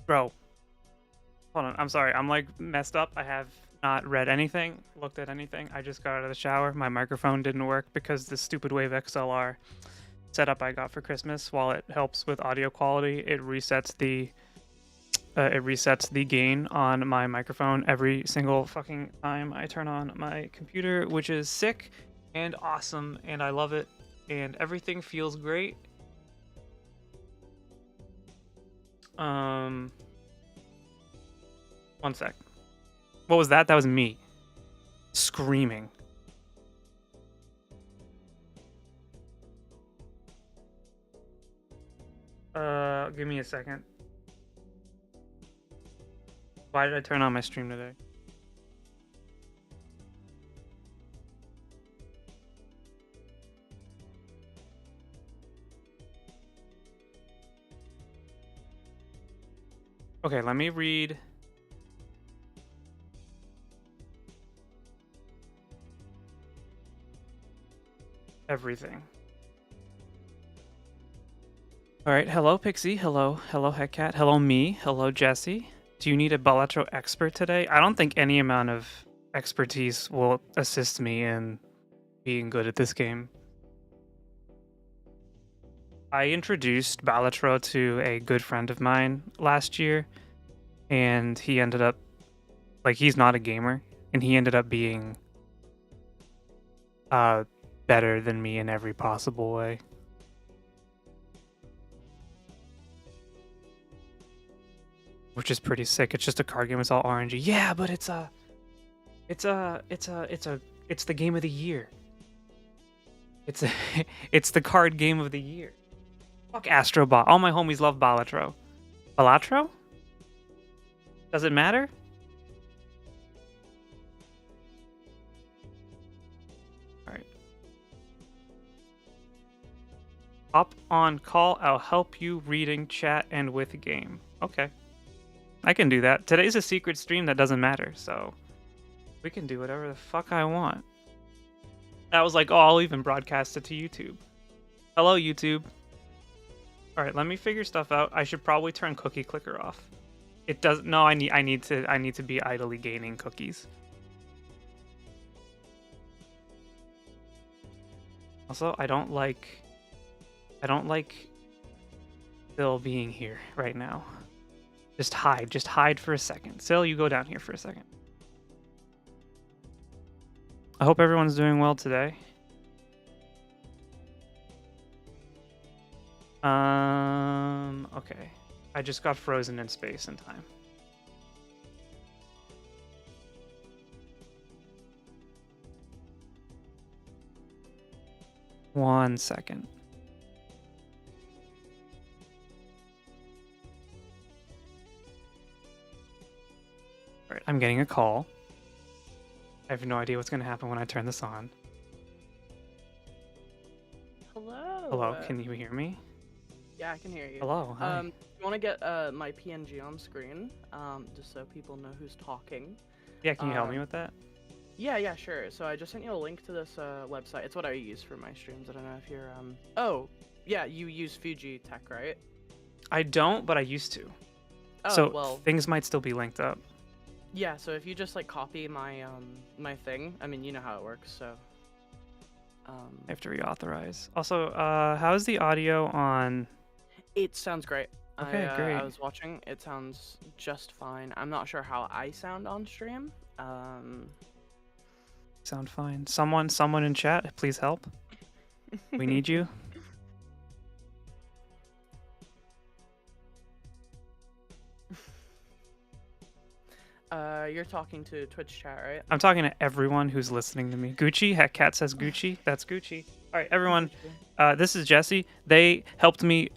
Bro, hold on. I'm sorry. I'm like messed up. I have not read anything, looked at anything. I just got out of the shower. My microphone didn't work because the stupid Wave XLR setup I got for Christmas, while it helps with audio quality, it resets the gain on my microphone every single fucking time I turn on my computer, which is sick and awesome, and I love it, and everything feels great. Um, One sec. What was that? That was me screaming. Give me a second. Why did I turn on my stream today? Okay, let me read. Everything. All right. Hello, Pixie. Hello, Heckcat. Hello, me. Hello, Jesse. Do you need a Balatro expert today? I don't think any amount of expertise will assist me in being good at this game. I introduced Balatro to a good friend of mine last year, and he ended up he's not a gamer, and he ended up being better than me in every possible way. Which is pretty sick. It's just a card game. It's all RNG. Yeah, but it's the game of the year. It's it's the card game of the year. Fuck Astrobot. All my homies love Balatro. Balatro? Does it matter? Alright. Hop on call. I'll help you reading, chat, and with game. Okay. I can do that. Today's a secret stream that doesn't matter, so we can do whatever the fuck I want. I was like, oh, I'll even broadcast it to YouTube. Hello, YouTube. All right, let me figure stuff out. I should probably turn cookie clicker off. It does. No, I need to be idly gaining cookies. Also, I don't like Bill being here right now. Just hide for a second. Sil, you go down here for a second. I hope everyone's doing well today. Okay. I just got frozen in space and time. One second. All right, I'm getting a call. I have no idea what's going to happen when I turn this on. Hello. Hello, can you hear me? Yeah, I can hear you. Hello, hi. You want to get my PNG on screen, just so people know who's talking? Yeah, can you help me with that? Yeah, sure. So I just sent you a link to this website. It's what I use for my streams. I don't know if you're Oh, yeah, you use Fuji Tech, right? I don't, but I used to. Oh, so well, things might still be linked up. Yeah, so if you just like copy my my thing, I mean, you know how it works, so I have to reauthorize. Also, how's the audio on? It sounds great. Okay, great. I was watching. It sounds just fine. I'm not sure how I sound on stream. Sound fine. Someone in chat, please help. We need you. You're talking to Twitch chat, right? I'm talking to everyone who's listening to me. Gucci, Heckcat says Gucci. That's Gucci. All right, everyone. This is Jesse. They helped me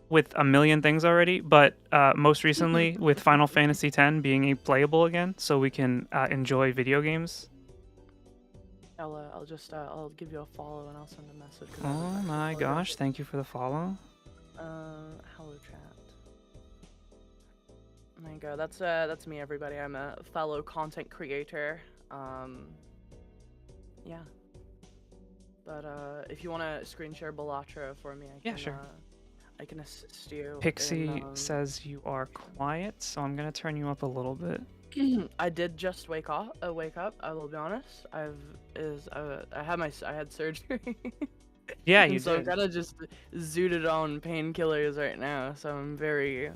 with a million things already, but most recently with Final Fantasy X being playable again, so we can enjoy video games. I'll just I'll give you a follow and I'll send a message. Oh my gosh! Thank you for the follow. Hello chat. There you go. That's me, everybody. I'm a fellow content creator. Yeah. But if you want to screen share Balatro for me, I can. Yeah, sure. I can assist you Pixie in. says you are quiet, so I'm gonna turn you up a little bit. I did just wake up. I will be honest. I had surgery. Yeah, And you so I'm did. kind of just zooted on painkillers right now. So I'm very,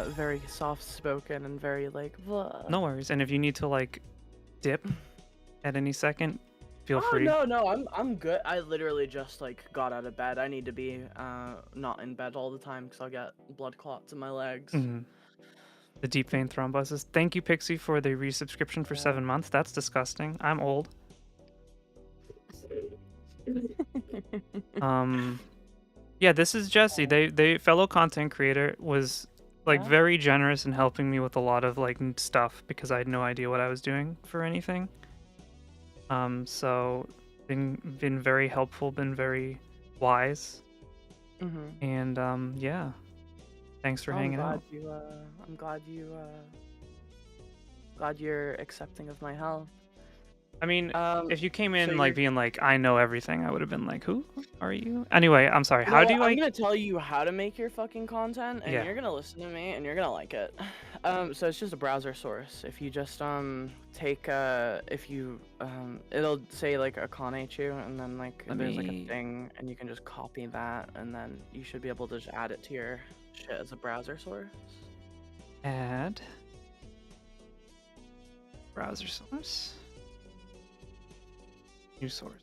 very soft spoken and very like. "Blah." No worries. And if you need to like dip at any second, feel Oh free. no, I'm good. I literally just like got out of bed. I need to be not in bed all the time because I'll get blood clots in my legs. Mhm. The deep vein thrombosis. Thank you, Pixie, for the resubscription for Yeah. 7 months. That's disgusting. I'm old. Yeah, this is Jesse. They fellow content creator was like Yeah. very generous in helping me with a lot of like stuff because I had no idea what I was doing for anything. So been very helpful, been very wise, Mhm. and yeah, thanks for Oh, I'm hanging glad out. you. I'm glad you. Glad you're accepting of my help. I mean, Um. if you came So in you're. like being like, I know everything, I would have been like, who are you? Anyway, I'm sorry. You know How do what? you I'm like? gonna tell you how to make your fucking content, and Yeah. you're gonna listen to me, and you're gonna like it. So it's just a browser source. If you just take if you it'll say like a HU, and then like Let there's like a me thing, and you can just copy that, and then you should be able to just add it to your shit as a browser source. add browser source. New source.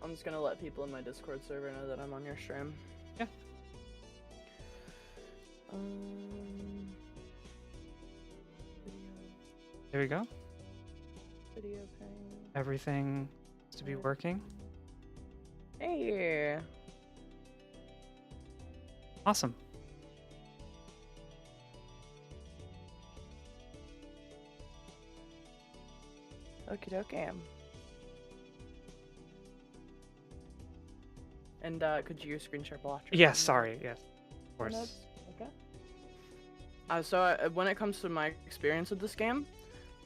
I'm just gonna let people in my Discord server know that I'm on your stream. Yeah. There we go. Video playing. Everything is to be working. Hey. Awesome. Okie dokie. And could you screen share Balatro? Yes, sorry. Yes, of course. Okay. When it comes to my experience with this game,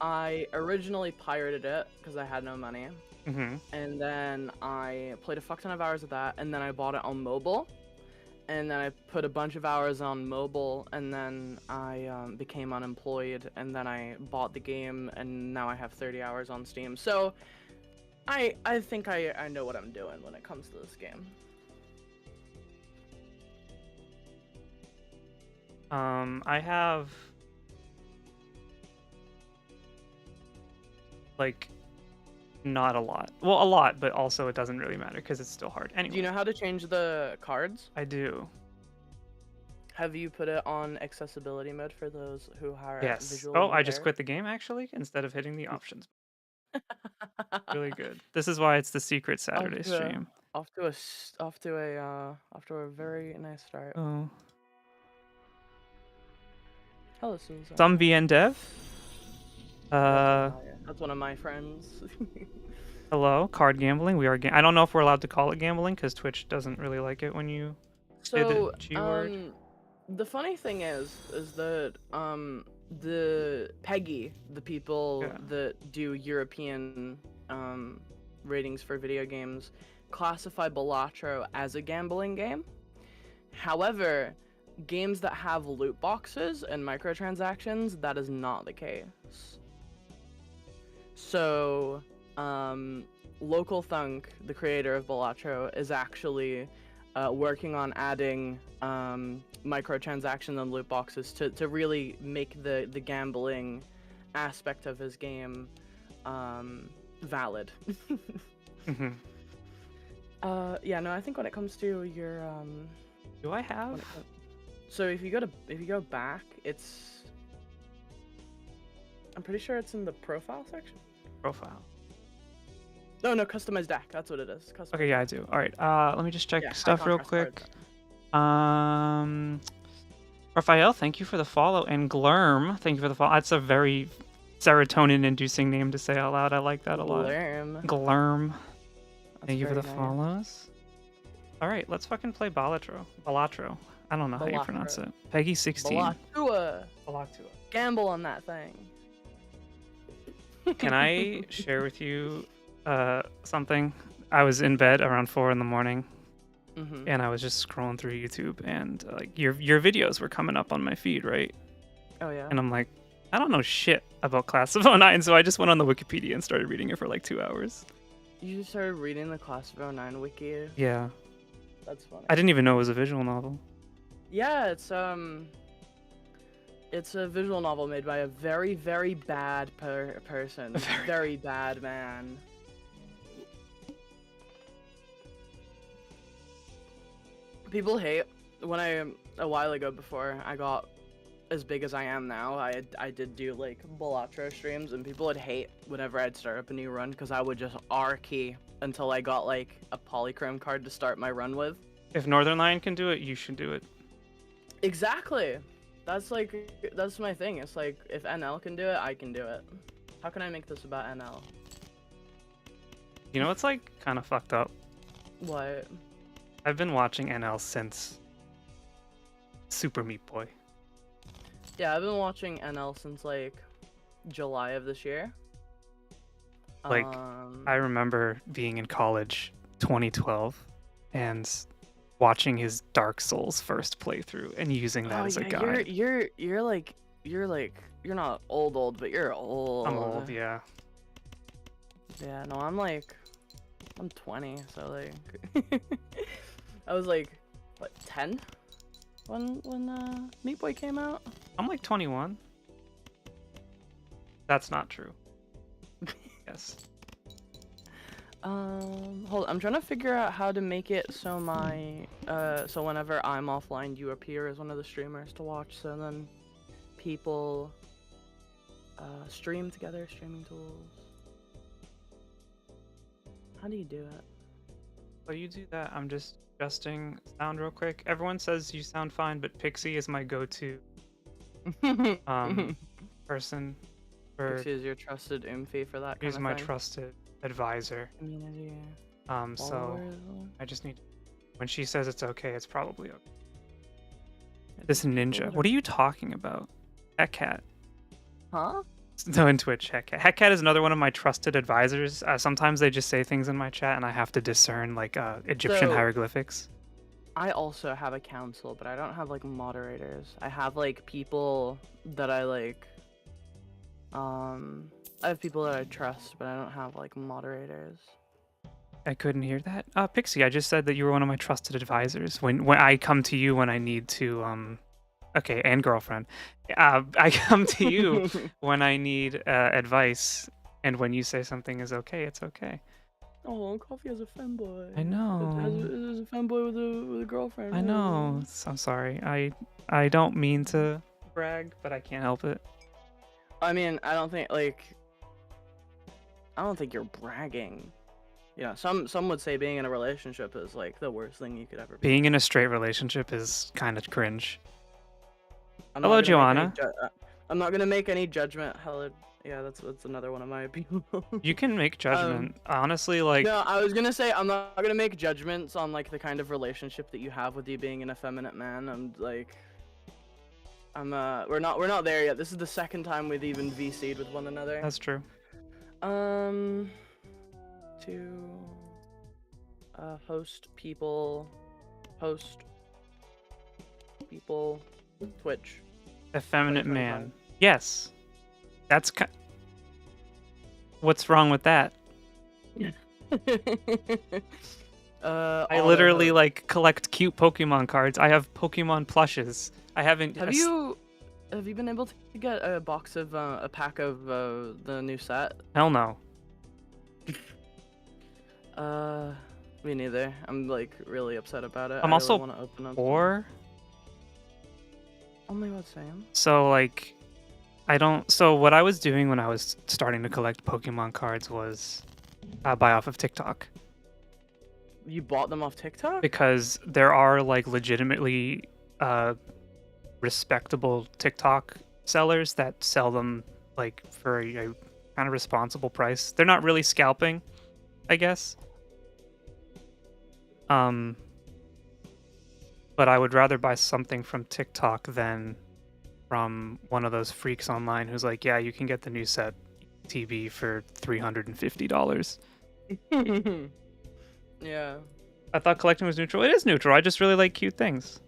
I originally pirated it because I had no money, Mm-hmm. and then I played a fuck ton of hours of that, and then I bought it on mobile, and then I put a bunch of hours on mobile, and then I became unemployed, and then I bought the game, and now I have 30 hours on Steam. So I think I know what I'm doing when it comes to this game. I have like not a lot. Well, a lot, but also it doesn't really matter because it's still hard. Anyway. Do you know how to change the cards? I do. Have you put it on accessibility mode for those who are Yes. visually Oh, I just impaired? quit the game actually instead of hitting the options. Really good. This is why it's the secret Saturday stream. Off to a very nice start. Oh. Hello, Susan. Some VN dev. That's one of my friends. Hello, card gambling. We are. I don't know if we're allowed to call it gambling because Twitch doesn't really like it when you say the G word. The funny thing is that the Peggy, the people that do European ratings for video games, classify Balatro as a gambling game. However, games that have loot boxes and microtransactions, that is not the case. So, Local Thunk, the creator of Balatro, is actually working on adding microtransactions and loot boxes to really make the gambling aspect of his game valid. Mm-hmm. Yeah, no, I think when it comes to your Do I have? So if you go back, I'm pretty sure it's in the profile section. Profile. No, customized deck. That's what it is. Customized Okay, yeah, I do. All right. Let me just check high stuff real contrast quick. cards. Raphael, thank you for the follow, and Glurm, thank you for the follow. That's a very serotonin-inducing name to say out loud. I like that a lot. Glurm. Thank you for the follows. All right, let's fucking play Balatro. I don't know how you pronounce it. Peggy 16. Balatro. Gamble on that thing. Can I share with you something. I was in bed around 4 in the morning, Mm-hmm. and I was just scrolling through YouTube, and like your videos were coming up on my feed, right? Oh yeah. And I'm like, I don't know shit about Class of '09, so I just went on the Wikipedia and started reading it for like 2 hours. You just started reading the Class of '09 wiki. Yeah, That's funny. I didn't even know it was a visual novel. Yeah, it's a visual novel made by a very, very bad person. Very bad man. People hate when a while ago before I got as big as I am now, I did do like Balatro streams, and people would hate whenever I'd start up a new run because I would just R key until I got like a polychrome card to start my run with. If Northern Lion can do it, you should do it. Exactly. That's my thing. It's like if NL can do it, I can do it. How can I make this about NL? You know, it's like kind of fucked up. What? I've been watching NL since Super Meat Boy. Yeah, I've been watching NL since like July of this year. Like, I remember being in college 2012 and watching his Dark Souls first playthrough and using that as a guide. You're not old, but you're old. I'm old, yeah. Yeah, no, I'm 20, so like I was like what, 10 when Meat Boy came out? I'm like 21. That's not true. Yes. Hold on, I'm trying to figure out how to make it so my so whenever I'm offline you appear as one of the streamers to watch, so then people stream together, streaming tools. How do you do it? While you do that, I'm just adjusting sound real quick. Everyone says you sound fine, but Pixie is my go-to person for. Pixie is your trusted Oomphy for that kind He's of my thing. trusted advisor. Community. So I just need. When she says it's okay, it's probably okay. This ninja. What are you talking about? Heckcat. Huh? No, in Twitch, Heckcat. Heckcat is another one of my trusted advisors. Sometimes they just say things in my chat, and I have to discern like Egyptian hieroglyphics. I also have a council, but I don't have like moderators. I have like people that I like. I have people that I trust, but I don't have like moderators. I couldn't hear that. Pixie, I just said that you were one of my trusted advisors. When I come to you when I need to okay, and girlfriend. I come to you when I need advice, and when you say something is okay, it's okay. Oh, Coffee has a femboy. I know. Has a femboy with a girlfriend. I know. I'm sorry. I don't mean to brag, but I can't help it. I mean, I don't think you're bragging. You know, some would say being in a relationship is like the worst thing you could ever be. Being in a straight relationship is kind of cringe. Hello, Joanna. I'm not gonna make any judgment. Hello. Yeah, that's another one of my opinions. You can make judgment. Honestly, like. No, I was gonna say I'm not gonna make judgments on like the kind of relationship that you have with you being an effeminate man. We're not there yet. This is the second time we've even VC'd with one another. That's true. To host people, Twitch. Effeminate man. Yes. That's What's wrong with that? I literally like collect cute Pokemon cards. I have Pokemon plushes. I haven't. Have you been able to get a box of a pack of the new set? Hell no. Me neither. I'm like really upset about it. I'm I also really want to open up. Or. Oh my god, Sam. So like, So what I was doing when I was starting to collect Pokemon cards was buy off of TikTok. You bought them off TikTok? Because there are like legitimately respectable TikTok sellers that sell them like for a kind of responsible price. They're not really scalping, I guess. But I would rather buy something from TikTok than from one of those freaks online who's like, yeah, you can get the new set TB for $350. Yeah. I thought collecting was neutral. It is neutral. I just really like cute things.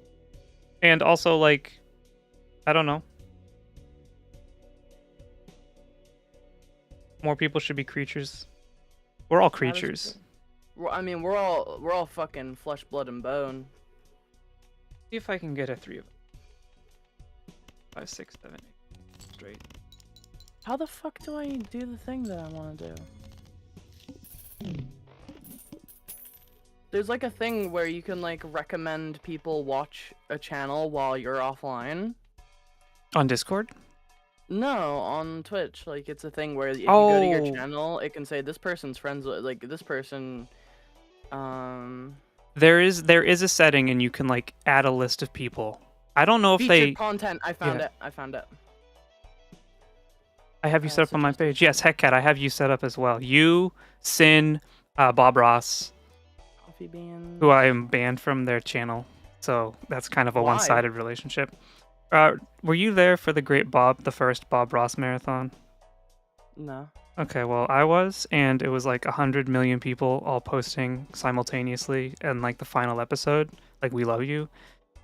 And also, like, I don't know. More people should be creatures. We're all That is true. creatures. I mean, we're all fucking flesh, blood, and bone. See if I can get a 3 of 5, 6, 7, 8 straight. How the fuck do I do the thing that I want to do? There's like a thing where you can like recommend people watch a channel while you're offline. On Discord? No, on Twitch. Like it's a thing where if you go to your channel, it can say this person's friends with like this person. There is a setting and you can like add a list of people. I don't know if featured content. I found it. I found it. I have you set up on my page. Yes, Heckcat, I have you set up as well. You, Sin, Bob Ross, Coffee Beans, who I am banned from their channel. So that's kind of a one-sided relationship. Were you there for the first Bob Ross marathon? No. Okay, well, I was, and it was like 100 million people all posting simultaneously and like the final episode, like "We love you."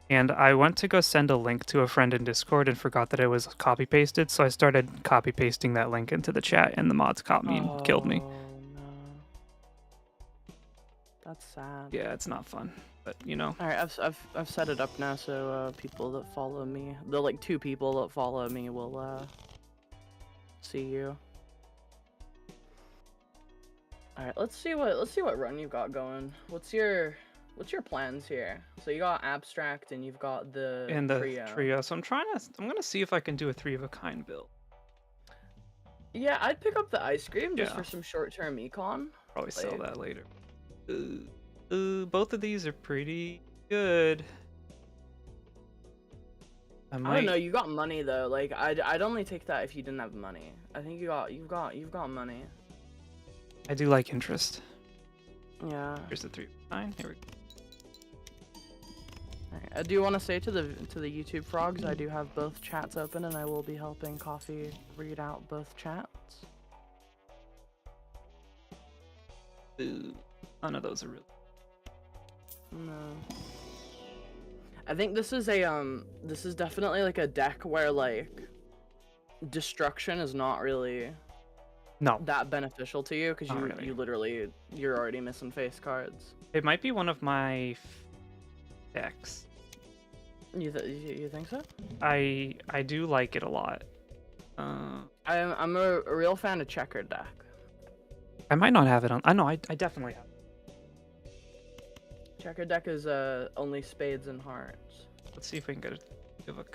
And I went to go send a link to a friend in Discord and forgot that it was copy pasted, so I started copy pasting that link into the chat, and the mods caught me and killed me. No. That's sad. Yeah, it's not fun, but you know. All right, I've set it up now, so people that follow me, the like 2 people that follow me will see you. All right, let's see what run you got going. What's your plans here? So you got abstract and you've got the trio. So I'm gonna see if I can do a 3 of a kind build. Yeah, I'd pick up the ice cream just for some short-term econ. Probably sell that later. Both of these are pretty good. I don't know. You got money though. Like I'd only take that if you didn't have money. I think you've got money. I do like interest. Yeah. Here's the 3 of 9. Here we go. Right. I do want to say to the YouTube frogs, I do have both chats open, and I will be helping Coffee read out both chats. None of those are real. No. I think this is definitely like a deck where like destruction is not really that beneficial to you because you're already missing face cards. It might be one of my decks. You think so? I do like it a lot. I'm a real fan of checkered deck. I might not have it on. I know I definitely have it. Checker deck is only spades and hearts. Let's see if we can get a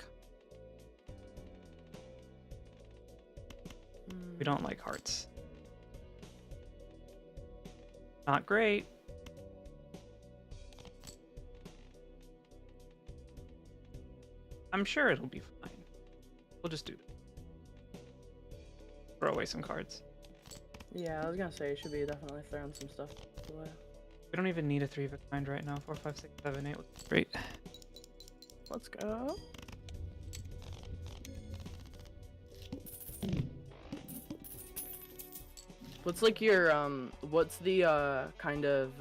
We don't like hearts. Not great. I'm sure it'll be fine. We'll just do this. Throw away some cards. Yeah, I was gonna say you should be definitely throwing some stuff away. We don't even need a 3 of a kind right now. 4, 5, 6, 7, 8. Great. Let's go. What's like your what's the kind of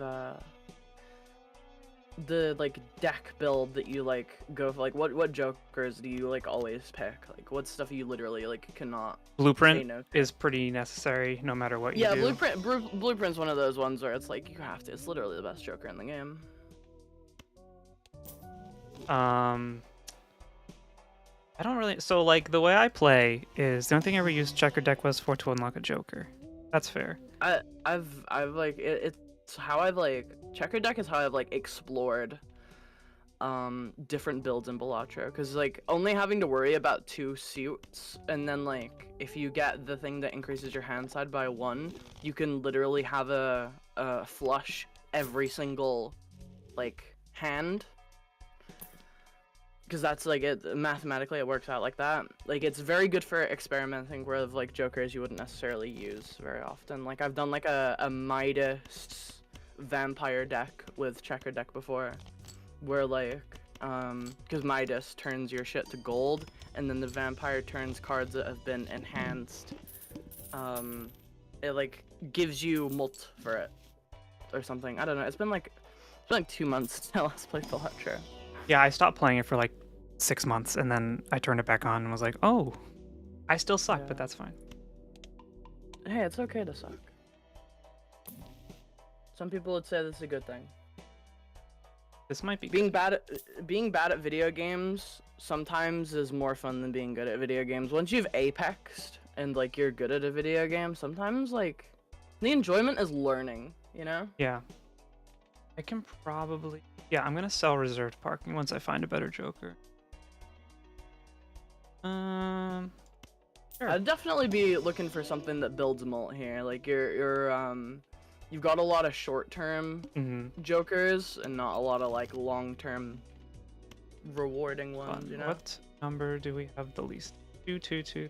the like deck build that you like go for? Like what jokers do you like always pick? Like what stuff you literally like cannot Blueprint say no to? is pretty necessary no matter what you do. Yeah, Blueprint's one of those ones where it's like you have to. It's literally the best joker in the game. I don't really. So like the way I play is the only thing I ever used checker deck was for to unlock a joker. That's fair. I've like it's how I've like checker deck is how I've like explored different builds in Balatro, because like only having to worry about 2 suits, and then like if you get the thing that increases your hand side by 1, you can literally have a flush every single like hand, because that's like it mathematically it works out like that. Like it's very good for experimenting with like jokers you wouldn't necessarily use very often. Like I've done like a Midas vampire deck with checker deck before, where like because Midas turns your shit to gold, and then the vampire turns cards that have been enhanced it like gives you mult for it or something. I don't know. It's been like 2 months since I last played Balatro. Yeah, I stopped playing it for like 6 months, and then I turned it back on and was like, oh, I still suck, but that's fine. Hey, it's okay to suck. Some people would say this is a good thing. This might be being bad at video games sometimes is more fun than being good at video games. Once you've apexed and like you're good at a video game, sometimes like the enjoyment is learning, you know? Yeah. I can probably... Yeah, I'm gonna sell reserved parking once I find a better Joker. Sure. I'd definitely be looking for something that builds mult here. Like you've got a lot of short-term Jokers and not a lot of like long-term rewarding ones, you know? What number do we have the least? 2, 2, 2.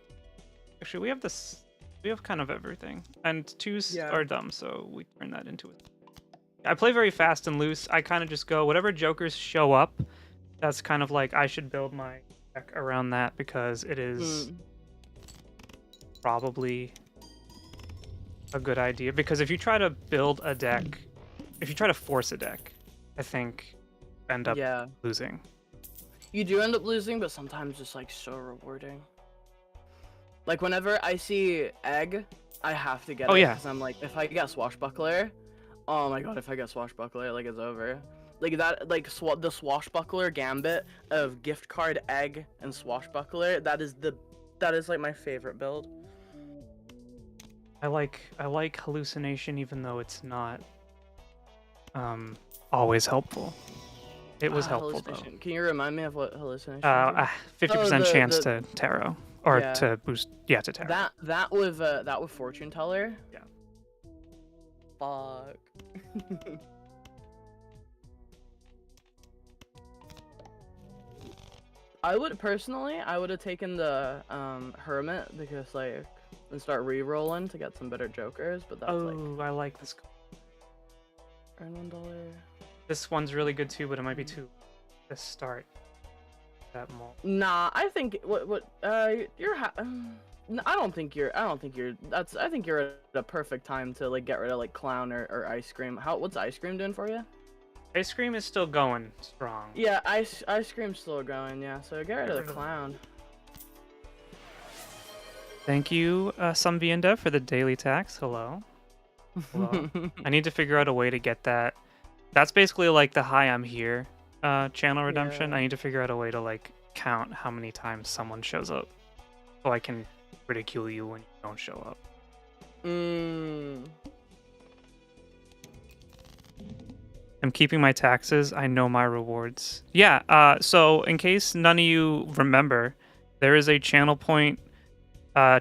Actually, we have this. We have kind of everything, and 2s are dumb, so we turn that into it. I play very fast and loose. I kind of just go whatever Jokers show up. That's kind of like I should build my deck around that because it is probably a good idea. Because if you try to build a deck, if you try to force a deck, I think you end up losing. You do end up losing, but sometimes it's like so rewarding. Like whenever I see egg, I have to get it because I'm like, if I get Swashbuckler, oh my god, if I get Swashbuckler, like it's over. Like that, like the Swashbuckler gambit of gift card, egg, and Swashbuckler. That is like my favorite build. I like hallucination, even though it's not always helpful. It was helpful though. Can you remind me of what hallucination? 50% chance to tarot or to boost. Yeah, to tarot. That with fortune teller. Yeah. Fuck. I would have taken the hermit because like and start re-rolling to get some better Jokers, but that's I like this. Earn $1. This one's really good too, but it might be too to start that mult. Nah, I think you're I don't think you're I think you're at a perfect time to like get rid of like clown or ice cream. What's ice cream doing for you? Ice cream is still going strong. Yeah, ice cream's still going, yeah. So get rid of the clown. Thank you, some Vienda, for the daily tax. Hello. Hello. I need to figure out a way to get that. That's basically like the hi, I'm here channel redemption. I need to figure out a way to like count how many times someone shows up so I can ridicule you when you don't show up. I'm keeping my taxes. I know my rewards. Yeah, so in case none of you remember, there is a channel point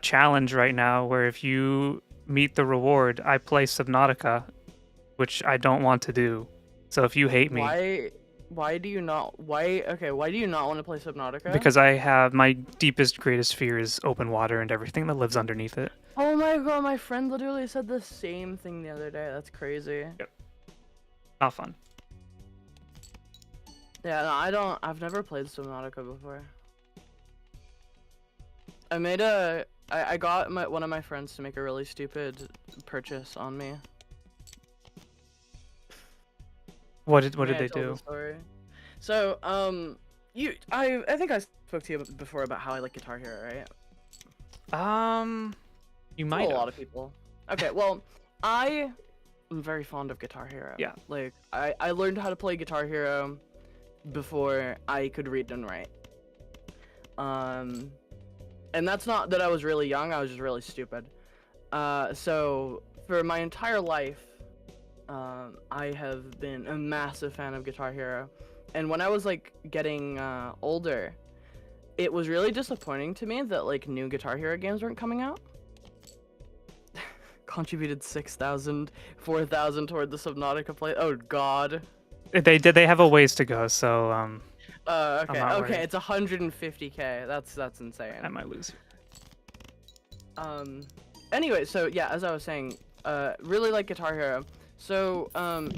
challenge right now where if you meet the reward, I play Subnautica, which I don't want to do. So if you hate me... Why do you not want to play Subnautica? Because I have my deepest, greatest fear is open water and everything that lives underneath it. Oh my god, my friend literally said the same thing the other day. That's crazy. Yep. Not fun. Yeah, no, I've never played Subnautica before. I got one of my friends to make a really stupid purchase on me. What did they do? The so, I think I spoke to you before about how I like Guitar Hero, right? You might. A lot of people. Okay, well, I am very fond of Guitar Hero. Yeah. Like, I learned how to play Guitar Hero before I could read and write. And that's not that I was really young, I was just really stupid. So, for my entire life, I have been a massive fan of Guitar Hero. And when I was, like, getting older, it was really disappointing to me that, like, new Guitar Hero games weren't coming out. Contributed 6,000, 4,000 toward the Subnautica play. Oh, God. They have a ways to go, so, okay, it's 150k. That's insane. I might lose. Anyway, so, yeah, as I was saying, really like Guitar Hero. So,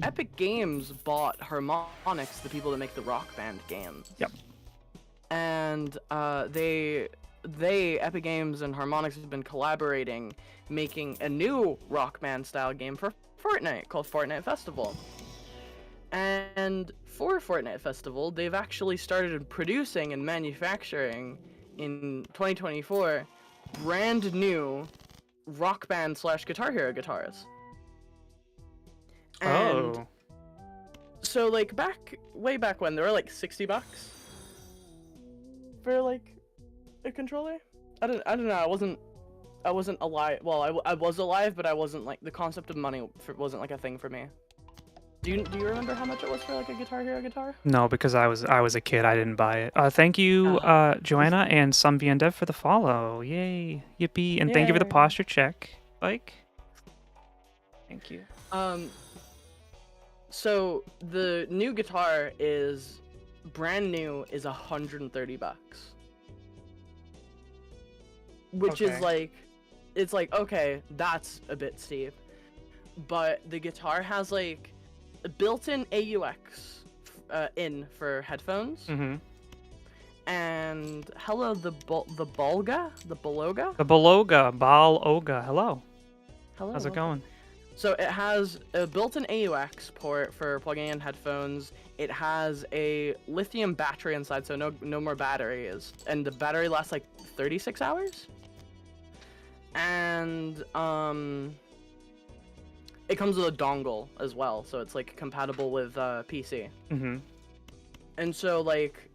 Epic Games bought Harmonix, the people that make the Rock Band games. Yep. And, they Epic Games and Harmonix have been collaborating, making a new Rock Band style game for Fortnite called Fortnite Festival. And for Fortnite Festival, they've actually started producing and manufacturing in 2024 brand new Rock Band / Guitar Hero guitars. And Oh. so like way back when, they were like $60 for like a controller. I don't know. I wasn't alive. Well, I was alive, but I wasn't like, the concept of money wasn't like a thing for me. Do you remember how much it was for like a Guitar Hero guitar? No, because I was a kid. I didn't buy it. Thank you, Joanna and Dev for the follow. Yay, yippee, and thank you for the Yay. posture check, like. Thank you. So the new guitar is brand new, is $130, which is like, it's like, okay, that's a bit steep, but the guitar has like a built-in AUX in for headphones. Mm-hmm. And hello, the Baloga. Hello. Hello. How's it going? So it has a built-in AUX port for plugging in headphones. It has a lithium battery inside, so no more batteries, and the battery lasts like 36 hours. And it comes with a dongle as well, so it's like compatible with PC. Mm-hmm. And so like,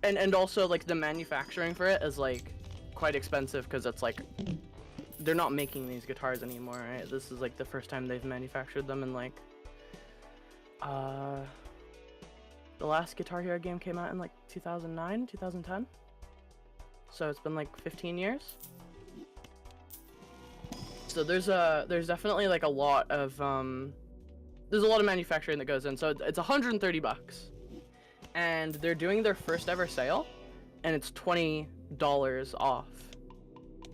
and also like the manufacturing for it is like quite expensive, because it's like, they're not making these guitars anymore, right? This is like the first time they've manufactured them in like, the last Guitar Hero game came out in like 2009, 2010. So it's been like 15 years. So there's definitely like a lot of manufacturing that goes in. So it's $130, and they're doing their first ever sale, and it's $20 off.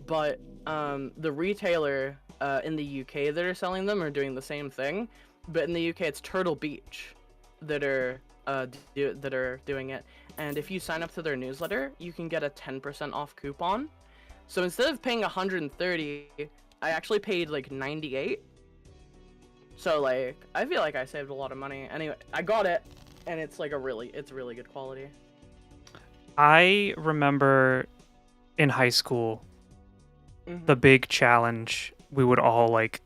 But the retailer in the UK that are selling them are doing the same thing, but in the UK it's Turtle Beach that are doing it. And if you sign up to their newsletter, you can get a 10% off coupon. So instead of paying $130, I actually paid like $98. So like, I feel like I saved a lot of money. Anyway, I got it, and it's like it's really good quality. I remember in high school, the big challenge we would all like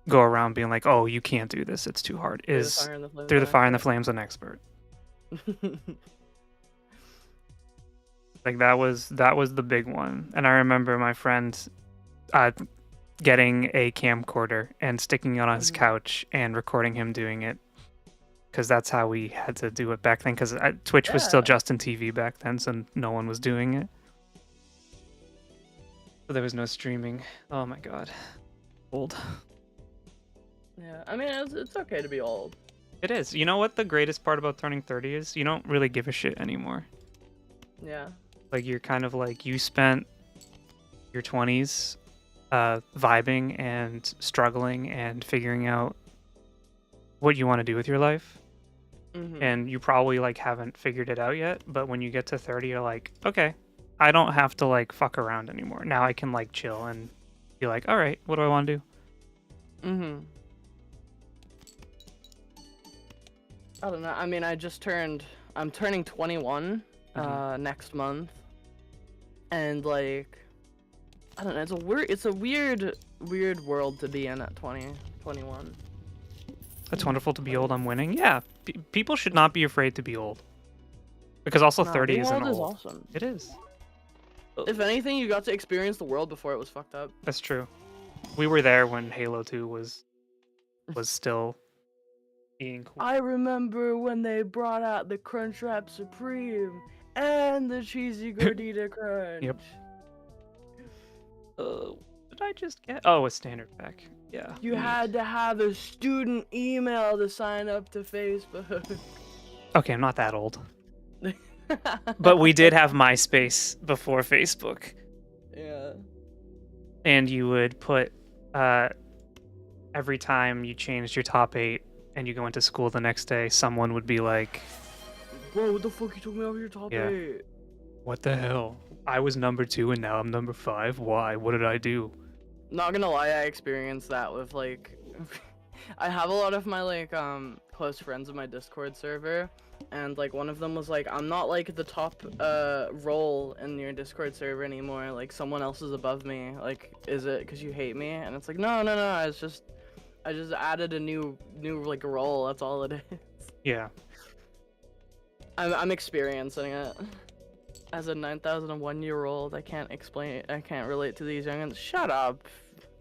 go around being like, "Oh, you can't do this. It's too hard." Is Through the Fire and the Flames an expert. Like that was the big one. And I remember my friend getting a camcorder and sticking it on his couch and recording him doing it, because that's how we had to do it back then, because Twitch was still Justin TV back then, so no one was doing it. So there was no streaming. Oh my god. Old. Yeah, I mean, it's okay to be old. It is. You know what the greatest part about turning 30 is? You don't really give a shit anymore. Yeah. Like, you're kind of like, you spent your 20s vibing and struggling and figuring out what you want to do with your life. And you probably like haven't figured it out yet, but when you get to 30, you're like, okay, I don't have to like fuck around anymore. Now I can like chill and be like, all right, what do I want to do? I don't know. I mean, I'm turning 21 next month, and like, I don't know. It's a weird world to be in at 21. It's wonderful to be old. I'm winning. Yeah, people should not be afraid to be old, because also 30 isn't old. Is awesome. It is. If anything, you got to experience the world before it was fucked up. That's true. We were there when Halo 2 was still being cool. I remember when they brought out the Crunchwrap Supreme and the Cheesy Gordita Crunch. Yep. What did I just get? Oh, a standard pack. Yeah. You had to have a student email to sign up to Facebook. Okay, I'm not that old. But we did have MySpace before Facebook. Yeah. And you would put, every time you changed your top 8 and you go into school the next day, someone would be like, bro, what the fuck you took me off your top 8? What the hell? I was number 2 and now I'm number 5. Why? What did I do? Not gonna lie, I experienced that with like I have a lot of my like close friends in my Discord server, and like one of them was like, I'm not like the top role in your Discord server anymore, like someone else is above me, like is it because you hate me? And it's like, no, it's just I just added a new like role, that's all it is. Yeah. I'm experiencing it. As a 9,001-year-old, I can't relate to these youngins. Shut up,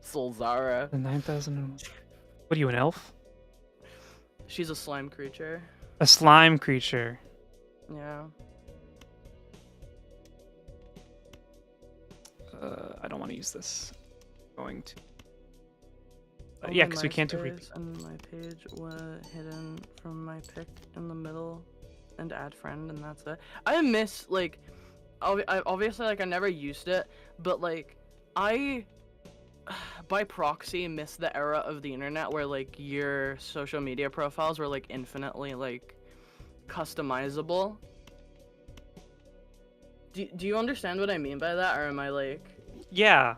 Solzara. The 9,000. What are you, an elf? She's a slime creature. A slime creature. Yeah. I don't want to use this. I'm going to. Oh, Yeah, because we can't do repeat. And my page was hidden from my pic in the middle, and add friend, and that's it. I miss like, I obviously like I never used it, but like I by proxy miss the era of the internet where like your social media profiles were like infinitely like customizable. Do you understand what I mean by that, or am I like? Yeah.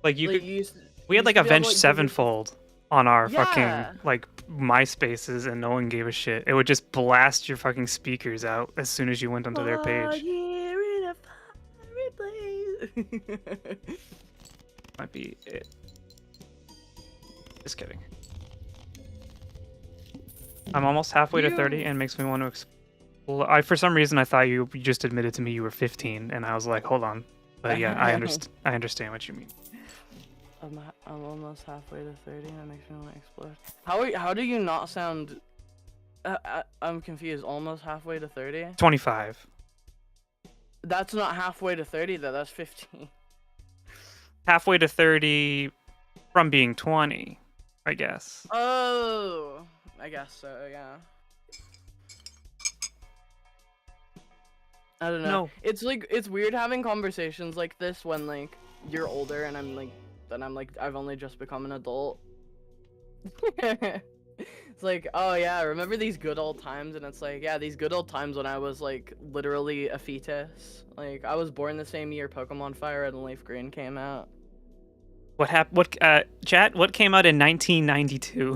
Like you like, could. We had like Avenged Sevenfold on our Yeah. fucking like MySpaces, and no one gave a shit. It would just blast your fucking speakers out as soon as you went onto their page. Might be it. Just kidding. I'm almost halfway to 30 and it makes me want to explore. For some reason I thought you just admitted to me you were 15, and I was like, hold on. But yeah, I understand what you mean. I'm almost halfway to 30 and it makes me want to explode. How do you not sound... I'm confused. Almost halfway to 30? 25. That's not halfway to 30 though, that's 15. Halfway to 30 from being 20, I guess. Oh, I guess so, yeah. I don't know. No. It's like, it's weird having conversations like this when like you're older and I'm like I've only just become an adult. It's like, oh yeah, remember these good old times? And it's like, yeah, these good old times when I was like literally a fetus. Like I was born the same year Pokemon Fire and Leaf Green came out. What happened? Chat? What came out in 1992?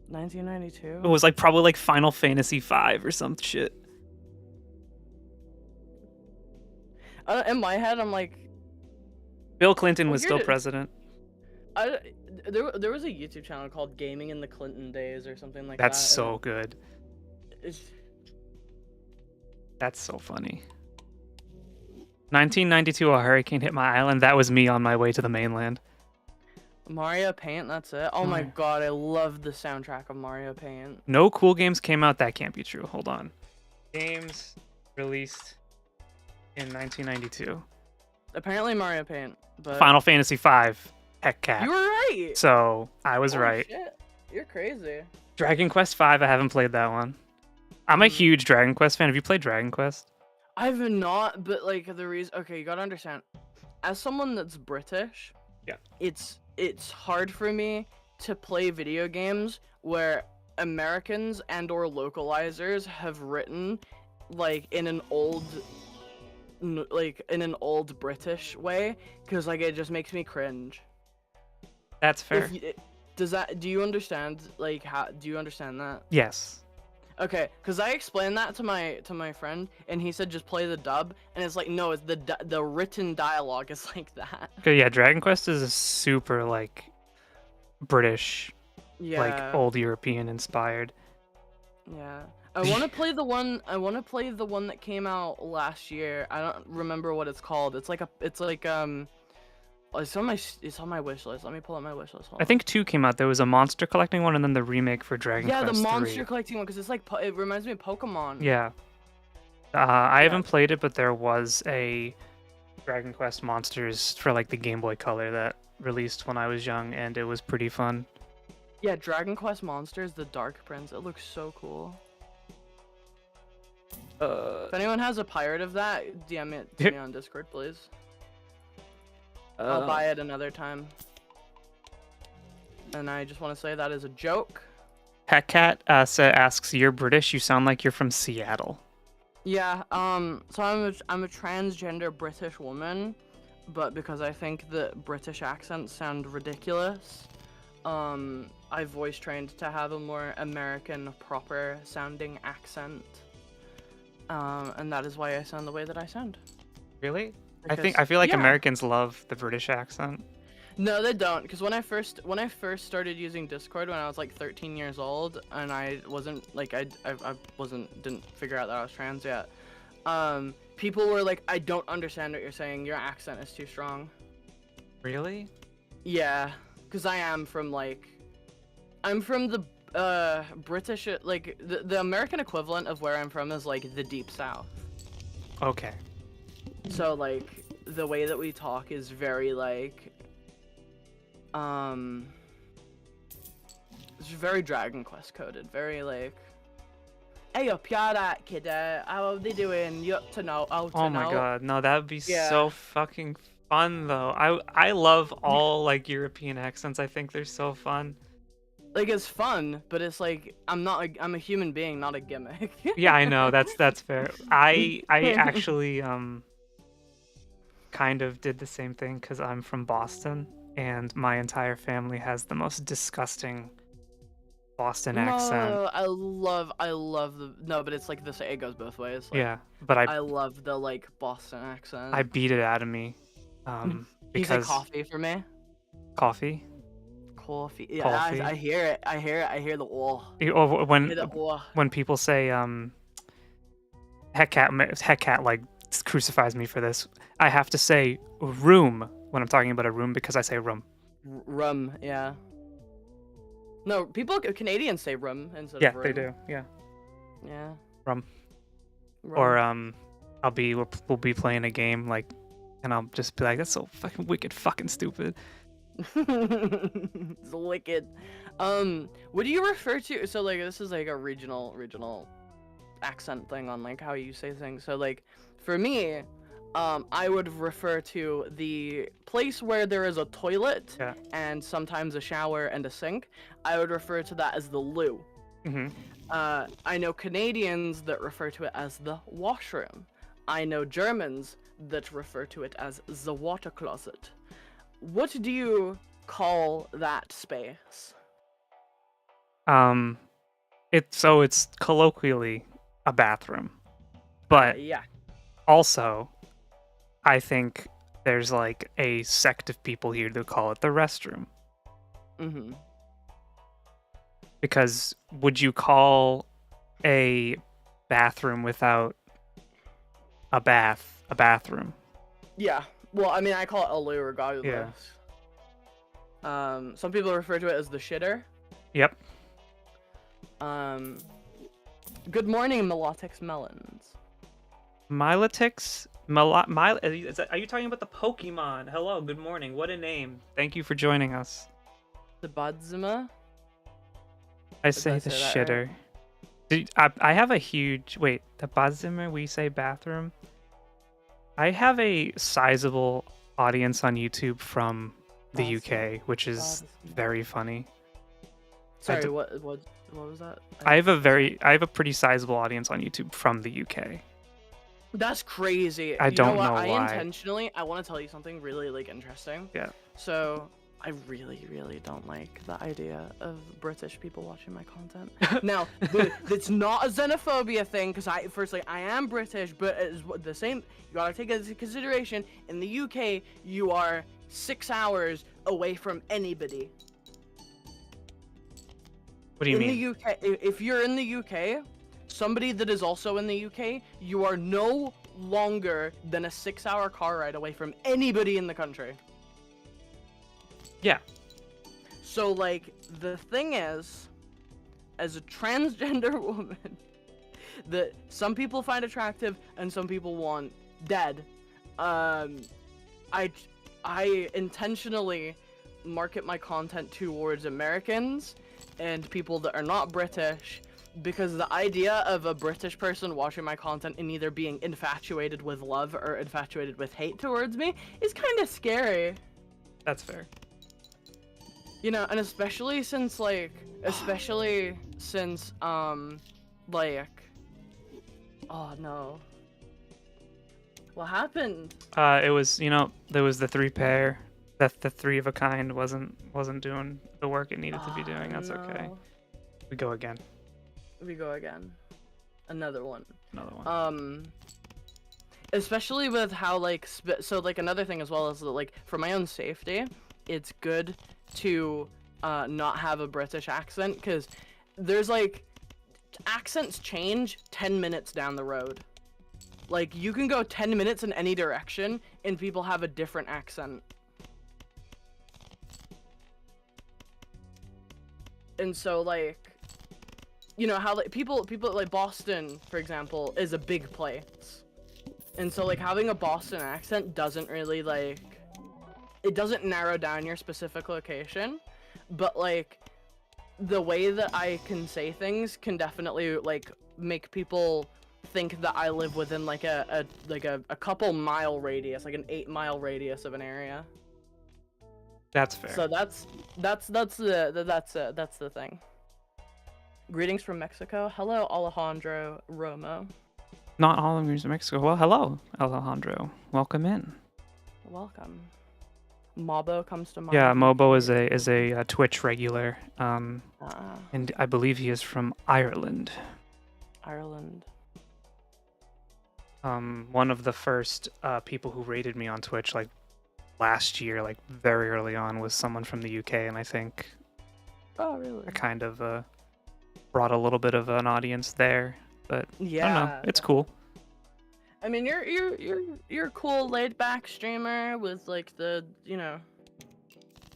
1992? It was like probably like Final Fantasy V or some shit. In my head, I'm like, Bill Clinton was still president. There was a YouTube channel called Gaming in the Clinton Days or something like that. That's so good. That's so funny. 1992, a hurricane hit my island. That was me on my way to the mainland. Mario Paint, that's it. Oh my god, I love the soundtrack of Mario Paint. No cool games came out. That can't be true. Hold on. Games released in 1992. Apparently Mario Paint, but... Final Fantasy V. Heck cat. You were right! So, I was right. Shit. You're crazy. Dragon Quest V, I haven't played that one. I'm a huge Dragon Quest fan. Have you played Dragon Quest? I've not, but like the reason... Okay, you gotta understand. As someone that's British, yeah, it's hard for me to play video games where Americans and or localizers have written like in an old British way, because like it just makes me cringe. That's fair. Do you understand, like, do you understand that? Yes. Okay, because I explained that to my friend, and he said just play the dub, and it's like, no, it's the written dialogue is like that. Okay, yeah, Dragon Quest is a super, like, British, yeah, like, old European inspired. Yeah. I want to play the one that came out last year. I don't remember what it's called. It's on my wish list. Let me pull up my wish list. I think 2 came out. There was a monster collecting one, and then the remake for Dragon Quest 3. Yeah, the monster collecting one, because it's like it reminds me of Pokemon. Yeah. I haven't played it, but there was a Dragon Quest Monsters for like the Game Boy Color that released when I was young, and it was pretty fun. Yeah, Dragon Quest Monsters, the Dark Prince. It looks so cool. If anyone has a pirate of that, DM it to me on Discord, please. I'll buy it another time. And I just want to say that is a joke. Heckcat asks, "You're British. You sound like you're from Seattle." Yeah, so I'm a transgender British woman, but because I think that British accents sound ridiculous, I voice trained to have a more American proper sounding accent. And that is why I sound the way that I sound. Really? Because I feel like yeah. Americans love the British accent. No, they don't. Because when I first started using Discord when I was like 13 years old, and I wasn't like I didn't figure out that I was trans yet. People were like, I don't understand what you're saying. Your accent is too strong. Really? Yeah, because I'm from the British, like the American equivalent of where I'm from is like the deep south. Okay. So like the way that we talk is very like it's very Dragon Quest coded, very like, hey up yada kid, how are they doing? You up to know? Out Oh to my know? god, no, that would be Yeah. so fucking fun though. I love all like European accents. I think they're so fun. Like it's fun, but it's like I'm a human being, not a gimmick. Yeah, I know. That's fair. I actually kind of did the same thing because I'm from Boston and my entire family has the most disgusting Boston accent. No, I love the no, but it's like this. It goes both ways. Like Yeah, but I love the like Boston accent. I beat it out of me. You say Because coffee for me? coffee, Coffee. Yeah, coffee. I hear it. I hear it. I hear the Or I hear the when people say heck cat like crucifies me for this. I have to say room when I'm talking about a room because I say room. rum. Yeah. No, Canadians say rum instead Yeah, of room. they do. Yeah, Yeah. rum. Rum. Or we'll be playing a game like, and I'll just be like, that's so fucking wicked, fucking stupid. It's wicked. What do you refer to? So like this is like a regional accent thing on like how you say things. So like for me, I would refer to the place where there is a toilet Yeah. and sometimes a shower and a sink. I would refer to that as the loo. Mm-hmm. I know Canadians that refer to it as the washroom. I know Germans that refer to it as the water closet. What do you call that space? It's colloquially a bathroom, but Yeah. also I think there's like a sect of people here that call it the restroom. Mm-hmm. Because would you call a bathroom without a bathroom? Yeah. Well, I mean, I call it a loo regardless. Yeah. Some people refer to it as the shitter. Yep. Good morning, Melotix Melons. Miletix? Are you talking about the Pokemon? Hello, good morning. What a name. Thank you for joining us. The Budzima? I say the shitter. I have a huge... Wait, the Budzima, we say bathroom? I have a sizable audience on YouTube from the UK, which is very funny. Sorry, what was that? I have a pretty sizable audience on YouTube from the UK. That's crazy. I don't know why. I want to tell you something really like interesting. Yeah. So I really, really don't like the idea of British people watching my content. Now, it's not a xenophobia thing, because I am British, but it's the same. You gotta take into consideration, in the UK, you are 6 hours away from anybody. What do you mean? In the UK, if you're in the UK, somebody that is also in the UK, you are no longer than a 6-hour car ride away from anybody in the country. Yeah. So, like, the thing is, as a transgender woman, that some people find attractive and some people want dead, I intentionally market my content towards Americans and people that are not British, because the idea of a British person watching my content and either being infatuated with love or infatuated with hate towards me is kind of scary. That's fair. You know, and especially since, like, Oh no. What happened? It was, there was the three pair. That the three of a kind wasn't doing the work it needed to be doing. That's okay. No. We go again. We go again. Another one. Another one. Especially with how like so like another thing as well is that like for my own safety, it's good to not have a British accent because there's like accents change 10 minutes down the road. Like you can go 10 minutes in any direction and people have a different accent. And so like, you know how like people like Boston, for example, is a big place. And so like having a Boston accent doesn't really like, it doesn't narrow down your specific location, but like the way that I can say things can definitely like make people think that I live within like a couple mile radius, like an 8-mile radius of an area. That's fair. So that's the thing. Greetings from Mexico. Hello, Alejandro Romo. Not all of greetings from Mexico. Well, hello, Alejandro. Welcome in. Welcome. Mobo comes to mind. Yeah, Mobo is a Twitch regular. And I believe he is from Ireland. Ireland. One of the first people who rated me on Twitch like last year, like very early on, was someone from the UK, and I think oh really? I kind of brought a little bit of an audience there, but yeah, I don't know, it's cool. I mean, you're a cool laid back streamer with like the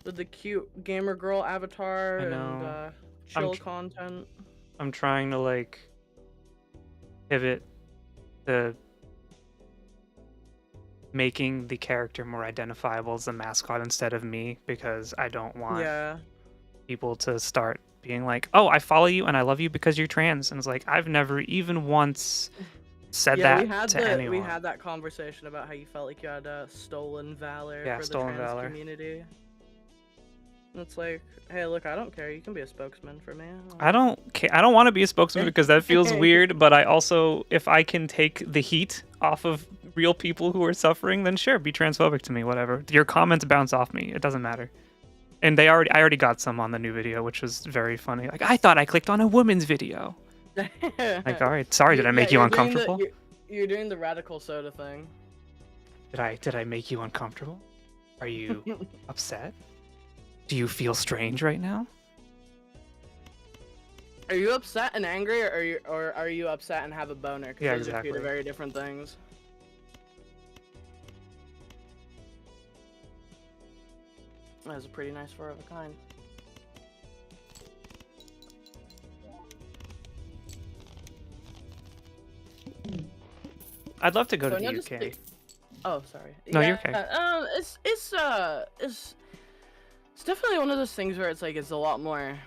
with the cute gamer girl avatar and chill content. I'm trying to like pivot to making the character more identifiable as the mascot instead of me, because I don't want people to start being like, oh, I follow you and I love you because you're trans, and it's like I've never even once said that to anyone. We had that conversation about how you felt like you had stolen valor for the trans community. And it's like, hey, look, I don't care. You can be a spokesman for me. I don't care. I don't want to be a spokesman because that feels weird. But I also, if I can take the heat off of real people who are suffering, then sure, be transphobic to me, whatever. Your comments bounce off me. It doesn't matter. And I already got some on the new video, which was very funny. Like, I thought I clicked on a woman's video. Like, all right, sorry, did I make you uncomfortable? You're doing the radical soda thing. Did I make you uncomfortable? Are you upset? Do you feel strange right now? Are you upset and angry, or are you upset and have a boner? Yeah, those exactly. are two very different things. That was a pretty nice four of a kind. I'd love to go to the UK. Oh, sorry. No, you're okay. It's definitely one of those things where it's like it's a lot more.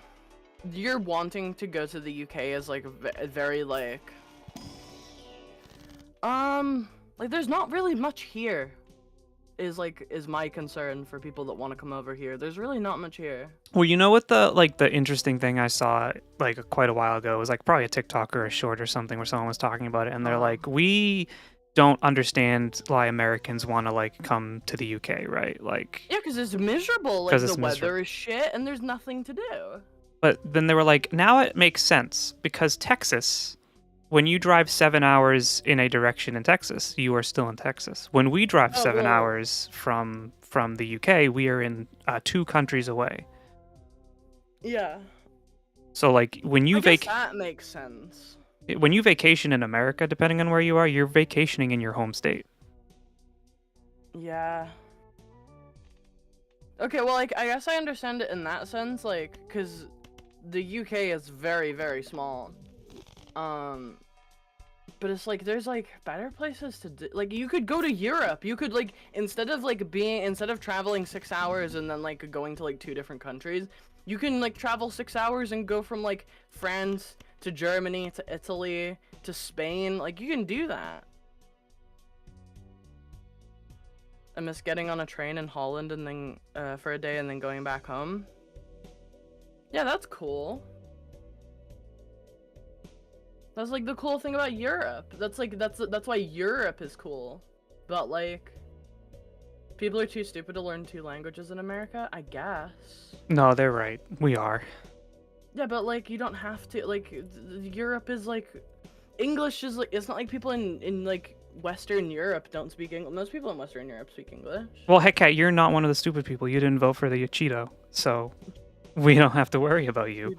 You're wanting to go to the UK is like very like there's not really much here. Is my concern for people that want to come over here. There's really not much here. Well, you know what the interesting thing I saw like quite a while ago was like probably a TikTok or a short or something where someone was talking about it, and they're like, we don't understand why Americans want to like come to the UK, right? Like, yeah, because it's miserable. Like the weather is shit and there's nothing to do. But then they were like, now it makes sense because Texas, when you drive 7 hours in a direction in Texas, you are still in Texas. When we drive 7 hours from the UK, we are in 2 countries away. Yeah. So like when you that makes sense. When you vacation in America, depending on where you are, you're vacationing in your home state. Yeah. Okay, well, like I guess I understand it in that sense, like, because the UK is very, very small. But it's like there's like better places to do. Like you could go to Europe. You could like instead of traveling 6 hours and then like going to like 2 different countries, you can like travel 6 hours and go from like France to Germany to Italy to Spain. Like you can do that. I miss getting on a train in Holland and then for a day and then going back home. Yeah, that's cool. That's like the cool thing about Europe. That's why Europe is cool. But like, people are too stupid to learn 2 languages in America, I guess. No, they're right. We are. Yeah, but like you don't have to. Like, Europe is like, English is like, it's not like people in like Western Europe don't speak English. Most people in Western Europe speak English. Well, heck, Kat, you're not one of the stupid people. You didn't vote for the Cheeto, so we don't have to worry about you.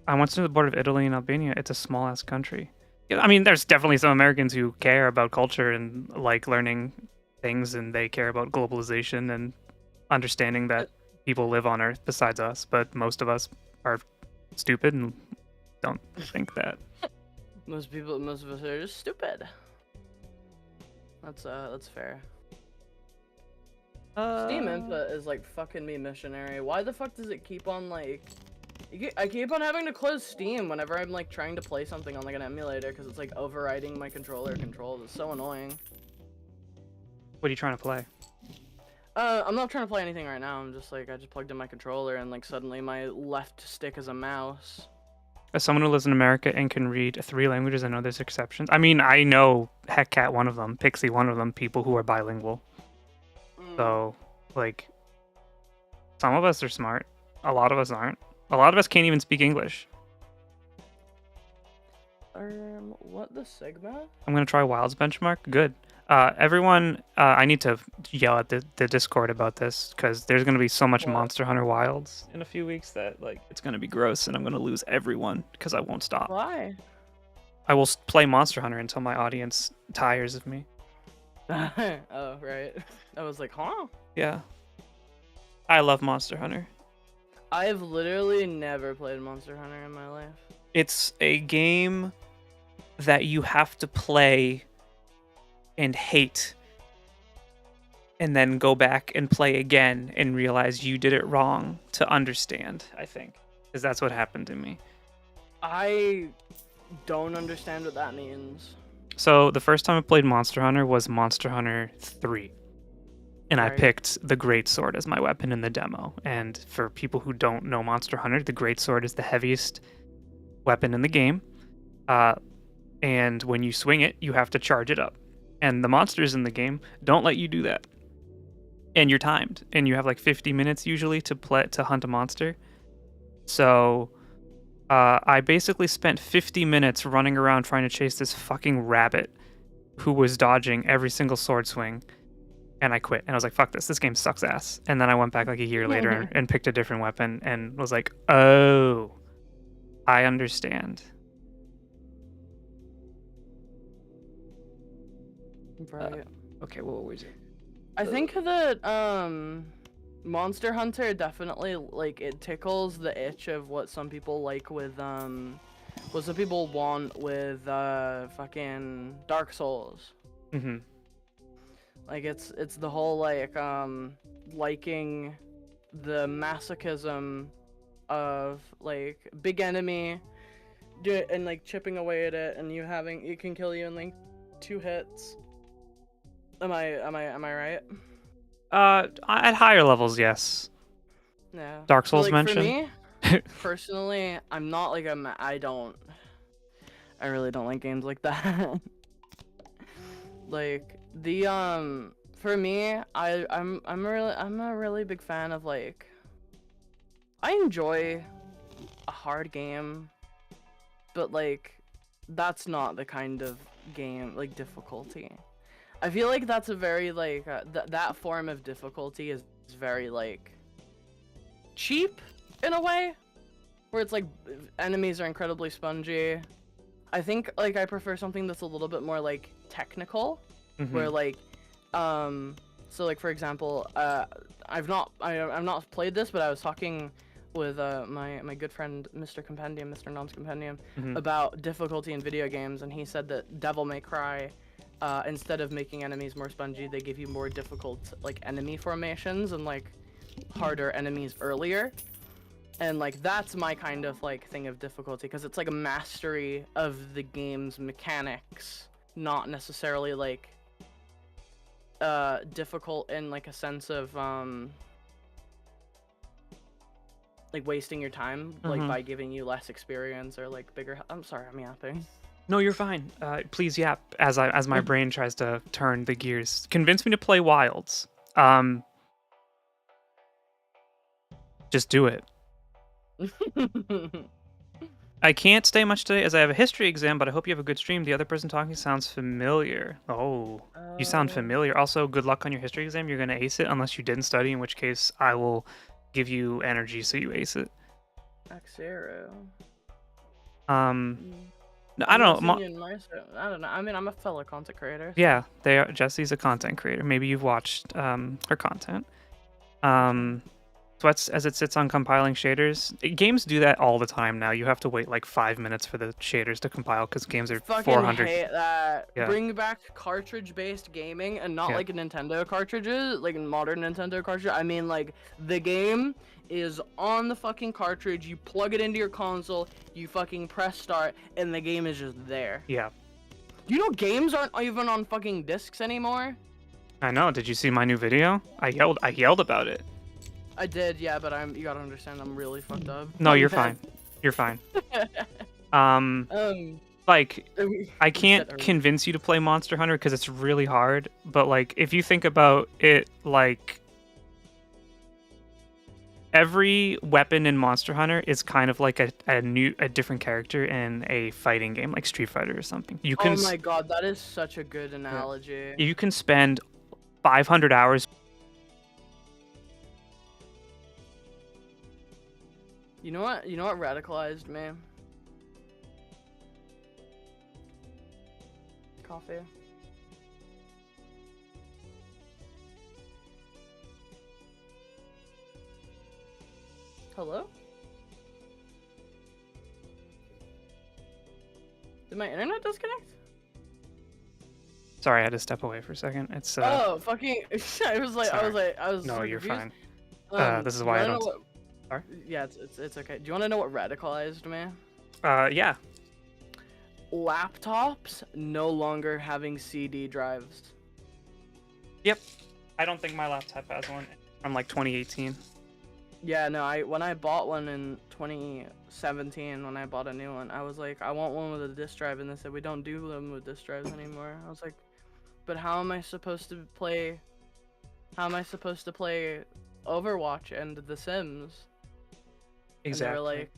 I went to the border of Italy and Albania. It's a small ass country. I mean, there's definitely some Americans who care about culture and like learning things, and they care about globalization and understanding that people live on Earth besides us. But most of us are stupid and don't think that. Most of us are just stupid. That's fair. Steam input is like fucking me missionary. Why the fuck does it keep on like? I keep on having to close Steam whenever I'm like trying to play something on like an emulator because it's like overriding my controller controls. It's so annoying. What are you trying to play? I'm not trying to play anything right now. I'm just like, I just plugged in my controller and like suddenly my left stick is a mouse. As someone who lives in America and can read 3 languages, I know there's exceptions. I mean, I know Heckcat one of them, Pixie one of them, people who are bilingual. So, like, some of us are smart. A lot of us aren't. A lot of us can't even speak English. What the Sigma? I'm gonna try Wild's benchmark. Good. Everyone, I need to yell at the Discord about this because there's gonna be so much Monster Hunter Wilds in a few weeks that like it's gonna be gross, and I'm gonna lose everyone because I won't stop. Why? I will play Monster Hunter until my audience tires of me. Oh, right. I was like, huh? Yeah. I love Monster Hunter. I've literally never played Monster Hunter in my life. It's a game that you have to play and hate and then go back and play again and realize you did it wrong to understand, I think. Because that's what happened to me. I don't understand what that means. So the first time I played Monster Hunter was Monster Hunter 3. And I picked the Great Sword as my weapon in the demo. And for people who don't know Monster Hunter, the Great Sword is the heaviest weapon in the game. And when you swing it, you have to charge it up. And the monsters in the game don't let you do that. And you're timed. And you have like 50 minutes usually to hunt a monster. So I basically spent 50 minutes running around trying to chase this fucking rabbit who was dodging every single sword swing. And I quit. And I was like, fuck this. This game sucks ass. And then I went back like a year later and picked a different weapon and was like, oh, I understand. Right. Okay, what was it? I think that Monster Hunter definitely like it tickles the itch of what some people like with what some people want with fucking Dark Souls. Mm-hmm. Like it's the whole like liking the masochism of like big enemy and like chipping away at it and it can kill you in like 2 hits. Am I right? At higher levels, yes. Yeah. Dark Souls like, mentioned. For me, personally, I'm not like I really don't like games like that. Like the for me, I'm a really big fan of like I enjoy a hard game, but like that's not the kind of game like difficulty. I feel like that's a very like that form of difficulty is very like cheap in a way, where it's like enemies are incredibly spongy. I think like I prefer something that's a little bit more like technical, where like so like for example I've not played this, but I was talking with my good friend Mr. Compendium, Mr. Nom's Compendium, about difficulty in video games, and he said that Devil May Cry, instead of making enemies more spongy, they give you more difficult like enemy formations and like harder enemies earlier. And like that's my kind of like thing of difficulty, because it's like a mastery of the game's mechanics, not necessarily like difficult in like a sense of like wasting your time, like by giving you less experience or like bigger. I'm sorry, I'm yapping. No, you're fine. Please yap as my brain tries to turn the gears. Convince me to play Wilds. Just do it. I can't stay much today as I have a history exam, but I hope you have a good stream. The other person talking sounds familiar. Oh, you sound familiar. Also, good luck on your history exam. You're going to ace it unless you didn't study, in which case I will give you energy so you ace it. Xero. No, I don't know. I don't know. I mean, I'm a fellow content creator. So. Yeah, they are. Jesse's a content creator. Maybe you've watched her content. So as it sits on compiling shaders, games do that all the time now. You have to wait like 5 minutes for the shaders to compile because games are fucking 400. Hate that. Yeah. Bring back cartridge-based gaming and not like a Nintendo cartridges, like modern Nintendo cartridge. I mean, like the game is on the fucking cartridge. You plug it into your console, you fucking press start, and the game is just there. Yeah. You know, games aren't even on fucking discs anymore. I know. Did you see my new video? I yelled about it. I did, yeah, but you gotta understand, I'm really fucked up. No, you're fine. You're fine. Like, I can't convince you to play Monster Hunter because it's really hard. But like, if you think about it, like, every weapon in Monster Hunter is kind of like a different character in a fighting game, like Street Fighter or something. You can. Oh my god, that is such a good analogy. You can spend 500 hours. You know what? You know what radicalized me? Coffee. Hello? Did my internet disconnect? Sorry, I had to step away for a second. It's Oh, fucking! I was like, I was. No, you're confused. fine. This is why I don't. Sorry? Yeah, it's okay. Do you want to know what radicalized me? Yeah. Laptops no longer having CD drives. Yep. I don't think my laptop has one from like 2018. Yeah, no, when I bought one in 2017, when I bought a new one, I was like, I want one with a disk drive, and they said we don't do them with disk drives anymore. I was like, but how am I supposed to play? How am I supposed to play Overwatch and The Sims? Exactly. And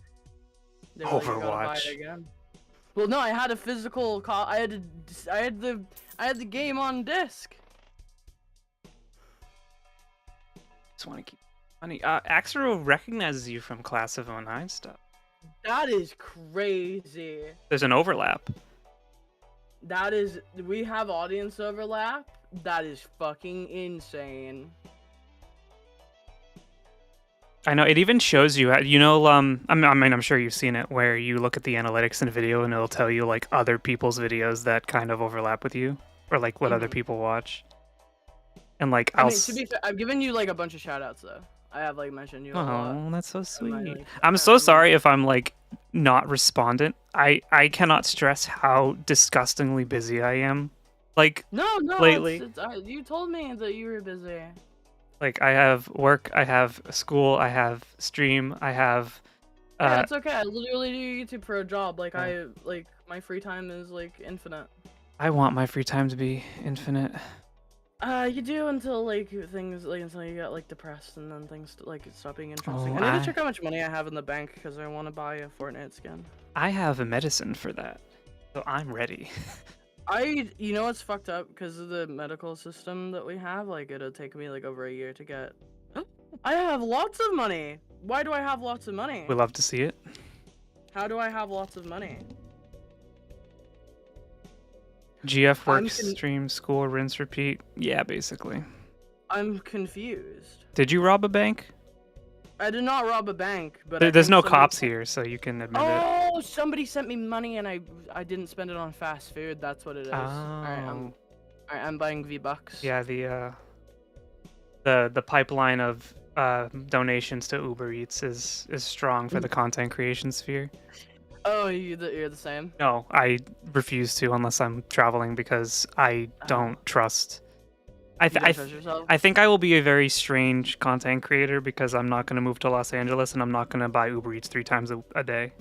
they were like, you gotta buy it again. Well, no, I had a physical I had the game on disc. Just want to keep money. Axero recognizes you from Class of 09 stuff. That is crazy. There's an overlap. We have audience overlap. That is fucking insane. I know, it even shows you, you know, I mean, I'm sure you've seen it, where you look at the analytics in a video and it'll tell you, like, other people's videos that kind of overlap with you, or, like, what other people watch. And, like, I mean, to be fair, I've given you, like, a bunch of shout-outs, though. I have, like, mentioned you a lot. Oh, that's so sweet. I'm so sorry if I'm, like, not respondent. I cannot stress how disgustingly busy I am, like, lately. You told me that you were busy. Like, I have work, I have school, I have stream, I have... yeah, it's okay. I literally do YouTube for a job. Like, my free time is, like, infinite. I want my free time to be infinite. You do until, like, until you get, like, depressed and then things, like, stop being interesting. I need to check how much money I have in the bank because I want to buy a Fortnite skin. I have a medicine for that, so I'm ready. You know what's fucked up? Because of the medical system that we have, like, it'll take me, like, over a year to get... I have lots of money! Why do I have lots of money? We love to see it. How do I have lots of money? GF work, stream, school, rinse, repeat. Yeah, basically. I'm confused. Did you rob a bank? I did not rob a bank, but there's no cops here, so you can admit it. Oh, somebody sent me money and I didn't spend it on fast food. That's what it is. Oh. Alright, I'm buying V-Bucks. Yeah, the pipeline of donations to Uber Eats is strong for the content creation sphere. Oh, you're the same? No, I refuse to unless I'm traveling because I don't trust I think I will be a very strange content creator because I'm not going to move to Los Angeles and I'm not going to buy Uber Eats 3 times a day.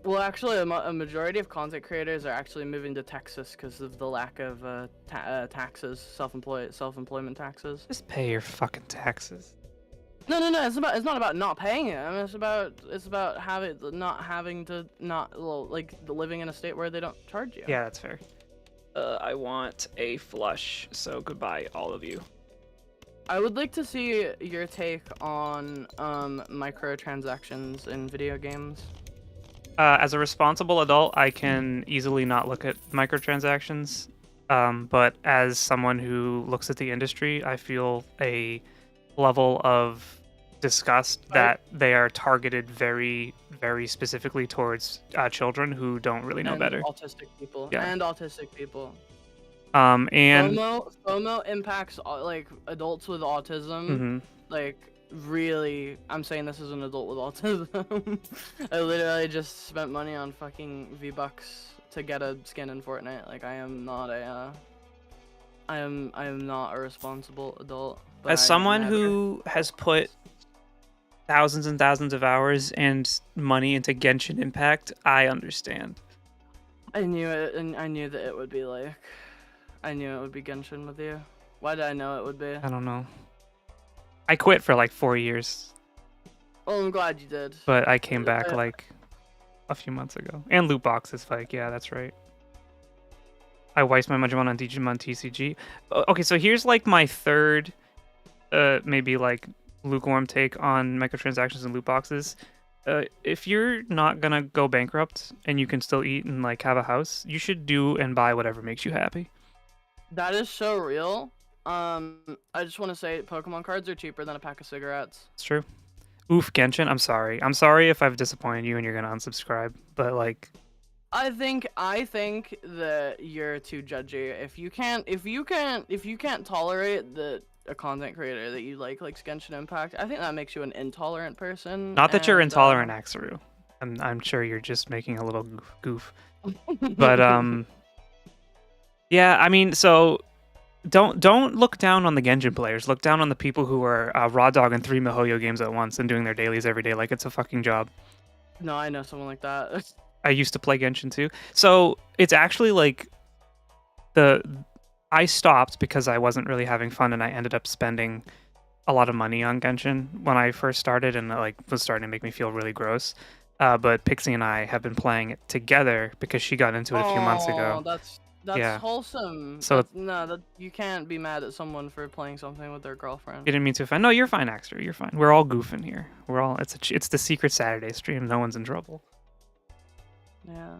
Well, actually, a majority of content creators are actually moving to Texas because of the lack of taxes, self-employment taxes. Just pay your fucking taxes. No. It's not about not paying it. I mean, it's about not having to living in a state where they don't charge you. Yeah, that's fair. I want a flush, so goodbye, all of you. I would like to see your take on microtransactions in video games. As a responsible adult, I can easily not look at microtransactions, but as someone who looks at the industry, I feel a level of disgust that they are targeted very, very specifically towards children who don't really know better. Autistic people. Yeah. And autistic people. And FOMO impacts like adults with autism. Mm-hmm. Like really, I'm saying this as an adult with autism. I literally just spent money on fucking V-Bucks to get a skin in Fortnite. Like I am not a responsible adult. As someone who has put thousands and thousands of hours and money into Genshin Impact, I understand. I knew it, and I knew that it would be like, I knew it would be Genshin with you. Why did I know it would be? I don't know. I quit for like 4 years. Oh, I'm glad you did. But I came back like a few months ago. And loot boxes, like, yeah, that's right. I waste my Digimon on Digimon TCG. Okay, so here's like my third, maybe like lukewarm take on microtransactions and loot boxes. If you're not gonna go bankrupt and you can still eat and like have a house, you should do and buy whatever makes you happy. That is so real. I just want to say Pokemon cards are cheaper than a pack of cigarettes. It's true. Oof, Genshin, I'm sorry. I'm sorry if I've disappointed you and you're gonna unsubscribe, but like I think that you're too judgy. If you can't tolerate a content creator that you like Genshin Impact, I think that makes you an intolerant person. Not that you're intolerant, Axaru. I'm sure you're just making a little goof. But yeah, I mean, so don't look down on the Genshin players. Look down on the people who are raw dogging 3 MiHoYo games at once and doing their dailies every day like it's a fucking job. No, I know someone like that. I used to play Genshin too. So it's actually like I stopped because I wasn't really having fun and I ended up spending a lot of money on Genshin when I first started and it like was starting to make me feel really gross. But Pixie and I have been playing it together because she got into it a few months ago. That's wholesome. So you can't be mad at someone for playing something with their girlfriend. You didn't mean to offend. No, you're fine, Axter. You're fine. We're all goofing here. We're all. It's the secret Saturday stream. No one's in trouble. Yeah.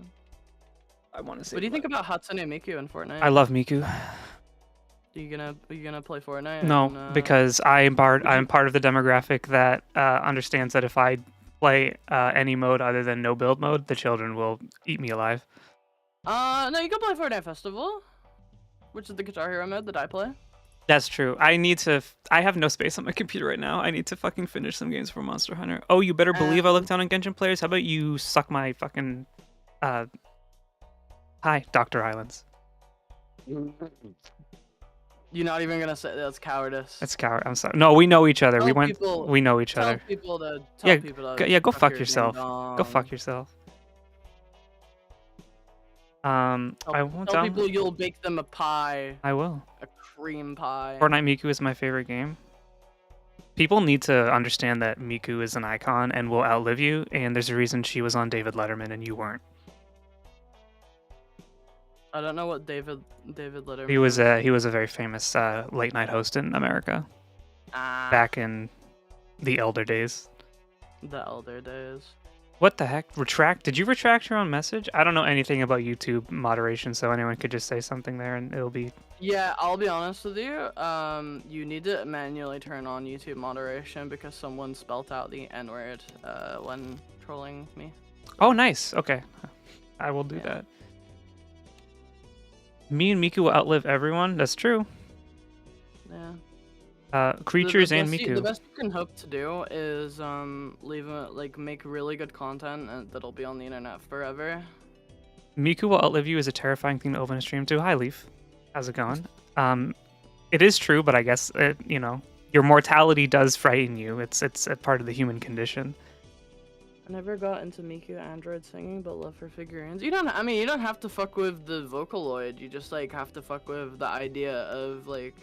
I want to say. What do you think about Hatsune Miku in Fortnite? I love Miku. Are you gonna play Fortnite? No, because I'm part of the demographic that understands that if I play any mode other than no build mode, the children will eat me alive. No, you can play Fortnite Festival, which is the Guitar Hero mode that I play. That's true. I have no space on my computer right now. I need to fucking finish some games for Monster Hunter. Oh, you better believe I look down on Genshin players. How about you suck my fucking hi, Dr. Islands. You're not even gonna say that's cowardice. That's coward. I'm sorry. No, we know each other. We know each other. Tell people to go fuck yourself. Go fuck yourself. I won't tell people you'll bake them a pie. I will. A cream pie. Fortnite Miku is my favorite game. People need to understand that Miku is an icon and will outlive you, and there's a reason she was on David Letterman and you weren't. I don't know what David Letterman. He was a very famous late night host in America. Back in the elder days. The elder days. What the heck? Retract? Did you retract your own message? I don't know anything about YouTube moderation, so anyone could just say something there and it'll be... Yeah, I'll be honest with you. You need to manually turn on YouTube moderation because someone spelt out the N-word when trolling me. Oh, nice. Okay. I will do that. Me and Miku will outlive everyone. That's true. Yeah. Creatures and Miku. The best you can hope to do is make really good content that'll be on the internet forever. Miku will outlive you is a terrifying thing to open a stream to. Hi, Leaf. How's it going? It is true, but I guess you know, your mortality does frighten you. It's a part of the human condition. I never got into Miku android singing, but love her figurines. You don't. I mean, you don't have to fuck with the Vocaloid. You just like have to fuck with the idea of like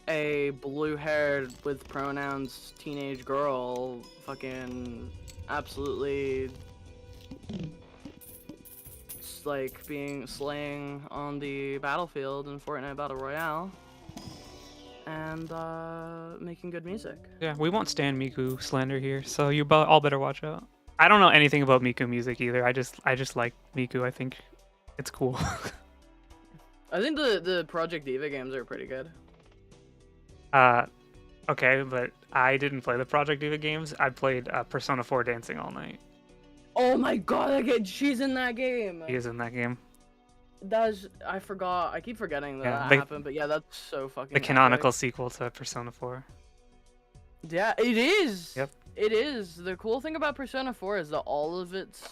a blue-haired with pronouns teenage girl, fucking absolutely like being slaying on the battlefield in Fortnite Battle Royale, and making good music. Yeah, we won't stand Miku slander here, so you all better watch out. I don't know anything about Miku music either. I just like Miku. I think it's cool. I think the Project Diva games are pretty good. Okay, but I didn't play the Project Diva games. I played Persona 4 Dancing All Night. Oh my god, she's in that game! He is in that game. I forgot. I keep forgetting that Yeah, that happened, but yeah, that's so fucking the canonical epic. sequel to Persona 4. Yeah, it is! Yep. It is. The cool thing about Persona 4 is that all of its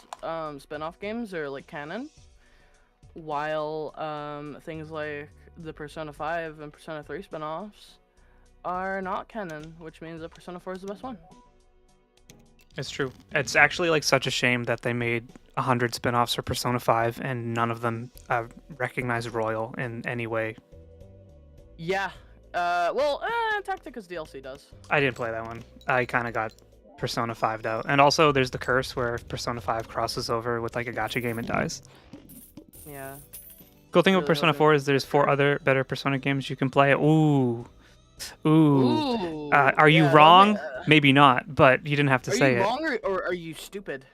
spin-off games are like canon, while things like the Persona 5 and Persona 3 spin-offs are not canon, which means that Persona 4 is the best one. It's true. It's actually like such a shame that they made 100 spin-offs for Persona 5 and none of them recognize Royal in any way. Yeah. Well, Tactica's DLC does. I didn't play that one. I kind of got Persona 5'd out. And also there's the curse where if Persona 5 crosses over with like a gacha game, it dies. Yeah. Cool thing about Persona 4 is there's 4 other better Persona games you can play. Ooh. Are you wrong? Maybe not, but you didn't have to say it. Are you wrong or are you stupid?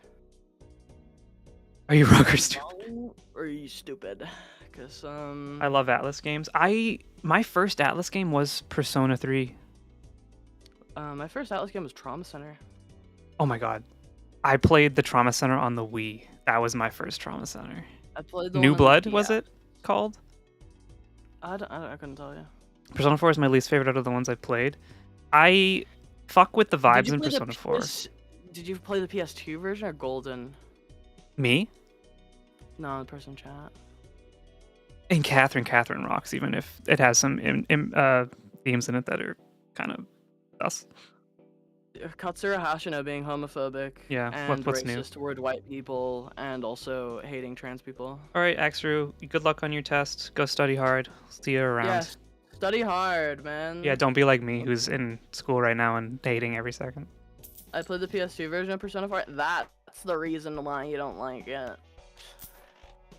Are you wrong or stupid? Or are you stupid? Because I love Atlas games. My first Atlas game was Persona 3. My first Atlas game was Trauma Center. Oh my god. I played the Trauma Center on the Wii. That was my first Trauma Center. I played the New Blood, was it called? I couldn't tell you. Persona 4 is my least favorite out of the ones I played. I fuck with the vibes in Persona 4. Did you play the PS2 version or Golden? Me? No, the person in chat. And Catherine rocks, even if it has some themes in it that are kind of us. Katsura Hashino being homophobic and what's racist new? toward white people and also hating trans people. Alright, Axru, good luck on your test. Go study hard. See you around. Yeah, study hard, man. Yeah, don't be like me, who's in school right now and hating every second. I played the PS2 version of Persona 4. That's the reason why you don't like it.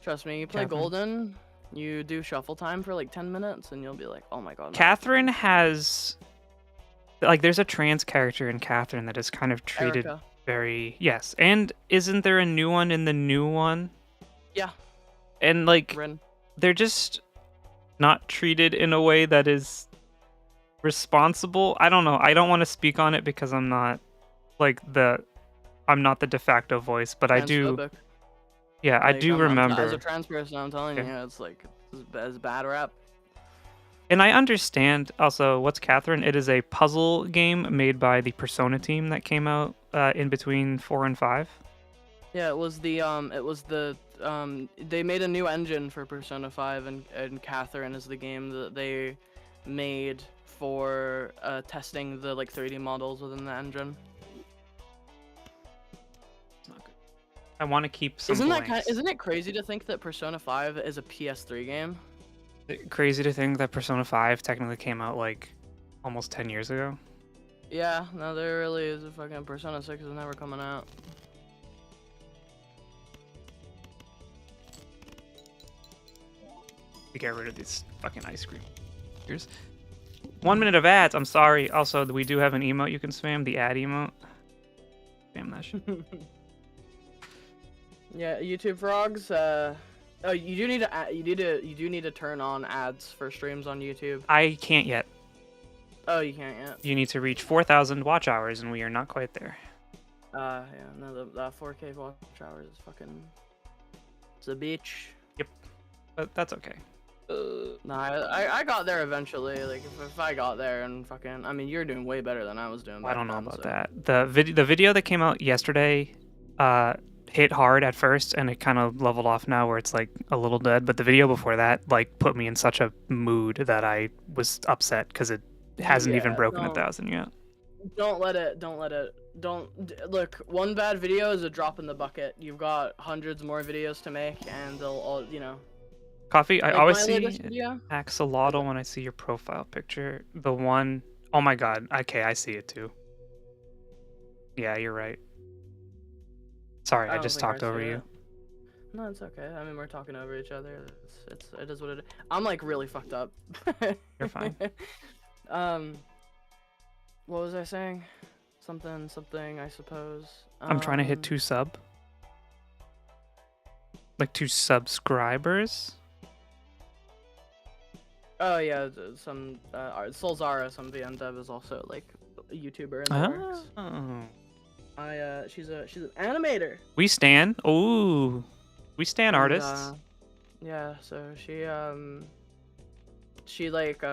Trust me, you play Golden, you do shuffle time for like 10 minutes, and you'll be like, oh my god. Catherine has... Like, there's a trans character in Catherine that is kind of treated Erica. very... Yes, and isn't there a new one in the new one? Yeah. And, like, Rin. They're just not treated in a way that is responsible. I don't know. I don't want to speak on it because I'm not, like, I'm not the de facto voice, but I do... Yeah, like, I do remember. As a trans person, I'm telling you, it's like, it's bad rap. And I understand also what's Catherine. It is a puzzle game made by the Persona team that came out in between 4 and 5. Yeah, it was the they made a new engine for Persona 5, and Catherine is the game that they made for testing the like 3D models within the engine. It's not good. I want to keep some. Isn't it crazy to think that Persona 5 is a PS3 game? Crazy to think that Persona 5 technically came out like almost 10 years ago. Yeah, no, there really is a fucking Persona 6 is never coming out. To get rid of these fucking ice cream. Here's 1 minute of ads. I'm sorry. Also, we do have an emote you can spam, the ad emote. Spam that shit. Yeah, YouTube frogs. Oh, you do need to turn on ads for streams on YouTube. I can't yet. Oh, you can't yet. You need to reach 4,000 watch hours, and we are not quite there. Yeah, no, the 4K watch hours is fucking. It's a bitch. Yep, but that's okay. No, I got there eventually. Like if I got there and fucking, I mean, you're doing way better than I was doing. I don't know about that. The video that came out yesterday, hit hard at first, and it kind of leveled off now where it's like a little dead. But the video before that like put me in such a mood that I was upset because it hasn't even Yeah, broken 1,000 yet. Don't let it. Look. One bad video is a drop in the bucket. You've got hundreds more videos to make, and they'll all, you know. Coffee, I Like always my see latest video. axolotl when I see your profile picture. The one, oh my god, okay, I see it too. Yeah, you're right. Sorry, I don't just think I talked over see you. it. No, it's okay. I mean, we're talking over each other. It is what it is. I'm like really fucked up. You're fine. What was I saying? Something, I suppose. I'm trying to hit 2 sub. Like 2 subscribers. Oh yeah, some Solzara, some VM dev is also like a YouTuber in the works. Oh. She's an animator. We stan. Ooh. We stan artists. Yeah, so she like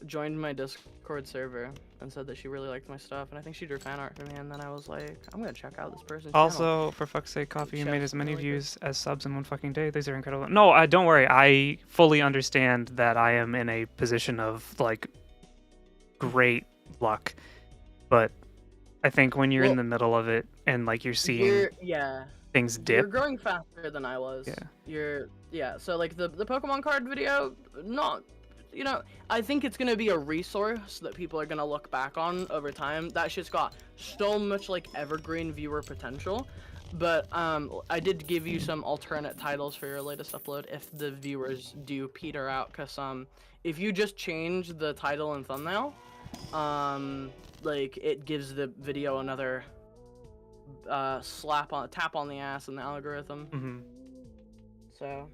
joined my Discord server and said that she really liked my stuff, and I think she drew fan art for me, and then I was like, I'm gonna check out this person's Also, channel. for fuck's sake, Coffee, you made as many really views as subs in one fucking day. These are incredible. No, don't worry. I fully understand that I am in a position of like great luck, but I think when you're in the middle of it and like you're seeing things dip. You're growing faster than I was. So like the Pokemon card video, not, you know, I think it's gonna be a resource that people are gonna look back on over time. That shit's got so much like evergreen viewer potential. But I did give you some alternate titles for your latest upload if the viewers do peter out, cause if you just change the title and thumbnail, like it gives the video another tap on the ass in the algorithm. Mm-hmm. So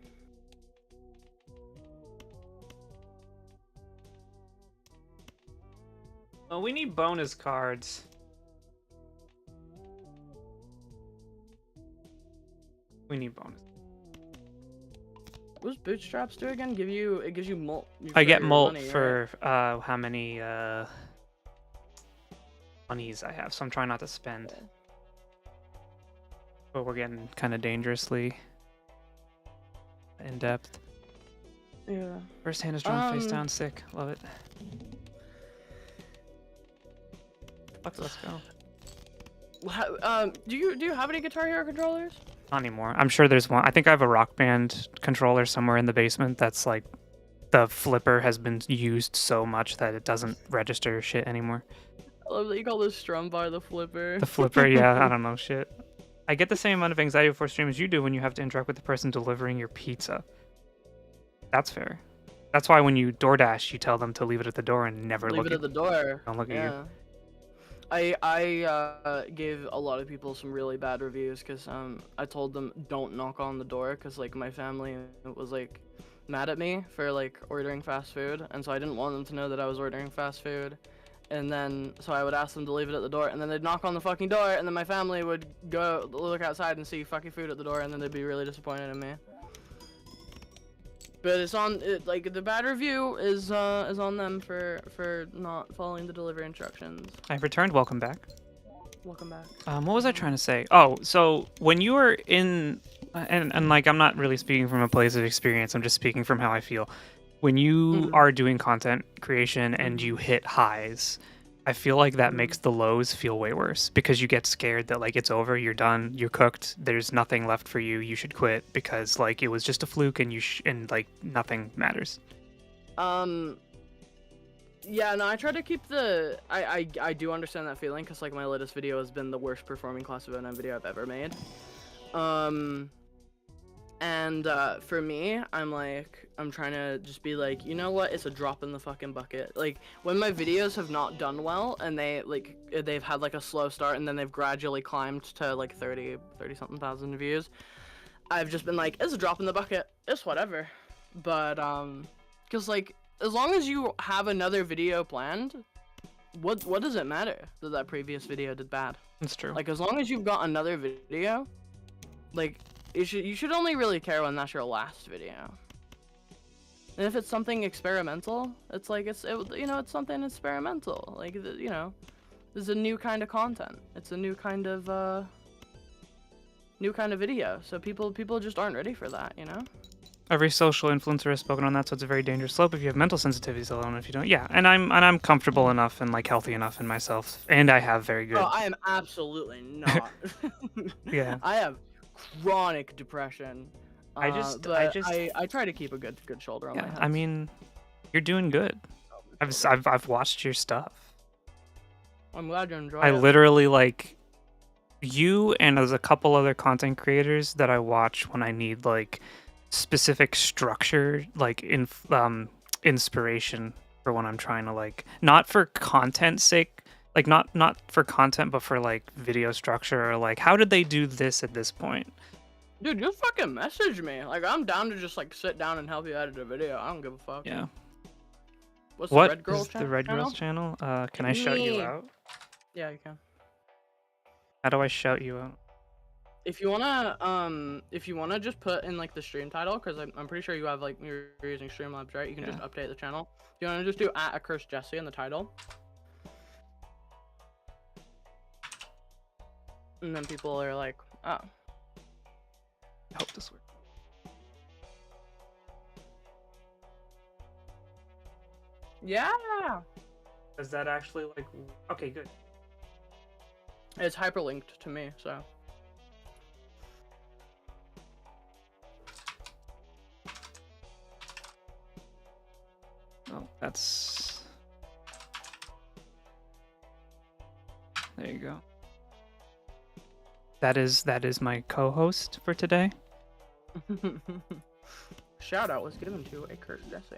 well, we need bonus cards. We need bonus. What does Bootstraps do again? It gives you molt. I get molt money, for how many monies I have, so I'm trying not to spend. But we're getting kind of dangerously in depth. Yeah. First hand is drawn face down, sick. Love it. Let's go. Do you have any Guitar Hero controllers? Not anymore. I'm sure there's one. I think I have a Rock Band controller somewhere in the basement that's like the flipper has been used so much that it doesn't register shit anymore. I love that you call this strum bar the flipper. The flipper, yeah, I don't know shit. I get the same amount of anxiety before stream as you do when you have to interact with the person delivering your pizza. That's fair. That's why when you DoorDash, you tell them to leave it at the door and never leave it at the door. Don't look at you. I gave a lot of people some really bad reviews because I told them don't knock on the door because like my family was like mad at me for like ordering fast food, and so I didn't want them to know that I was ordering fast food. And then so I would ask them to leave it at the door, and then they'd knock on the fucking door, and then my family would go look outside and see fucking food at the door, and then they'd be really disappointed in me. But it's on like the bad review is on them for not following the delivery instructions. I've returned. Welcome back. Welcome back. What was I trying to say? Oh, so when you were in, and like I'm not really speaking from a place of experience. I'm just speaking from how I feel. When you are doing content creation and you hit highs, I feel like that makes the lows feel way worse because you get scared that like it's over, you're done, you're cooked, there's nothing left for you, you should quit because like it was just a fluke and and like nothing matters. Yeah, no, I try to keep the I do understand that feeling because like my latest video has been the worst performing class of O9 video I've ever made. And for me, I'm trying to just be like, you know what? It's a drop in the fucking bucket. Like when my videos have not done well and they've had like a slow start and then they've gradually climbed to like 30 something thousand views, I've just been like, it's a drop in the bucket. It's whatever. But cause like as long as you have another video planned, what does it matter that previous video did bad? That's true. Like as long as you've got another video, like you should only really care when that's your last video. And if it's something experimental, it's like it's something experimental. Like there's a new kind of content. It's a new kind of new kind of video. So people just aren't ready for that, you know? Every social influencer has spoken on that, so it's a very dangerous slope if you have mental sensitivities alone. If you don't, yeah, and I'm comfortable enough and like healthy enough in myself, and I have very good. Oh, I am absolutely not. Yeah. I have chronic depression. I try to keep a good shoulder on my head. I mean, you're doing good. I've watched your stuff. I'm glad you enjoy it. I literally like you, and there's a couple other content creators that I watch when I need like specific structure, like inspiration for when I'm trying to like, not for content's sake, like not for content, but for like video structure, or like how did they do this at this point. Dude, just fucking message me. Like, I'm down to just like sit down and help you edit a video. I don't give a fuck. Yeah. What's the Red Girls channel? The Red Girls channel? Can I shout you out? Yeah, you can. How do I shout you out? If you wanna just put in like the stream title, because I'm pretty sure you have like you're using Streamlabs, right? You can just update the channel. You wanna just do @AccursedJesse in the title, and then people are like, oh. I hope this works. Yeah. Is that actually like okay? Good. It's hyperlinked to me, so. Oh, that's. There you go. That is my co-host for today. Shout out was given to Accursed Jesse.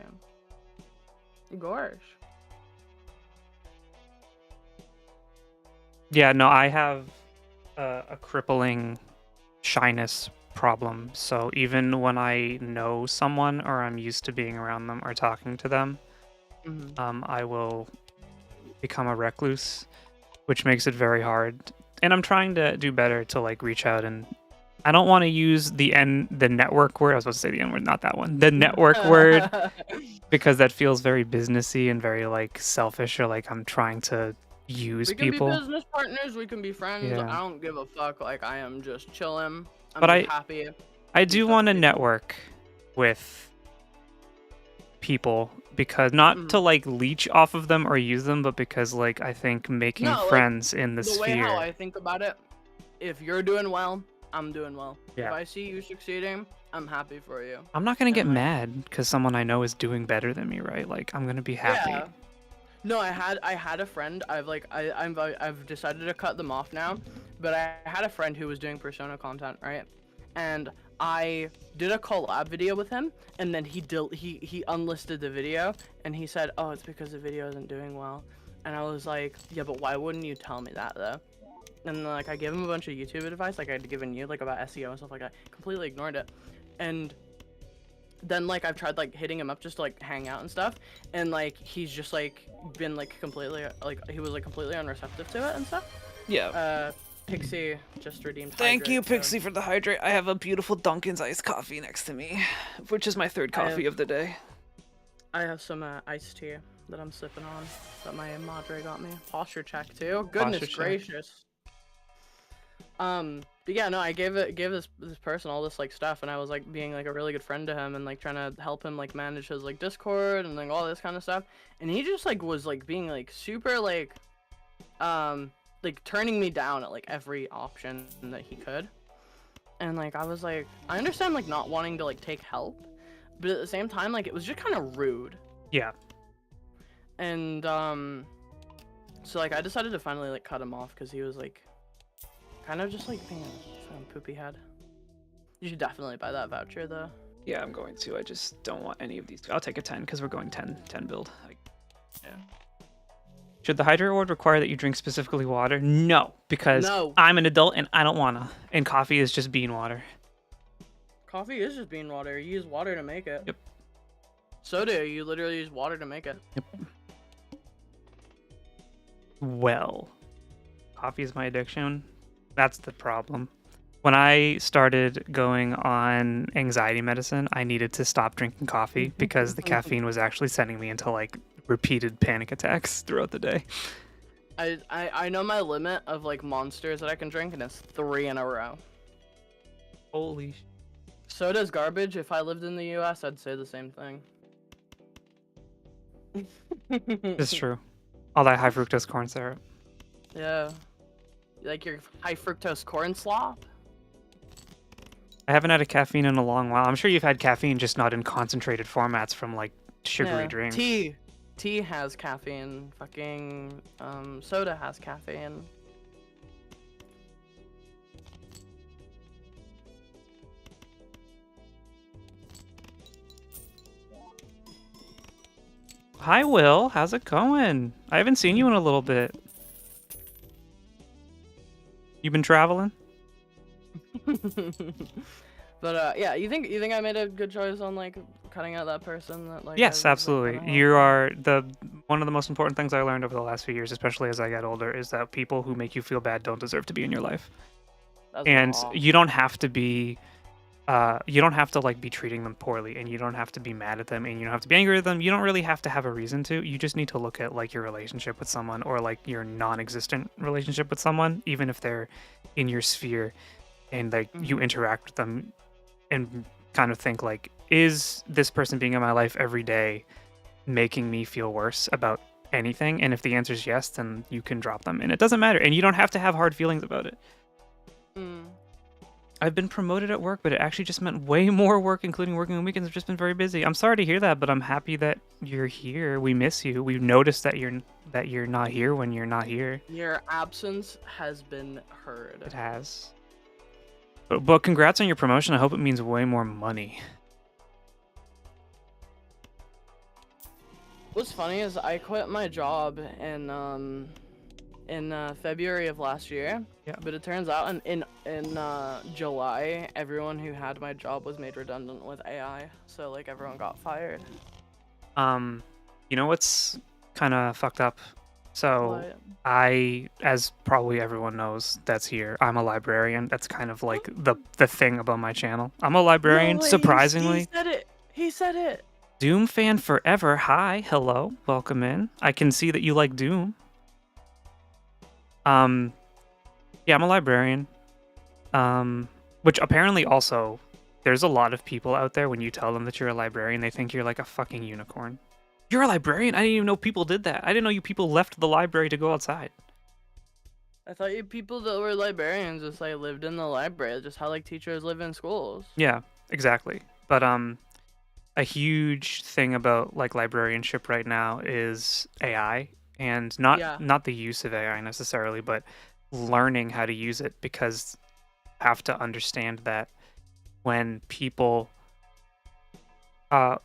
Gosh. Yeah, no, I have a crippling shyness problem. So even when I know someone or I'm used to being around them or talking to them, I will become a recluse, which makes it very hard. And I'm trying to do better to like reach out, and I don't want to use the network word. I was supposed to say the N word, not that one. The network word, because that feels very businessy and very like selfish, or like I'm trying to use people. We can be business partners. We can be friends. Yeah. I don't give a fuck. Like, I am just chilling. But happy. I do want to network with people, because not to like leech off of them or use them, but because like I think making friends in the sphere. The way how I think about it, if you're doing well, I'm doing well. Yeah. If I see you succeeding, I'm happy for you. I'm not gonna get mad because someone I know is doing better than me, right? Like I'm gonna be happy. Yeah. No, I had a friend. I've decided to cut them off now, but I had a friend who was doing Persona content, right? And I did a collab video with him, and then he unlisted the video, and he said, "Oh, it's because the video isn't doing well." And I was like, "Yeah, but why wouldn't you tell me that though?" And then, like, I gave him a bunch of YouTube advice, like I'd given you, like about SEO and stuff like that. Completely ignored it, and then like I've tried like hitting him up just to like hang out and stuff, and like he's just like been like completely like he was like completely unreceptive to it and stuff. Yeah. Pixie just redeemed. Thank you, Pixie, for the hydrate. I have a beautiful Dunkin's iced coffee next to me, which is my third coffee of the day. I have some iced tea that I'm sipping on that my madre got me. Posture check too. Goodness gracious. But yeah, no, I gave this person all this like stuff, and I was like being like a really good friend to him and like trying to help him like manage his like Discord and like all this kind of stuff. And he just like was like being like super like turning me down at like every option that he could. And like I was like, I understand like not wanting to like take help, but at the same time like it was just kind of rude. Yeah. And so like I decided to finally like cut him off because he was like kind of just like being a poopy head. You should definitely buy that voucher though. Yeah, I'm going to. I just don't want any of these. I'll take a 10 because we're going 10 build. Yeah. Should the hydrate reward require that you drink specifically water? No, because I'm an adult and I don't wanna. And coffee is just bean water. Coffee is just bean water. You use water to make it. Yep. Soda, you literally use water to make it. Yep. Well, coffee is my addiction. That's the problem. When I started going on anxiety medicine, I needed to stop drinking coffee because the caffeine was actually sending me into like repeated panic attacks throughout the day. I know my limit of like monsters that I can drink, and it's 3 in a row. Holy Soda's garbage. If I lived in the U.S., I'd say the same thing. It's true. All that high fructose corn syrup. Yeah. Like your high fructose corn slop? I haven't had a caffeine in a long while. I'm sure you've had caffeine, just not in concentrated formats from like sugary drinks. Tea has caffeine. Fucking soda has caffeine. Hi, Will. How's it going? I haven't seen you in a little bit. You been traveling? But yeah, you think I made a good choice on like cutting out that person that like? Yes, I was, absolutely. like, You are one of the most important things I learned over the last few years, especially as I got older, is that people who make you feel bad don't deserve to be in your life. And you don't have to be you don't have to like be treating them poorly, and you don't have to be mad at them, and you don't have to be angry at them. You don't really have to have a reason to. You just need to look at like your relationship with someone, or like your non-existent relationship with someone, even if they're in your sphere, and like you interact with them, and kind of think like, is this person being in my life every day making me feel worse about anything? And if the answer is yes, then you can drop them, and it doesn't matter, and you don't have to have hard feelings about it. I've been promoted at work, but it actually just meant way more work, including working on weekends. I've just been very busy. I'm sorry to hear that, but I'm happy that you're here. We miss you. We've noticed that you're not here when you're not here. Your absence has been heard. It has. But congrats on your promotion. I hope it means way more money. What's funny is I quit my job in February of last year. Yeah. But it turns out in July, everyone who had my job was made redundant with AI. So like everyone got fired. You know what's kind of fucked up? So What? I, as probably everyone knows that's here, I'm a librarian. That's kind of like the thing about my channel. I'm a librarian, No way, surprisingly. He said it. He said it. Doom fan forever. Hi, hello, welcome in. I can see that you like Doom. Yeah, I'm a librarian. Which apparently also, there's a lot of people out there when you tell them that you're a librarian, they think you're like a fucking unicorn. You're a librarian? I didn't even know people did that. I didn't know you people left the library to go outside. I thought you people that were librarians just like lived in the library, just how like teachers live in schools. Yeah, exactly. But a huge thing about like librarianship right now is AI, and not the use of AI necessarily, but learning how to use it, because you have to understand that when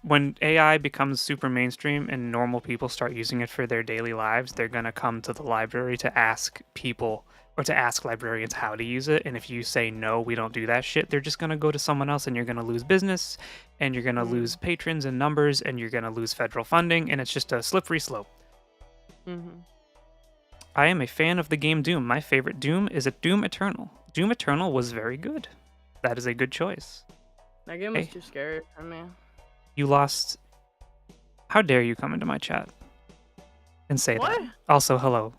when AI becomes super mainstream and normal people start using it for their daily lives, they're going to come to the library to ask people, or to ask librarians how to use it. And if you say, no, we don't do that shit, they're just going to go to someone else, and you're going to lose business, and you're going to lose patrons and numbers, and you're going to lose federal funding, and it's just a slippery slope. I am a fan of the game Doom. My favorite Doom is Doom Eternal. Doom Eternal was very good. That is a good choice. That game was too scary for me. You lost. How dare you come into my chat and say What? that? Also, hello,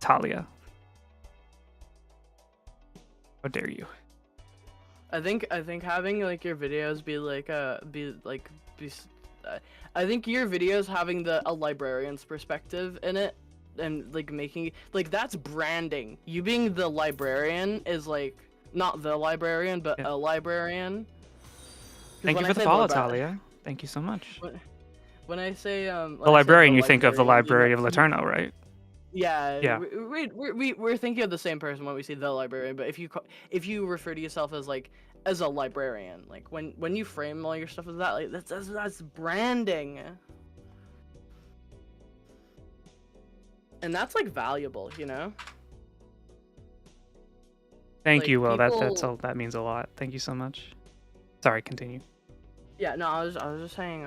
Talia. How dare you? I think having like your videos I think your videos having a librarian's perspective in it, and like making like that's branding. You being the librarian is like not the librarian, but a librarian. Thank you for the follow, Talia. Thank you so much. When I say the librarian, you think of the Library of Laterno, right? Yeah. Yeah. We're thinking of the same person when we say the librarian, but if you refer to yourself as a librarian, like when you frame all your stuff as that, like that's branding. And that's like valuable, you know? Thank like, you, Will. That means a lot. Thank you so much. Sorry, continue. Yeah, no, I was just saying,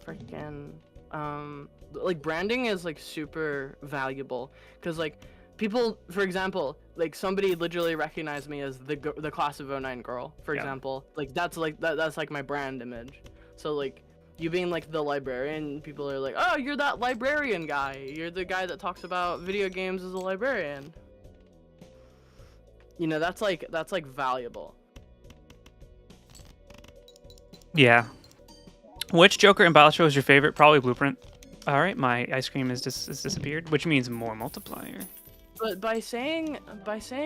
freaking, like branding is like super valuable, because like people, for example, like somebody literally recognized me as the class of '09 girl, for example, like that's like my brand image. So like you being like the librarian, people are like, oh, you're that librarian guy. You're the guy that talks about video games as a librarian. You know, that's like valuable. Yeah. Which Joker in Balatro is your favorite? Probably Blueprint. All right, my ice cream is disappeared, which means more multiplier. But by saying that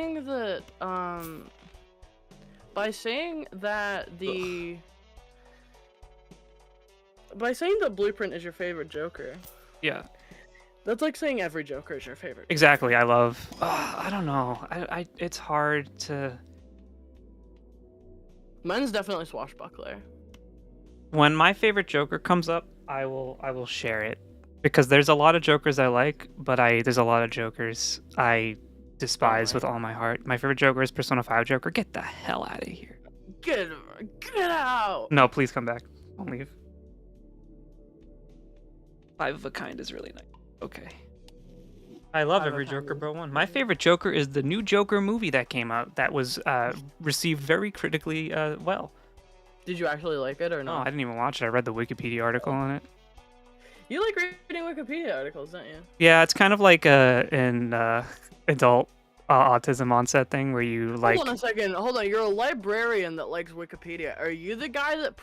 Blueprint is your favorite Joker. Yeah. That's like saying every Joker is your favorite. Exactly. I love. I don't know. It's hard to. Mine's definitely Swashbuckler. When my favorite Joker comes up, I will share it because there's a lot of Jokers I like, but there's a lot of Jokers I despise with all my heart. My favorite Joker is Persona 5 Joker. Get the hell out of here. Get out. No, please come back. Don't leave. 5 of a Kind is really nice. Okay. I love every Joker Bro one. My favorite Joker is the new Joker movie that came out that was received very critically well. Did you actually like it or No, not? I didn't even watch it. I read the Wikipedia article on it. You like reading Wikipedia articles, don't you? Yeah, it's kind of like an adult autism onset thing where you like. Hold on a second. Hold on. You're a librarian that likes Wikipedia. Are you the guy that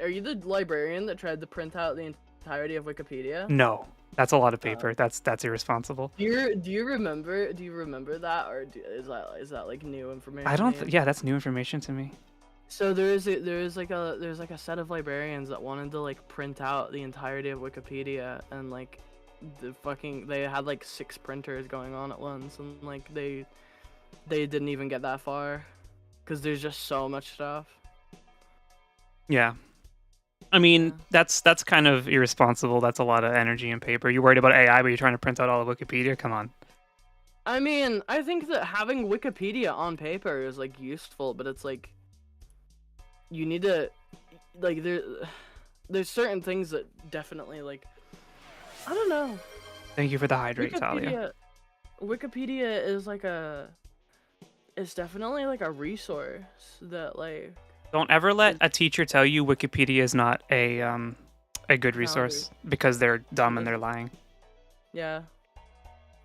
Are you the librarian that tried to print out the entirety of Wikipedia? No, that's a lot of paper. That's irresponsible. Do you remember that, or is that like new information? I don't. Yeah, that's new information to me. So there's like a set of librarians that wanted to like print out the entirety of Wikipedia, and like they had like 6 printers going on at once, and like they didn't even get that far because there's just so much stuff. Yeah. I mean, that's kind of irresponsible. That's a lot of energy and paper. You're worried about AI, but you're trying to print out all of Wikipedia? Come on. I mean, I think that having Wikipedia on paper is like useful, but it's like you need to like there's certain things that definitely like I don't know. Thank you for the hydrate, Talia. Wikipedia is like it's definitely like a resource that like. Don't ever let a teacher tell you Wikipedia is not a good resource because they're dumb and they're lying. Yeah.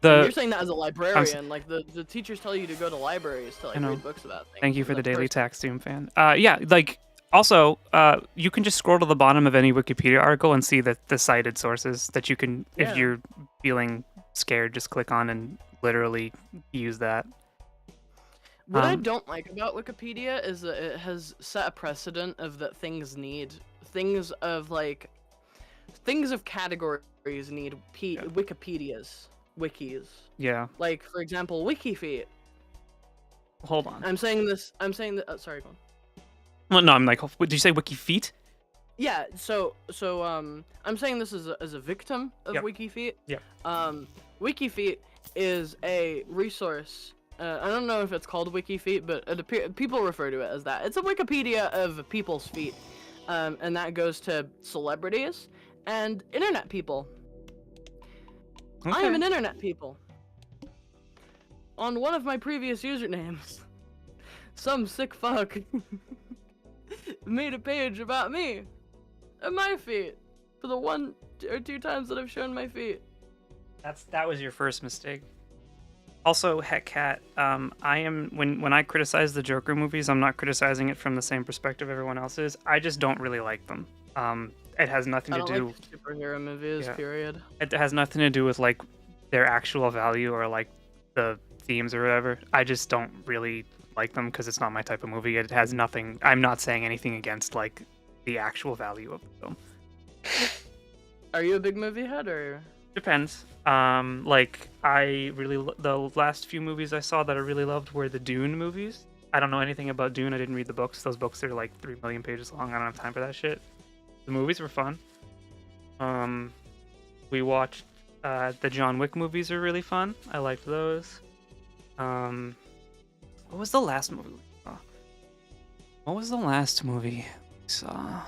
You're saying that as a librarian, like the teachers tell you to go to libraries to like read books about things. Thank you for the Daily Tax Doom fan. Yeah, like also you can just scroll to the bottom of any Wikipedia article and see the cited sources that you can, if you're feeling scared, just click on and literally use that. What I don't like about Wikipedia is that it has set a precedent of that things of categories need wikis. Yeah. Like for example, WikiFeet. Hold on. I'm saying that. Sorry, go on. Well, no, I'm like, did you say WikiFeet? Yeah. So I'm saying this as a victim of WikiFeet. Yeah. WikiFeet is a resource. I don't know if it's called WikiFeet, but people refer to it as that. It's a Wikipedia of people's feet, and that goes to celebrities and internet people. Okay. I am an internet people. On one of my previous usernames, some sick fuck made a page about me and my feet for the 1 or 2 times that I've shown my feet. That was your first mistake. Also, Heckcat, I am when I criticize the Joker movies, I'm not criticizing it from the same perspective everyone else is. I just don't really like them. It has nothing to do. Like superhero movies, period. It has nothing to do with like their actual value or like the themes or whatever. I just don't really like them because it's not my type of movie. It has nothing. I'm not saying anything against like the actual value of the film. Are you a big movie head or? Depends. Like the last few movies I saw that I really loved were the Dune movies. I don't know anything about Dune. I didn't read the books. Those books are like 3 million pages long. I don't have time for that shit. The movies were fun. We watched the John Wick movies are really fun. I liked those. What was the last movie we saw? What was the last movie we saw?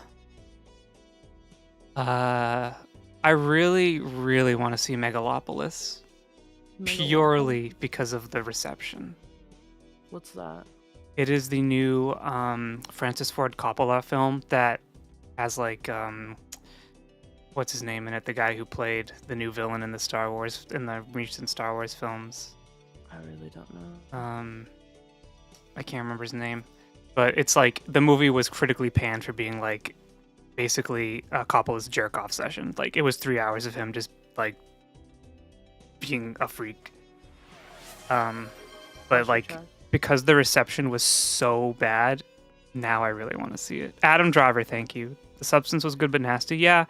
I really, really want to see Megalopolis. Purely because of the reception. What's that? It is the new Francis Ford Coppola film that has like what's his name in it? The guy who played the new villain in the recent Star Wars films. I really don't know. I can't remember his name. But it's like the movie was critically panned for being like basically Coppola's jerk off session. Like it was 3 hours of him just like being a freak. But like because the reception was so bad, now I really want to see it. Adam Driver, thank you. The Substance was good but nasty. Yeah,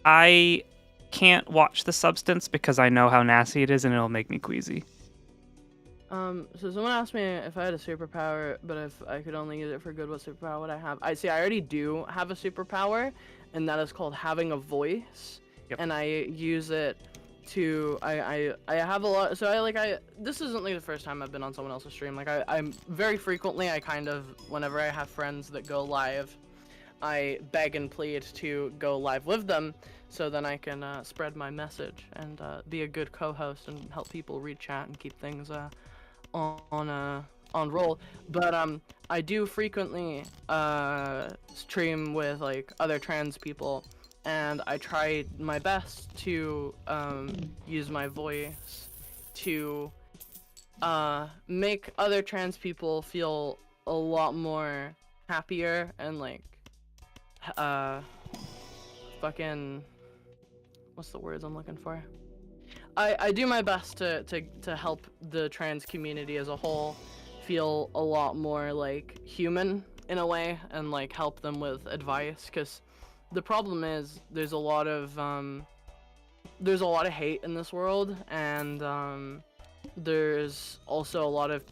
I can't watch The Substance because I know how nasty it is and it'll make me queasy. So someone asked me if I had a superpower, but if I could only use it for good, what superpower would I have? I already do have a superpower, and that is called having a voice. Yep. And I use it to I have a lot. So this isn't like the first time I've been on someone else's stream. Like I'm very frequently, I kind of, whenever I have friends that go live, I beg and plead to go live with them, so then I can spread my message and be a good co-host and help people read chat and keep things on roll. But I do frequently stream with like other trans people, and I try my best to use my voice to make other trans people feel a lot more happier and like fucking, what's the words I'm looking for? I do my best to help the trans community as a whole feel a lot more like human in a way, and like help them with advice, because the problem is there's a lot of hate in this world, and there's also a lot of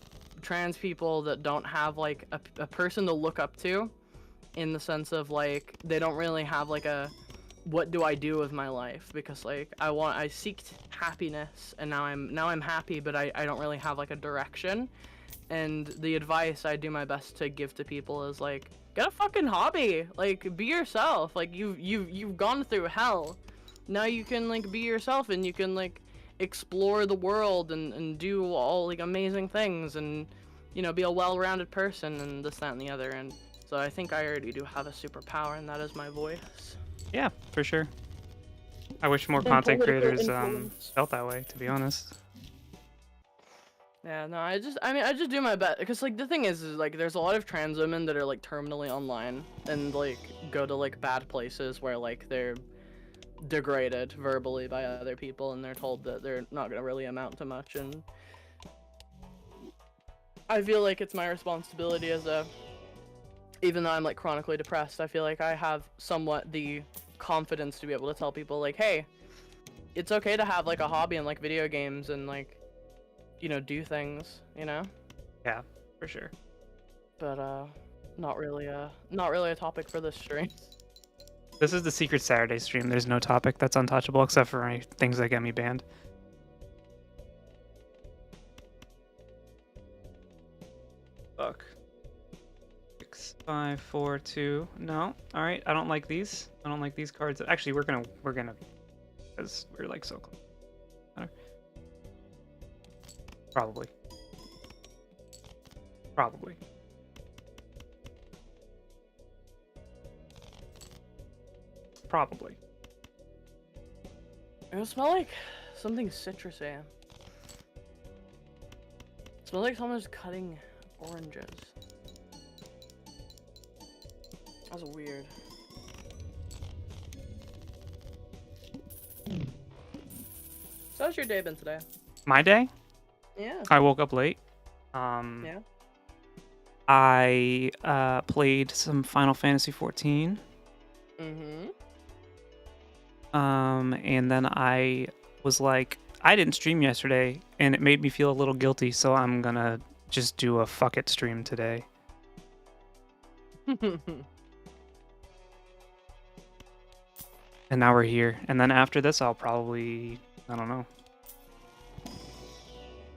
trans people that don't have like a person to look up to, in the sense of like they don't really have like a what do I do with my life, because like I seeked happiness and now I'm happy, but I don't really have like a direction. And the advice I do my best to give to people is like, get a fucking hobby, like be yourself, like you've gone through hell, now you can like be yourself and you can like explore the world and do all like amazing things, and you know, be a well-rounded person and this, that, and the other. And so I think I already do have a superpower, and that is my voice. Yeah, for sure. I wish more content creators felt that way, to be honest. Yeah, no, I just do my best, because like the thing is like there's a lot of trans women that are like terminally online and like go to like bad places where like they're degraded verbally by other people, and they're told that they're not gonna really amount to much. And I feel like it's my responsibility as a, even though I'm like chronically depressed, I feel like I have somewhat the confidence to be able to tell people like, hey, it's okay to have like a hobby and like video games and like, you know, do things, you know? Yeah, for sure. But not really a topic for this stream. This is the Secret Saturday stream. There's no topic that's untouchable except for any things that get me banned. Fuck. 6, 5, 4, 2. No. All right. I don't like these. I don't like these cards. Actually, we're gonna because we're like so close. Probably. It smell like something citrusy. It smells like someone's cutting oranges. That's weird. So how's your day been today? My day? Yeah. I woke up late. Yeah. I played some Final Fantasy 14. Mm-hmm. And then I was like, I didn't stream yesterday, and it made me feel a little guilty, so I'm gonna just do a fuck it stream today. And now we're here. And then after this, I'll probably, I don't know.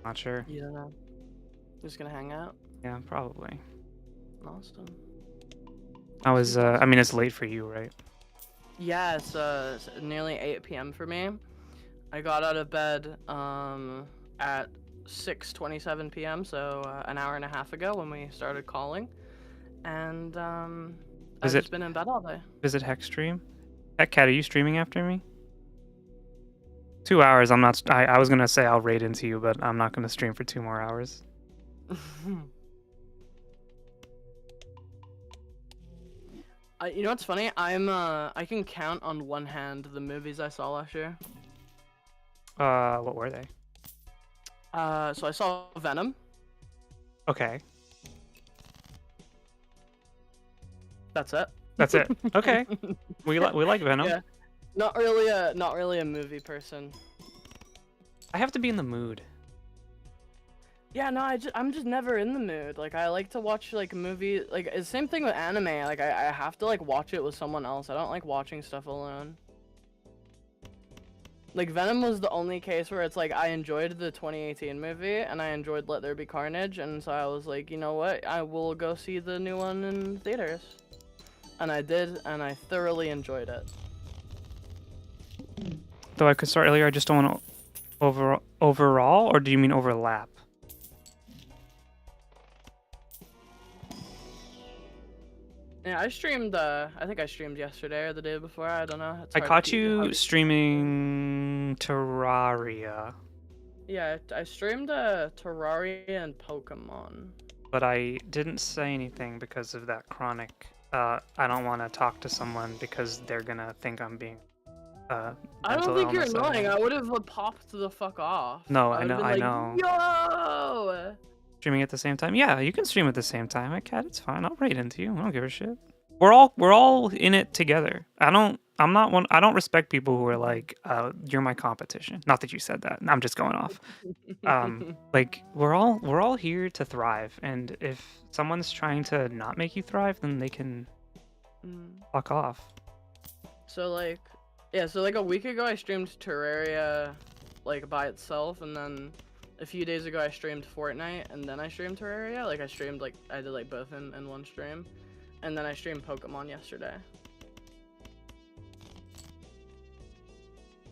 Not sure. You don't know. Just gonna hang out? Yeah, probably. Awesome. I was, I mean, it's late for you, right? Yeah, it's nearly 8 p.m. for me. I got out of bed at 6:27 p.m., so an hour and a half ago when we started calling. And I've just been in bed all day. Visit Hex stream? Heck Cat, are you streaming after me? 2 hours, I'm not, I was gonna say I'll raid into you, but I'm not gonna stream for 2 more hours. You know what's funny? I can count on one hand the movies I saw last year. What were they? So I saw Venom. Okay. That's it. That's it. Okay. We like Venom. Yeah. Not really a movie person. I have to be in the mood. Yeah, no, I'm just never in the mood. Like, I like to watch, like, a movie, like, it's the same thing with anime. Like, I have to, like, watch it with someone else. I don't like watching stuff alone. Like, Venom was the only case where it's like, I enjoyed the 2018 movie, and I enjoyed Let There Be Carnage, and so I was like, you know what, I will go see the new one in theaters. And I did, and I thoroughly enjoyed it. Though I could start earlier, I just don't want to overall, or do you mean overlap? Yeah, I streamed, I think I streamed yesterday or the day before, I don't know. I caught you streaming Terraria. Yeah, I streamed Terraria and Pokemon. But I didn't say anything because of that chronic. I don't want to talk to someone because they're gonna think I'm being. I don't think you're annoying. I would have popped the fuck off. No, I know. I know. Yo! Streaming at the same time? Yeah, you can stream at the same time. I can. It's fine. I'll raid into you. I don't give a shit. We're all in it together. I don't respect people who are like, you're my competition. Not that you said that. I'm just going off. Like we're all here to thrive, and if someone's trying to not make you thrive, then they can fuck off. So like, yeah. So like a week ago, I streamed Terraria, like by itself, and then a few days ago, I streamed Fortnite, and then I streamed Terraria. Like I streamed I did like both in one stream. And then I streamed Pokemon yesterday.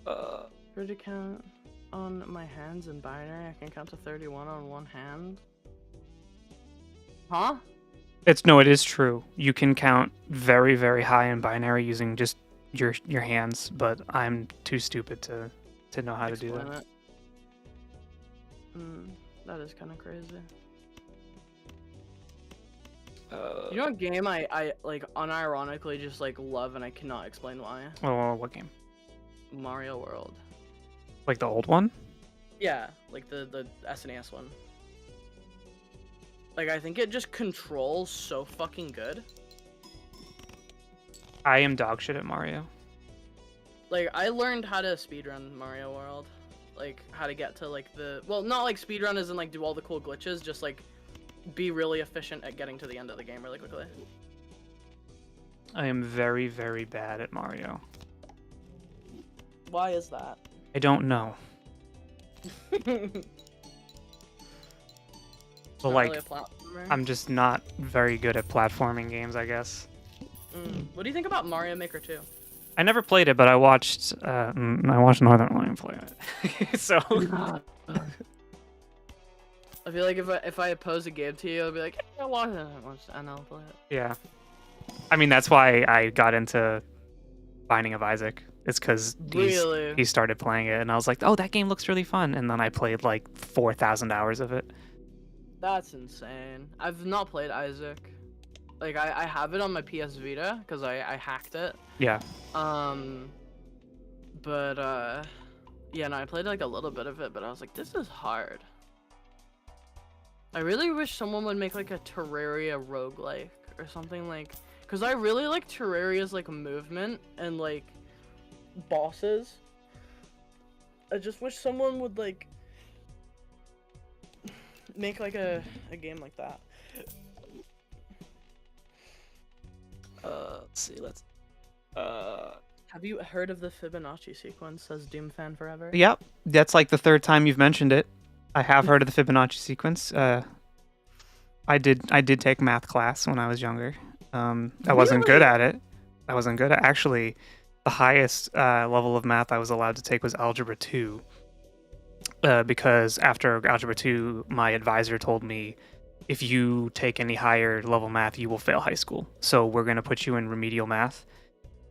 For to count on my hands in binary, I can count to 31 on one hand. Huh? It is true. You can count very, very high in binary using just your hands, but I'm too stupid to know how to do that. That is kind of crazy. You know what game I like unironically just like love and I cannot explain why? Oh, what game? Mario World. Like the old one? Yeah, like the SNES one. Like I think it just controls so fucking good. I am dog shit at Mario. Like I learned how to speedrun Mario World. Like how to get to like not like speedrun as in like do all the cool glitches, just like be really efficient at getting to the end of the game really quickly. I am very, very bad at Mario. Why is that? I don't know. But like, really I'm just not very good at platforming games, I guess. What do you think about Mario Maker 2? I never played it, but I watched Northern Lion play it. So I feel like if I pose a game to you, I'll be like, hey, watch it, and I'll play it. Yeah. I mean, that's why I got into Binding of Isaac. It's because he started playing it, and I was like, oh, that game looks really fun. And then I played like 4,000 hours of it. That's insane. I've not played Isaac. Like, I have it on my PS Vita, because I hacked it. Yeah. But, yeah, no, I played like a little bit of it, but I was like, this is hard. I really wish someone would make like a Terraria roguelike or something like, because I really like Terraria's like movement and like bosses. I just wish someone would like make like a game like that. Let's see, Have you heard of the Fibonacci sequence, says Doom Fan Forever? Yep, that's like the third time you've mentioned it. I have heard of the Fibonacci sequence. I did take math class when I was younger. I wasn't good at it. Actually, the highest level of math I was allowed to take was Algebra 2. Because after Algebra 2, my advisor told me, if you take any higher level math, you will fail high school. So we're going to put you in remedial math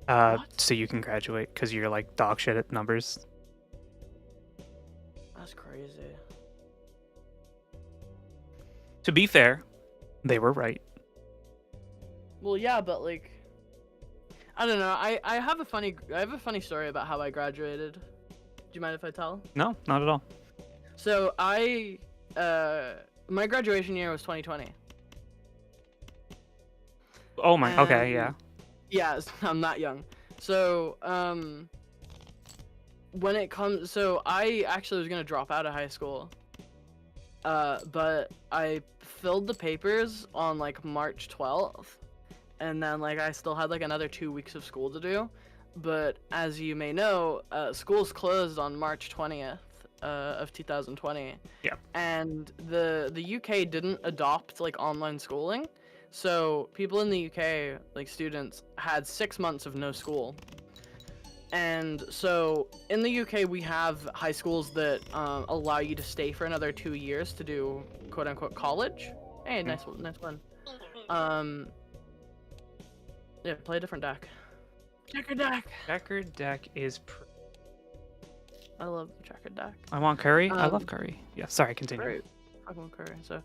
so you can graduate because you're like dog shit at numbers. That's crazy. To be fair, they were right. Well, yeah, but like, I don't know. I have a funny story about how I graduated. Do you mind if I tell? No, not at all. So my graduation year was 2020. Oh my. Okay, yeah. Yeah, I'm not young. So so I actually was gonna drop out of high school. But I filled the papers on like March 12th, and then like I still had like another 2 weeks of school to do. But as you may know, schools closed on March 20th of 2020. Yeah. And the UK didn't adopt like online schooling, so people in the UK, like students, had 6 months of no school. And so in the UK, we have high schools that allow you to stay for another 2 years to do quote unquote college. Hey, nice one. Yeah, play a different deck. Checker deck. Checker deck is. I love the checker deck. I want curry. I love curry. Yeah. Sorry. Continue. Curry. I want curry. So,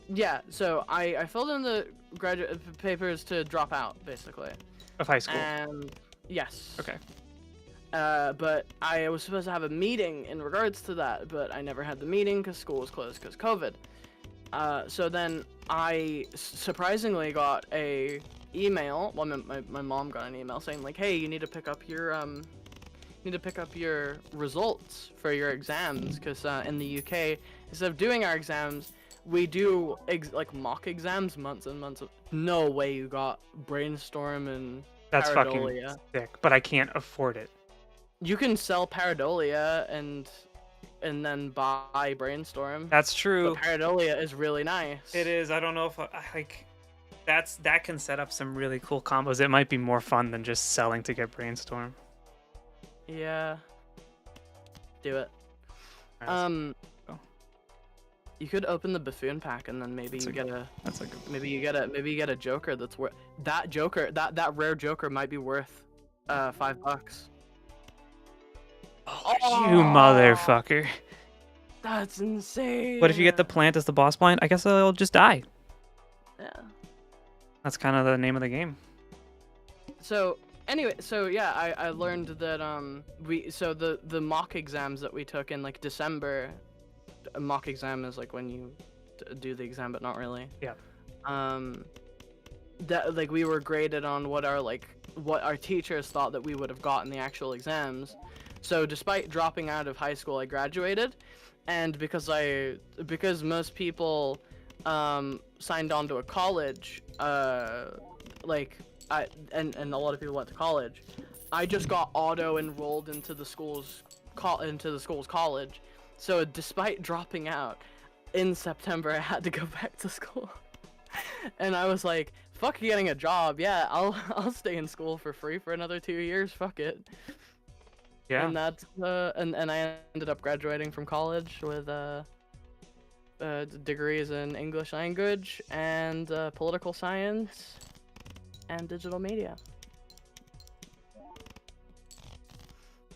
yeah. So I filled in the graduate papers to drop out, basically. Of high school. And yes. Okay. But I was supposed to have a meeting in regards to that, but I never had the meeting because school was closed because COVID. So then I surprisingly got a email. Well, my mom got an email saying like, "Hey, you need to pick up your results for your exams because in the UK, instead of doing our exams, we do like mock exams months and months. No way you got Brainstorm and That's Pareidolia. Fucking sick, but I can't afford it. You can sell Pareidolia and then buy Brainstorm. That's true. But Pareidolia is really nice. It is. I don't know if that can set up some really cool combos. It might be more fun than just selling to get Brainstorm. Yeah. Do it. Right, you could open the Buffoon pack and then maybe you get a Joker that's worth that rare Joker might be worth $5. Oh, you motherfucker. That's insane. What if you get the plant as the boss blind? I guess it'll just die. Yeah. That's kind of the name of the game. So anyway, so yeah, I learned that the mock exams that we took in like December. A mock exam is like when you do the exam, but not really. Yeah. That like we were graded on what our teachers thought that we would have gotten the actual exams. So despite dropping out of high school, I graduated, and because most people signed on to a college, and a lot of people went to college, I just got auto enrolled into the school's college. So despite dropping out in September, I had to go back to school. And I was like, fuck getting a job. Yeah, I'll stay in school for free for another 2 years. Fuck it. Yeah. And that's and I ended up graduating from college with degrees in English language and political science and digital media.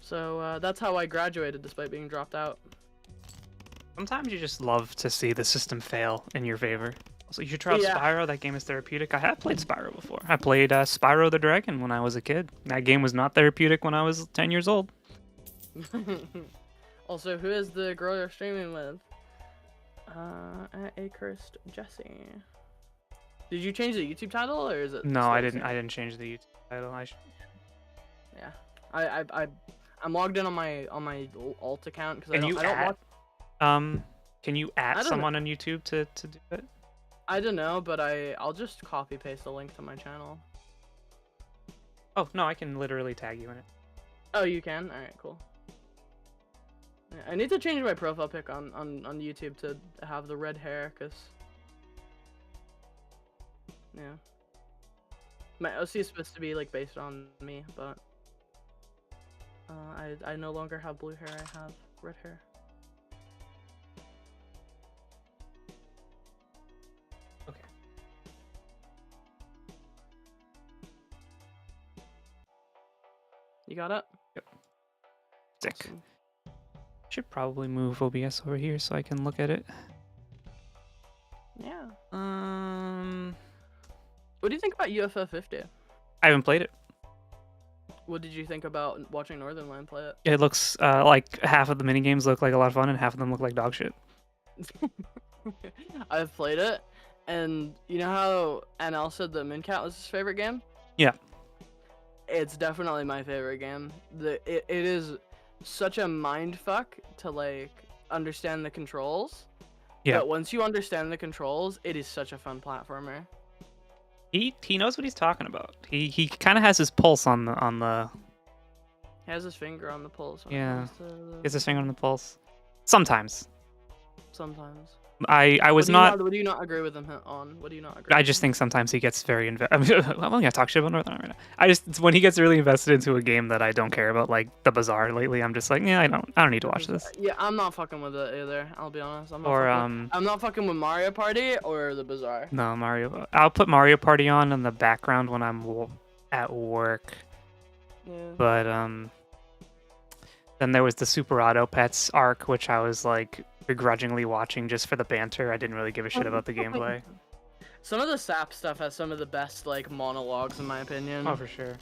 So that's how I graduated despite being dropped out. Sometimes you just love to see the system fail in your favor. Also, you should try out Spyro. That game is therapeutic. I have played Spyro before. I played Spyro the Dragon when I was a kid. That game was not therapeutic when I was 10 years old. Also, who is the girl you're streaming with? A cursed Jesse. Did you change the YouTube title or is it? No, I didn't. I didn't change the YouTube title. Yeah, I'm logged in on my alt account because I don't watch. Can you add someone on YouTube to do it? I don't know, but I'll just copy paste the link to my channel. Oh no, I can literally tag you in it. Oh, you can? All right, cool. I need to change my profile pic on YouTube to have the red hair, cause yeah, my OC is supposed to be like based on me, but I no longer have blue hair. I have red hair. Okay. You got it? Yep. Sick. Awesome. Should probably move OBS over here so I can look at it. Yeah. Um. What do you think about UFO 50? I haven't played it. What did you think about watching Northernland play it? It looks like half of the mini games look like a lot of fun, and half of them look like dog shit. I've played it, and you know how NL said that Mincat was his favorite game? Yeah. It's definitely my favorite game. It is such a mind fuck to like understand the controls. Yeah. But once you understand the controls, it is such a fun platformer. He knows what he's talking about. He kind of has his pulse on the. He has his finger on the pulse. Yeah. He has his finger on the pulse. Sometimes. Sometimes. I was not. What do you not agree with him on? What do you not agree? I just think sometimes he gets very invested. I mean, I'm only gonna talk shit about Northern right now. It's when he gets really invested into a game that I don't care about, like the Bazaar lately. I'm just like, yeah, I don't need to watch this. Yeah, I'm not fucking with it either. I'll be honest. I'm not fucking with Mario Party or the Bazaar. No, Mario. I'll put Mario Party on in the background when I'm at work. Yeah. But then there was the Super Auto Pets arc, which I was like begrudgingly watching just for the banter. I didn't really give a shit about the gameplay. Some of the SAP stuff has some of the best like monologues in my opinion. Oh, for sure.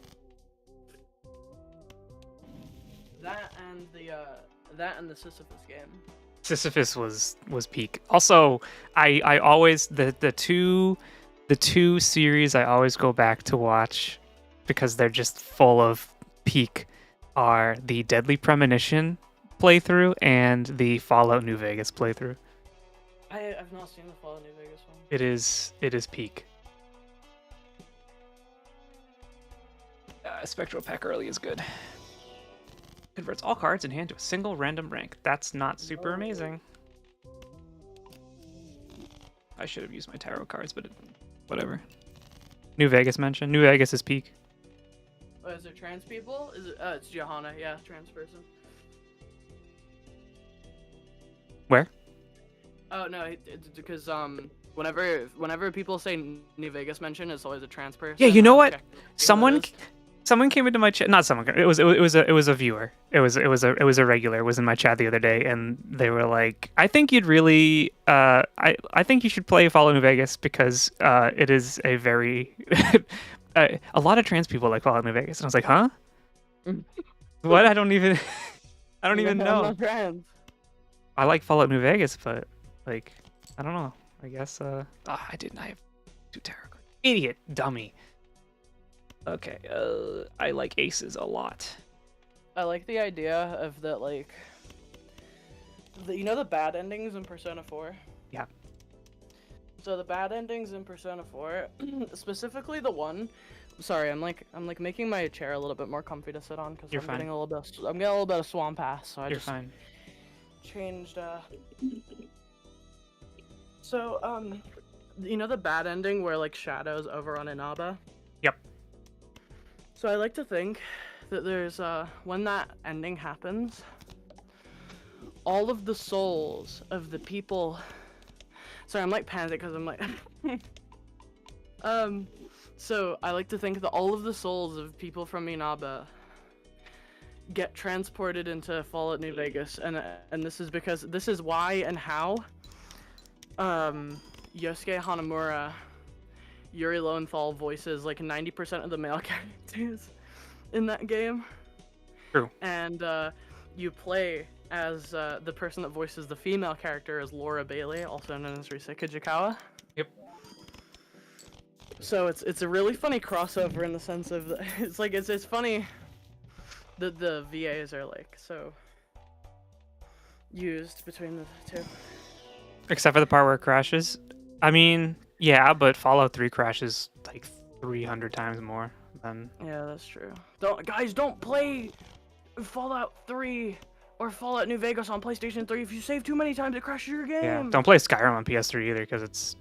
That and the Sisyphus game. Sisyphus was peak. Also, I always the two series I always go back to watch because they're just full of peak are the Deadly Premonition playthrough and the Fallout New Vegas playthrough. I've not seen the Fallout New Vegas one. It is peak. Spectral Pack early is good. Converts all cards in hand to a single random rank. That's not super amazing. I should have used my tarot cards, but whatever. New Vegas mention. New Vegas is peak. Oh, is there trans people? Is it? It's Johanna. Yeah, trans person. Where? Oh no, it's because whenever people say New Vegas mention, it's always a trans person. Yeah, you know what? Someone came into my chat. Not someone. It was a viewer. It was a regular. It was in my chat the other day, and they were like, "I think you'd really. I think you should play Fallout New Vegas because it is a very a lot of trans people like Fallout New Vegas." And I was like, "Huh? What? I don't even know. I'm not trans. I like Fallout New Vegas, but like, I don't know. I guess I didn't. I have 2 tarot cards. Idiot, dummy." Okay, I like aces a lot. I like the idea of that, like, you know the bad endings in Persona 4? Yeah. So the bad endings in Persona 4, specifically the one. Sorry, I'm like making my chair a little bit more comfy to sit on because I'm getting a little bit of swamp ass. So You're fine. Changed. So you know the bad ending where like Shadow's over on Inaba? Yep. So I like to think that there's when that ending happens, all of the souls of the people. Sorry, I'm like panicked because I'm like so I like to think that all of the souls of people from Inaba get transported into Fallout New Vegas, and this is because this is why and how Yosuke Hanamura, Yuri Lowenthal voices like 90% of the male characters in that game. True. And you play as the person that voices the female character is Laura Bailey, also known as Risa Kajikawa. Yep. So it's a really funny crossover in the sense of it's funny that the VAs are like so used between the two. Except for the part where it crashes. I mean, yeah, but Fallout 3 crashes like 300 times more than. Yeah, that's true. Don't play Fallout 3 or Fallout New Vegas on PlayStation 3. If you save too many times, it crashes your game. Yeah, don't play Skyrim on PS3 either because it's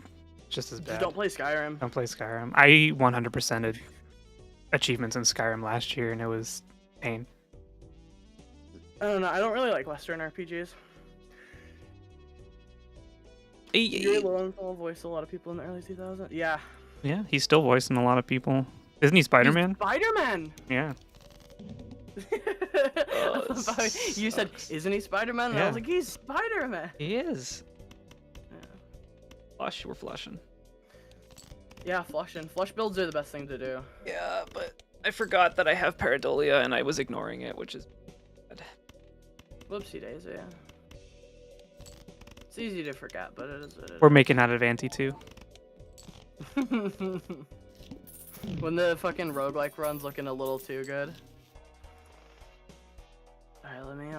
just as bad. Just don't play Skyrim. Don't play Skyrim. I 100%ed achievements in Skyrim last year, and it was pain. I don't know. I don't really like Western RPGs. Yuri Lowenthal voiced a lot of people in the early 2000s. Yeah. Yeah, he's still voicing a lot of people. Isn't he Spider-Man? Spider-Man! Yeah. You said, isn't he Spider-Man? And I was like, he's Spider-Man! He is. Yeah. Flush, we're flushing. Yeah, flushing. Flush builds are the best thing to do. Yeah, but I forgot that I have pareidolia and I was ignoring it, which is bad. Whoopsie daisy. It's easy to forget, but it is. We're making out of Anti too. When the fucking roguelike run's looking a little too good. Alright, let me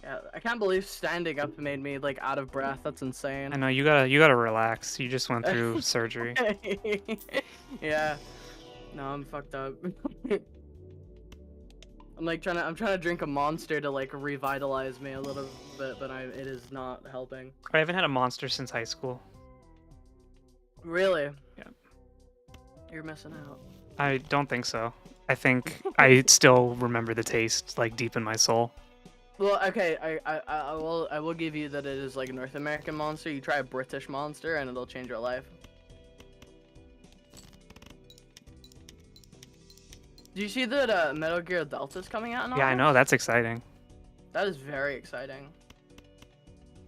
yeah, I can't believe standing up made me like out of breath. That's insane. I know you gotta relax. You just went through surgery. Yeah. No, I'm fucked up. I'm trying to drink a monster to like revitalize me a little bit, but it is not helping. I haven't had a monster since high school. Really? Yeah. You're missing out. I don't think so. I think I still remember the taste like deep in my soul. Well, okay, I will give you that it is like a North American monster. You try a British monster and it'll change your life. Do you see that Metal Gear Delta's coming out now? Yeah, I know, that's exciting. That is very exciting.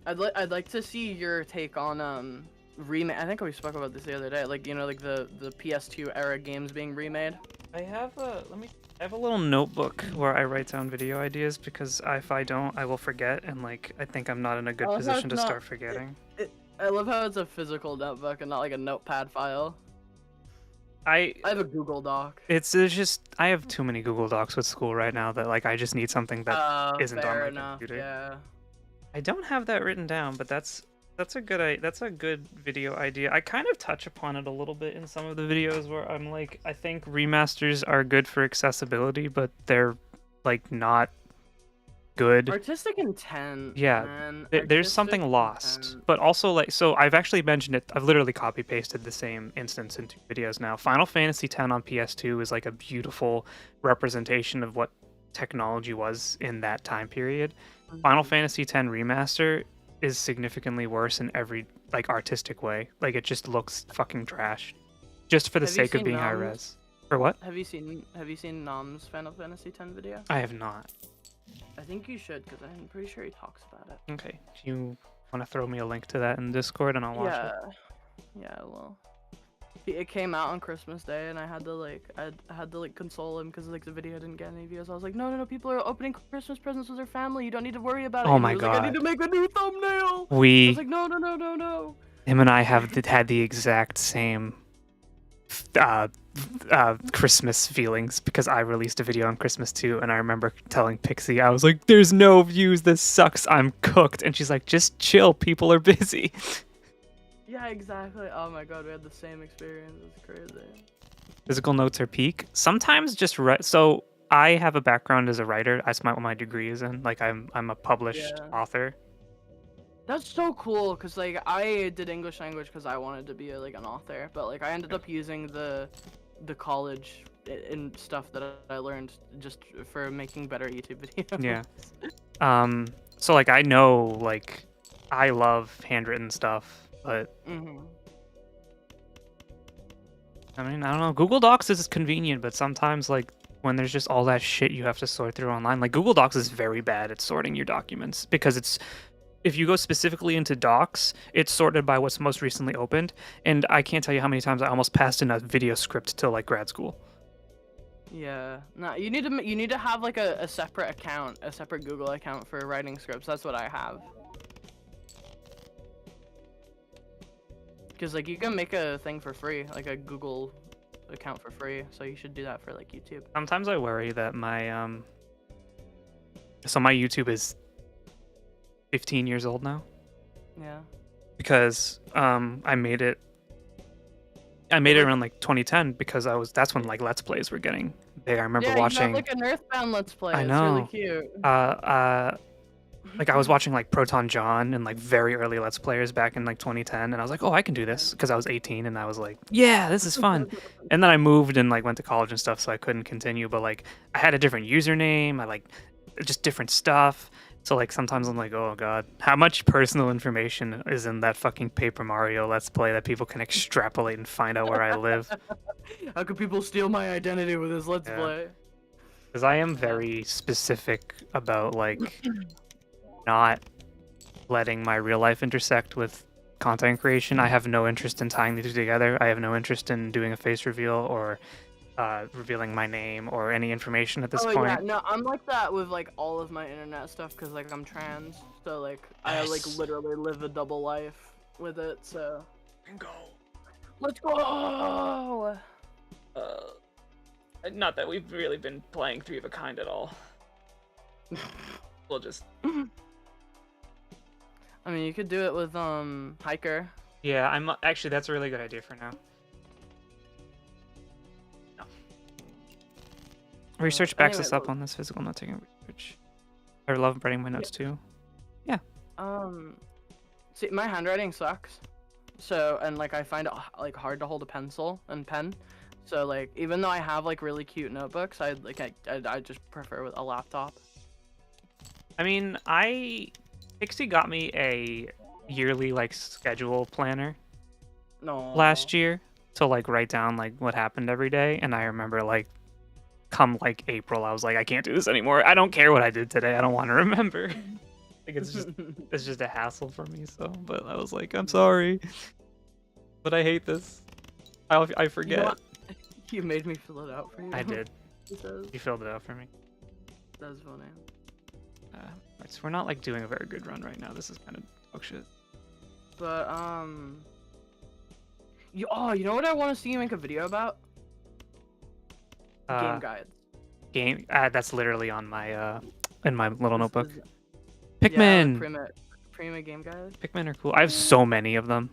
I'd like to see your take on remake. I think we spoke about this the other day. Like, you know, like the PS2 era games being remade. I have a little notebook where I write down video ideas because if I don't, I will forget, and like I think I'm not in a good position to start forgetting. I love how it's a physical notebook and not like a notepad file. I have a Google Doc. It's just I have too many Google Docs with school right now that like I just need something that isn't on my computer. Yeah. I don't have that written down, but that's a good video idea. I kind of touch upon it a little bit in some of the videos where I'm like, I think remasters are good for accessibility, but they're like not good. Artistic intent. Yeah, man. there's something lost. But also like, so I've actually mentioned it. I've literally copy pasted the same instance in 2 videos now. Final Fantasy X on PS2 is like a beautiful representation of what technology was in that time period. Final Fantasy X Remaster is significantly worse in every like artistic way. Like it just looks fucking trash, just for the sake of being high res. For what? Have you seen Nom's Final Fantasy X video? I have not. I think you should, because I'm pretty sure he talks about it. Okay. Do you want to throw me a link to that in Discord and I'll watch it? Yeah, well. It came out on Christmas Day, and I had to like console him because like the video didn't get any views. I was like, no, people are opening Christmas presents with their family. You don't need to worry about it. Oh and my he was god! Like, I need to make a new thumbnail. I was like, no. Him and I have had the exact same Christmas feelings because I released a video on Christmas too, and I remember telling Pixie, I was like, "There's no views. This sucks. I'm cooked." And she's like, "Just chill. People are busy." Yeah, exactly. Oh my god, we had the same experience. It's crazy. Physical notes are peak. Sometimes just so I have a background as a writer. That's what my degree is in. Like I'm a published author. That's so cool, cause like I did English language because I wanted to be like an author, but like I ended up using the college and stuff that I learned just for making better YouTube videos. Yeah. So like I know like I love handwritten stuff. But I mean, I don't know. Google Docs is convenient, but sometimes like when there's just all that shit you have to sort through online, like Google Docs is very bad at sorting your documents because if you go specifically into Docs, it's sorted by what's most recently opened, and I can't tell you how many times I almost passed in a video script to like grad school. Yeah, no, you need to have like a separate account, a separate Google account for writing scripts. That's what I have. Because like you can make a thing for free, like a Google account for free, so you should do that for like YouTube. Sometimes I worry that my so my YouTube is 15 years old now. Yeah. Because I made it around like 2010 because that's when like Let's Plays were getting big. I remember watching. Yeah, like an Earthbound Let's Play. I know. It's really cute. Like I was watching like Proton John and like very early Let's Players back in like 2010, and I was like, oh, I can do this because I was 18, and I was like, yeah, this is fun. And then I moved and like went to college and stuff, so I couldn't continue. But like I had a different username, I like just different stuff. So like sometimes I'm like, oh god, how much personal information is in that fucking Paper Mario Let's Play that people can extrapolate and find out where I live? How could people steal my identity with this Let's Play? Because I am very specific about like not letting my real life intersect with content creation. I have no interest in tying the two together. I have no interest in doing a face reveal or revealing my name or any information at this Oh yeah, point. no, I'm like that with like all of my internet stuff because like I'm trans, so like I like Yes. literally live a double life with it. So Go. let's go. Not that we've really been playing Three of a Kind at all. We'll just. I mean, you could do it with Hiker. Yeah, I'm actually that's a really good idea for now. No. Research backs anyway, us up on this physical note taking research. I love writing my notes too. Yeah. See, my handwriting sucks. So, and like I find it like hard to hold a pencil and pen. So like even though I have like really cute notebooks, I just prefer with a laptop. I mean, Pixie got me a yearly like schedule planner No. last year to like write down like what happened every day, and I remember like come like April, I was like, I can't do this anymore. I don't care what I did today. I don't want to remember. Like it's just a hassle for me. So, but I was like, I'm sorry, but I hate this. I forget. You know what? You made me fill it out for you. I did. Does. You filled it out for me. That's funny. Right, so we're not like doing a very good run right now. This is kind of dog shit. But you know what I want to see you make a video about? Game guides. That's literally on my in my little notebook. Yeah, Pikmin. Prima game guides. Pikmin are cool. I have so many of them.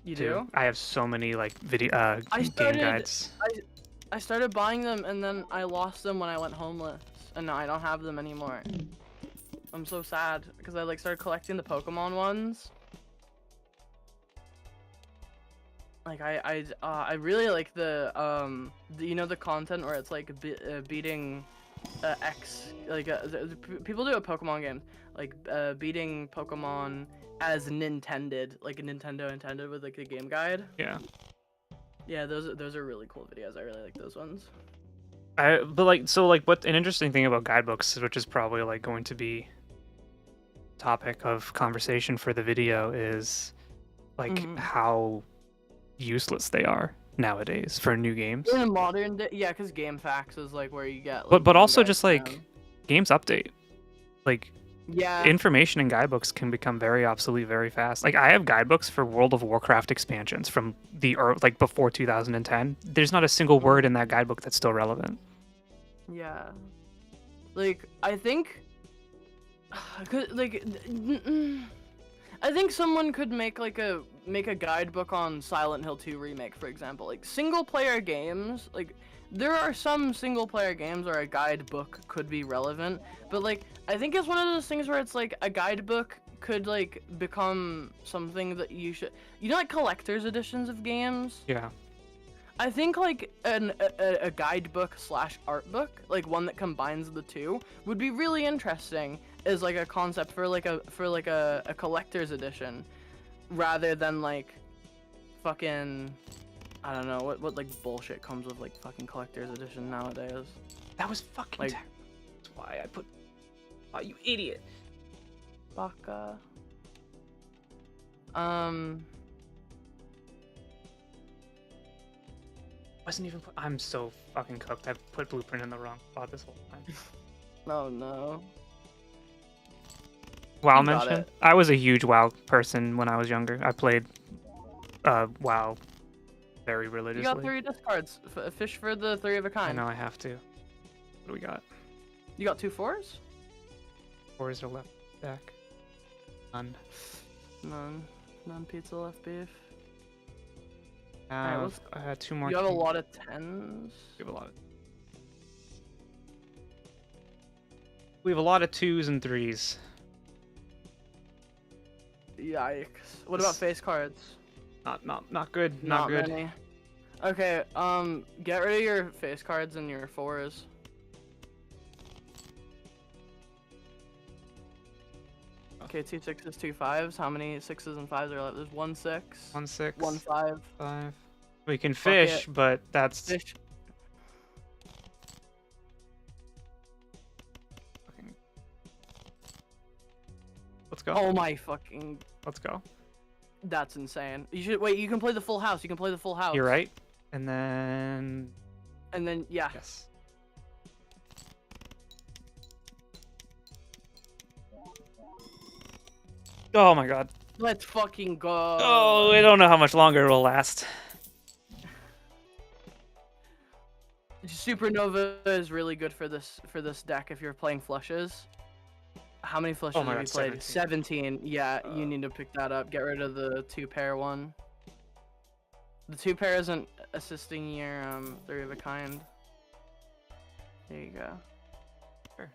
You do? I have so many like game guides. I started buying them and then I lost them when I went homeless, and now I don't have them anymore. I'm so sad because I like started collecting the Pokemon ones. Like I really like the you know the content where it's like beating X, like people do a Pokemon game like beating Pokemon as Nintended, like a Nintendo intended with like a game guide. Yeah, those are really cool videos. I really like those ones. But like so like what an interesting thing about guidebooks, which is probably like going to be topic of conversation for the video, is like how useless they are nowadays for new games. In a modern day, yeah, because GameFAQs is like where you get like, but also just like games update, like yeah, information in guidebooks can become very obsolete very fast. Like I have guidebooks for World of Warcraft expansions from like before 2010. There's not a single word in that guidebook that's still relevant. Yeah, like I think like I think someone could make a guidebook on Silent Hill 2 remake, for example. Like single player games, like there are some single player games where a guidebook could be relevant, but like I think it's one of those things where it's like a guidebook could like become something that you should, you know, like collector's editions of games. Yeah. I think like a guidebook / art book, like one that combines the two, would be really interesting as like a concept for like a collector's edition, rather than like fucking, I don't know what like bullshit comes with like fucking collector's edition nowadays. That was fucking like that's why I put. Oh, you idiot. Baka. Wasn't even I'm so fucking cooked. I've put Blueprint in the wrong spot this whole time. Oh no. WoW mention? I was a huge WoW person when I was younger. I played WoW very religiously. You got 3 discards. Fish for the 3 of a kind. I know I have to. What do we got? You got 2 4s? 4s are left back. None. None pizza left beef. I had 2 more. You have a lot of 10s? We have a lot of 2s and 3s. Yikes. What about face cards? Not good. Not good. Many. Okay, get rid of your face cards and your 4s. Okay, 2 6s, 2 5s. How many 6s and 5s are left? There's 1 6. 1 6. 1 5. 5. We can fish, but that's fish. Let's go. Oh my fucking. Let's go. That's insane. You should wait. You can play the full house. You can play the full house. You're right. And then. And then yeah. Yes. Oh my god. Let's fucking go. Oh, I don't know how much longer it will last. Supernova is really good for this deck if you're playing flushes. How many flushes have you played? 17. Yeah, you need to pick that up. Get rid of the 2-pair one. The 2-pair isn't assisting your 3 of a kind. There you go. Sure.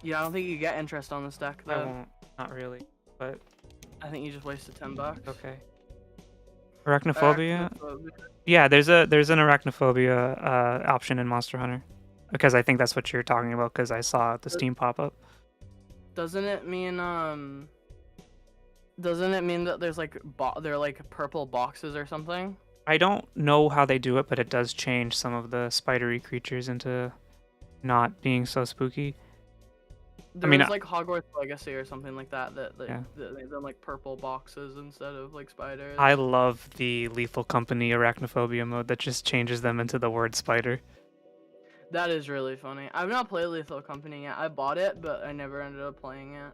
Yeah, I don't think you get interest on this deck though. I won't. Not really, but I think you just wasted $10. Okay. Arachnophobia? Yeah, there's an arachnophobia option in Monster Hunter. Because I think that's what you're talking about, because I saw the Steam pop up. Doesn't it mean that there's like they're like purple boxes or something? I don't know how they do it, but it does change some of the spidery creatures into not being so spooky. There's like Hogwarts Legacy or something like that they've done like purple boxes instead of like spiders. I love the Lethal Company arachnophobia mode that just changes them into the word spider. That is really funny. I've not played Lethal Company yet. I bought it, but I never ended up playing it.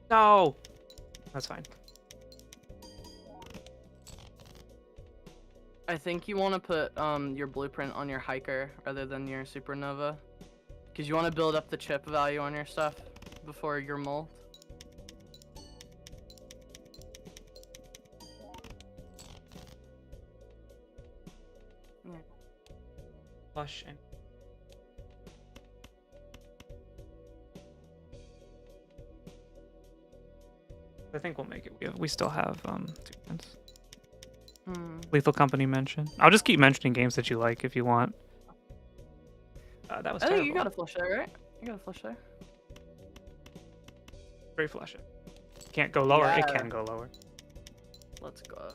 No! That's fine. I think you want to put your blueprint on your hiker rather than your supernova. Because you want to build up the chip value on your stuff before your molt. Yeah. Flush and... I think we'll make it. We still have 2 pins. Lethal Company mention. I'll just keep mentioning games that you like if you want. That was terrible. I think you got a flush there, right? You got a flush there. Very flush it. Can't go lower. Yeah. It can go lower. Let's go.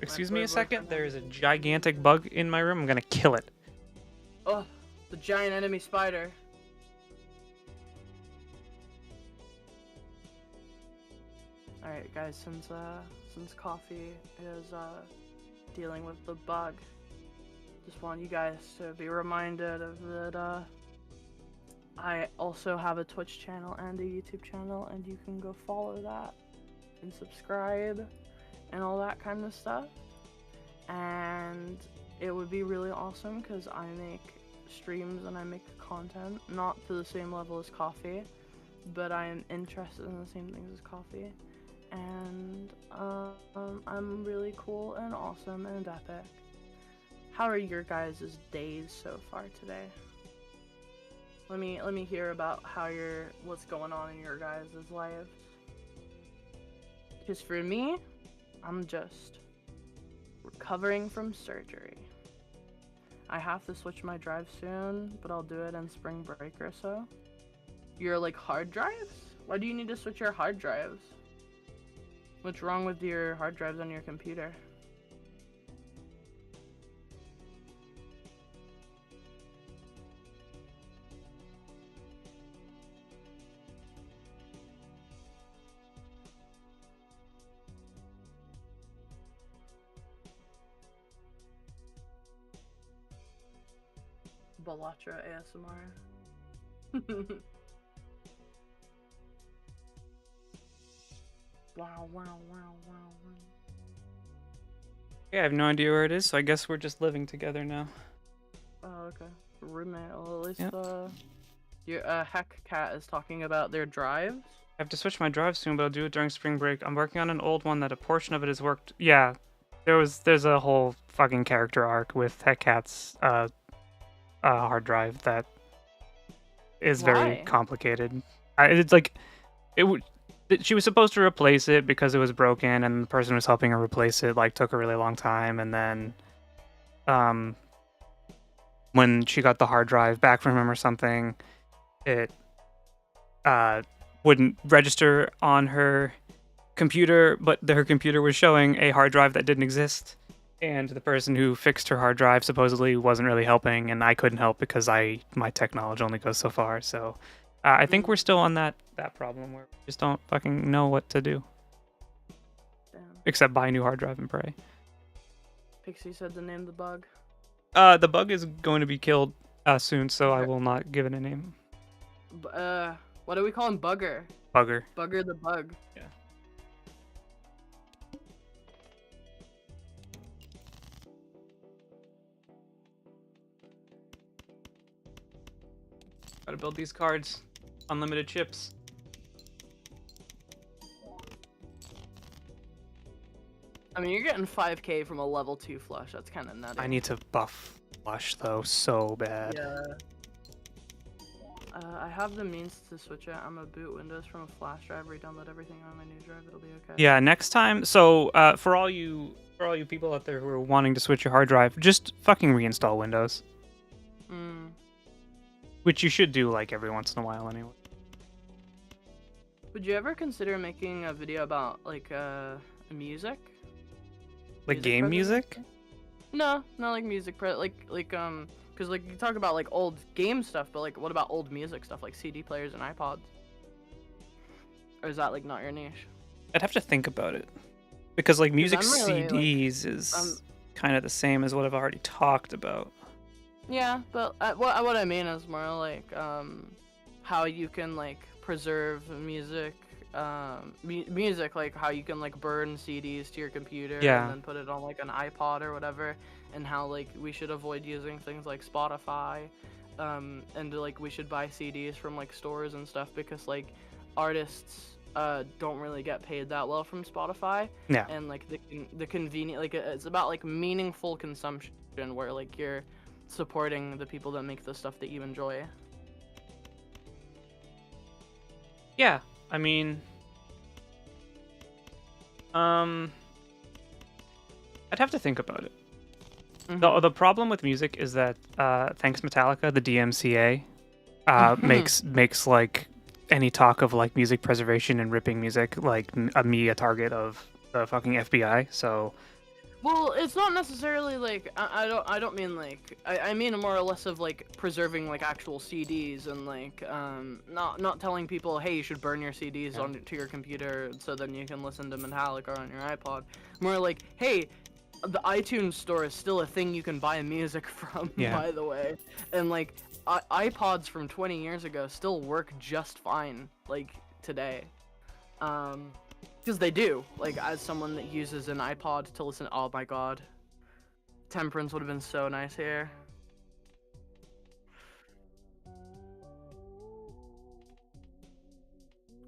Excuse me a second. There is a gigantic bug in my room. I'm gonna kill it. Oh, the giant enemy spider. Alright guys, since Coffee is dealing with the bug, just want you guys to be reminded of that I also have a Twitch channel and a YouTube channel, and you can go follow that and subscribe and all that kind of stuff. And it would be really awesome because I make streams and I make content, not to the same level as Coffee, but I am interested in the same things as Coffee. And I'm really cool and awesome and epic. How are your guys' days so far today? Let me hear about what's going on in your guys' lives. Because for me, I'm just recovering from surgery. I have to switch my drive soon, but I'll do it in spring break or so. Your like hard drives? Why do you need to switch your hard drives? What's wrong with your hard drives on your computer? Balatro ASMR. Wow, wow, wow, wow, wow. Yeah, I have no idea where it is, so I guess we're just living together now. Oh, okay. Roommate. Well, at least, your Heck Cat is talking about their drives. I have to switch my drive soon, but I'll do it during spring break. I'm working on an old one that a portion of it has worked. Yeah, there's a whole fucking character arc with Heck Cat's hard drive that is very complicated. It's like she was supposed to replace it because it was broken, and the person who was helping her replace it like took a really long time, and then when she got the hard drive back from him or something, it wouldn't register on her computer, but her computer was showing a hard drive that didn't exist, And the person who fixed her hard drive supposedly wasn't really helping, and I couldn't help because my tech knowledge only goes so far. So I think we're still on that problem where we just don't fucking know what to do. Damn. Except buy a new hard drive and pray. Pixie said to name the bug. The bug is going to be killed soon, so I will not give it a name. What do we call him? Bugger. Bugger. Bugger the bug. Yeah. Gotta build these cards. Unlimited chips. I mean, you're getting 5k from a level 2 flush. That's kind of nutty. I need to buff flush, though, so bad. Yeah. I have the means to switch it. I'm gonna boot Windows from a flash drive, re-download everything on my new drive. It'll be okay. Yeah, next time. So, for all you people out there who are wanting to switch your hard drive, just fucking reinstall Windows. Which you should do like every once in a while, anyway. Would you ever consider making a video about like music? Like game music? No, not like music. Because like you talk about like old game stuff, but like what about old music stuff like CD players and iPods? Or is that like not your niche? I'd have to think about it, because like music really, CDs is kind of the same as what I've already talked about. Yeah, but what I mean is more like how you can like preserve music. Music, like how you can like burn CDs to your computer and then put it on like an iPod or whatever, and how like we should avoid using things like Spotify, and like we should buy CDs from like stores and stuff, because like artists don't really get paid that well from Spotify. Yeah. And like the convenient, like it's about like meaningful consumption where like you're supporting the people that make the stuff that you enjoy. Yeah. I mean, I'd have to think about it. The problem with music is that, thanks Metallica, the DMCA, makes like any talk of like music preservation and ripping music like a target of the fucking FBI. So. Well, it's not necessarily like I don't mean like I mean more or less of like preserving like actual CDs and like not telling people, hey, you should burn your CDs onto your computer so then you can listen to Metallica on your iPod. More like, hey, the iTunes store is still a thing you can buy music from, by the way, and like iPods from 20 years ago still work just fine like today. Because they do. Like, as someone that uses an iPod to listen... Oh my god. Temperance would have been so nice here.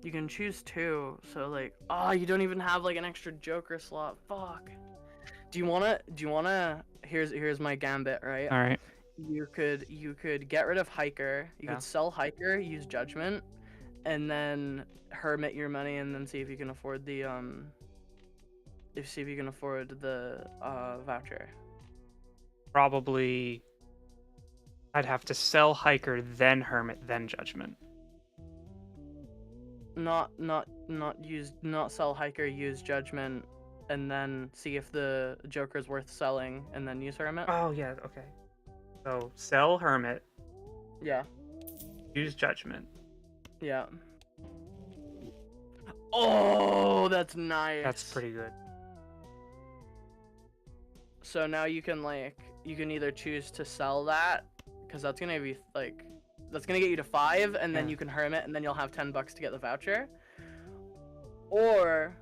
You can choose 2, so like... Oh, you don't even have like an extra Joker slot. Fuck. Do you wanna... Here's my gambit, right? Alright. You could get rid of Hiker. You could sell Hiker, use Judgment, and then hermit your money, and then see if you can afford the voucher. Probably I'd have to sell Hiker, then hermit, then Judgment. Not sell Hiker, use Judgment, and then see if the Joker's worth selling, and then use hermit. Oh yeah, okay. So sell hermit. Yeah. Use Judgment. Yeah. Oh, that's nice. That's pretty good. So now you can either choose to sell that, because that's gonna be like, that's gonna get you to 5, and then you can hermit, and then you'll have $10 to get the voucher. Or,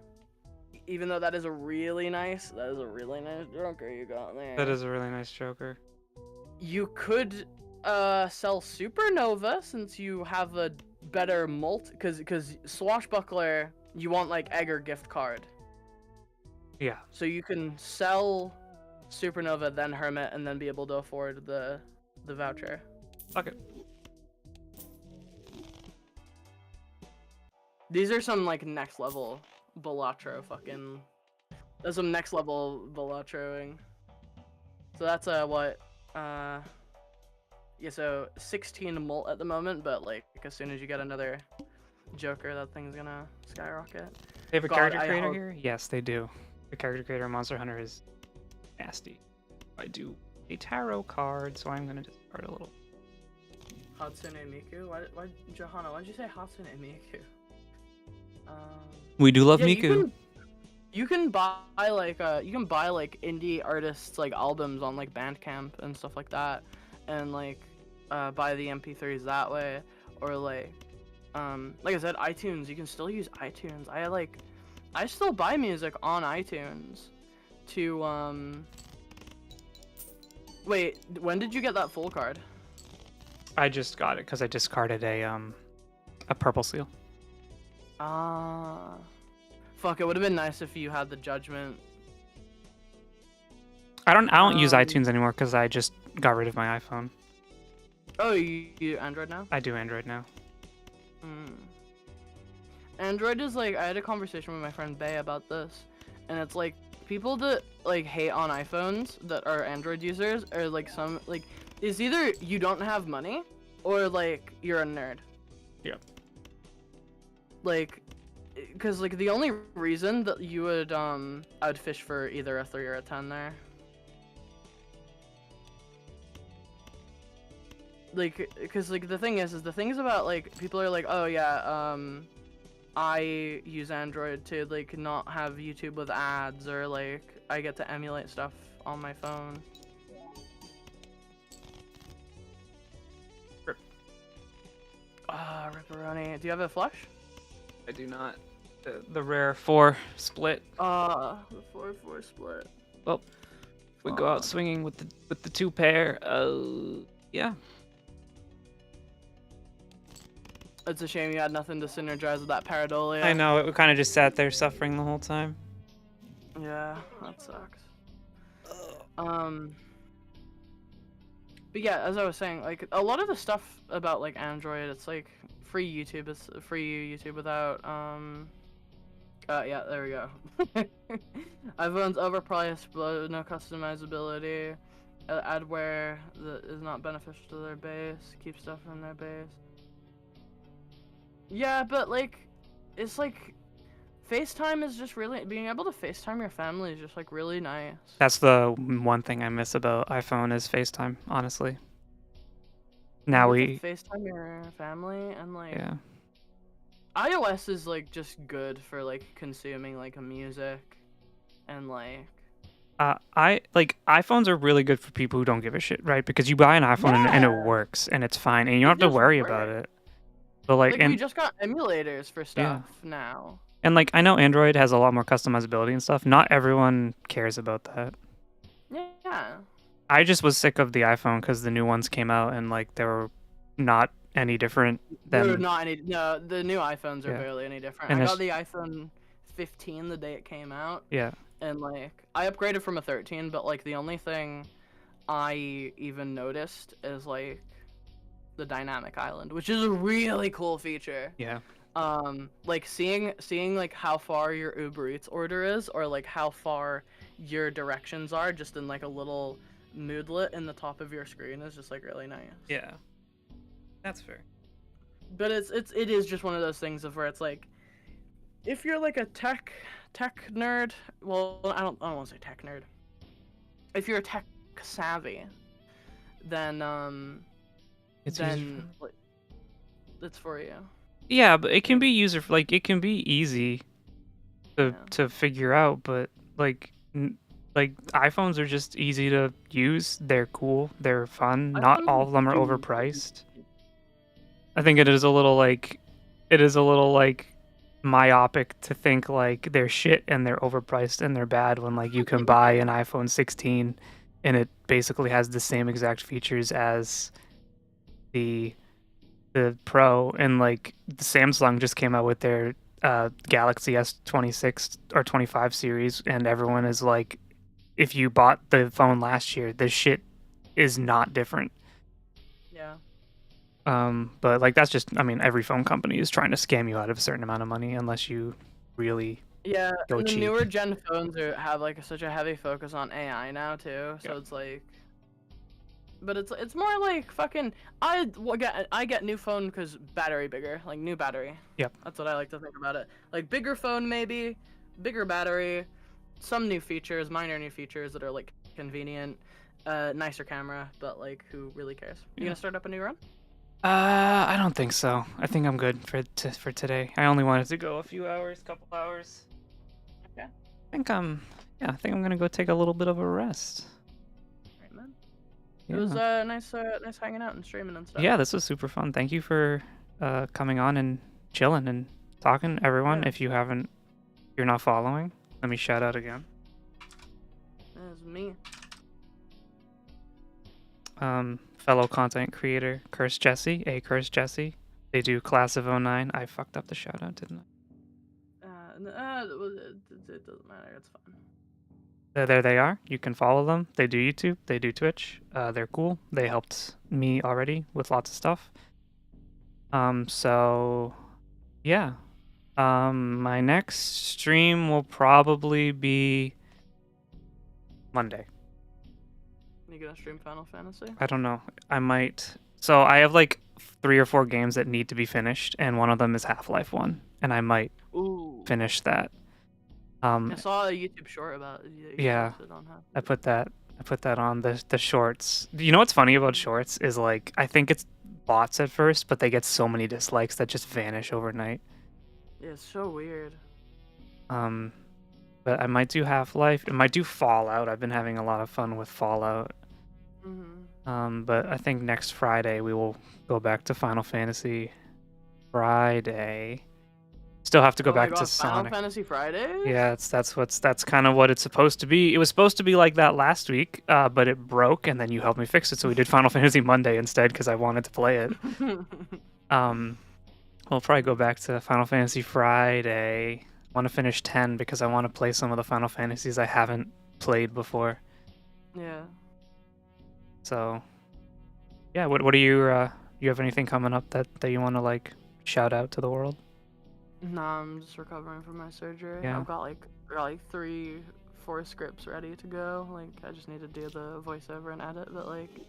even though that is a really nice Joker you got there. That is a really nice Joker. You could sell Supernova, since you have a better because Swashbuckler, you want like Egger gift card. Yeah. So you can sell Supernova, then hermit, and then be able to afford the voucher. Okay. These are some like next level Balatro fucking. There's some next level Balatroing. So that's what yeah, so 16 mult at the moment, but like as soon as you get another Joker, that thing's gonna skyrocket. They have a character creator here? Yes, they do. The character creator of Monster Hunter is Nasty. I do a tarot card, so I'm gonna discard a little. Hatsune Miku? Why, Johanna, why'd you say Hatsune Miku? We do love yeah, Miku. You can buy like indie artists like albums on like Bandcamp and stuff like that, and like buy the MP3s that way, or like I said, iTunes. You can still use iTunes. I still buy music on iTunes. To wait, when did you get that full card? I just got it because I discarded a purple seal. Fuck, it would have been nice if you had the Judgment. I don't use iTunes anymore because I just got rid of my iPhone. Oh, you Android now? I do Android now. Android is like, I had a conversation with my friend Bay about this, and it's like people that like hate on iPhones that are Android users are like it's either you don't have money or like you're a nerd. Yep. Like, because like the only reason that you would I would fish for either a 3 or a 10 there. Like, because like the thing is the things about like people are like, oh yeah, I use Android to like not have YouTube with ads, or like I get to emulate stuff on my phone. Rip. Ripperoni. Do you have a flush? I do not. The rare 4 split. The 4-4 split. Well, we go out swinging with the 2 pair. Yeah. It's a shame you had nothing to synergize with that Paradolia. I know, it kind of just sat there suffering the whole time. Yeah, that sucks. But yeah, as I was saying, like a lot of the stuff about like Android, it's like free YouTube. It's free YouTube without yeah, there we go. iPhone's overpriced, but no customizability. Adware that is not beneficial to their base. Keep stuff in their base. Yeah, but like, it's like, FaceTime is just really, being able to FaceTime your family is just like really nice. That's the one thing I miss about iPhone is FaceTime, honestly. Now we FaceTime your family, and like, yeah. iOS is like just good for like consuming like music, and like. I like iPhones are really good for people who don't give a shit, right? Because you buy an iPhone and it works and it's fine, and you don't have to worry about it. But like, and we just got emulators for stuff now. And like, I know Android has a lot more customizability and stuff. Not everyone cares about that. Yeah. I just was sick of the iPhone because the new ones came out and like they were not any different than. They're not any. No, the new iPhones are barely any different. And I got the iPhone 15 the day it came out. Yeah. And like, I upgraded from a 13, but like the only thing I even noticed is like the dynamic island, which is a really cool feature. Yeah. Like seeing like how far your Uber Eats order is, or like how far your directions are, just in like a little moodlet in the top of your screen, is just like really nice. Yeah. That's fair. But it is just one of those things of where it's like, if you're like a tech nerd, well, I don't want to say tech nerd. If you're tech savvy, then it's for you. Yeah, but it can be it can be easy to figure out, but like iPhones are just easy to use. They're cool. They're fun. Not all of them are overpriced. I think it is a little like myopic to think like they're shit and they're overpriced and they're bad when like you can buy an iPhone 16 and it basically has the same exact features as the Pro, and like the Samsung just came out with their Galaxy S26 or 25 series, and everyone is like, if you bought the phone last year, this shit is not different. Yeah. But like that's just, I mean, every phone company is trying to scam you out of a certain amount of money unless you really go and the cheap. newer gen phones have like such a heavy focus on AI now too, so it's like. But it's more like fucking I get new phone because battery bigger, like new battery. Yep. That's what I like to think about it. Like bigger phone maybe, bigger battery, some new features, minor new features that are like convenient, nicer camera, but like, who really cares? You gonna start up a new run? I don't think so. I think I'm good for today. I only wanted to go a couple hours. Okay. I think I'm gonna go take a little bit of a rest. Right, man. Yeah. It was nice hanging out and streaming and stuff. Yeah, this was super fun. Thank you for coming on and chilling and talking, everyone. Yeah. If you're not following, let me shout out again. That was me. Fellow content creator Curse Jesse, Curse Jesse. They do Class of 09. I fucked up the shout out, didn't I? It doesn't matter. It's fine. There they are. You can follow them. They do YouTube. They do Twitch. They're cool. They helped me already with lots of stuff. So yeah. My next stream will probably be Monday. You gonna stream Final Fantasy? I don't know. I might. So I have like 3 or 4 games that need to be finished, and one of them is Half-Life 1, and I might finish that. I saw a YouTube short about it. Yeah, I put that on the shorts. You know what's funny about shorts is like I think it's bots at first, but they get so many dislikes that just vanish overnight. Yeah, it's so weird. But I might do Half-Life. I might do Fallout. I've been having a lot of fun with Fallout. But I think next Friday we will go back to Final Fantasy Friday. Still have to go back to Sonic. Final Fantasy Friday? Yeah, that's kind of what it's supposed to be. It was supposed to be like that last week, but it broke, and then you helped me fix it. So we did Final Fantasy Monday instead because I wanted to play it. We'll probably go back to Final Fantasy Friday. I want to finish 10 because I want to play some of the Final Fantasies I haven't played before. Yeah. So, yeah. What are you have anything coming up that you want to like shout out to the world? Nah, I'm just recovering from my surgery. Yeah. I've got like 3-4 scripts ready to go. Like I just need to do the voiceover and edit, but like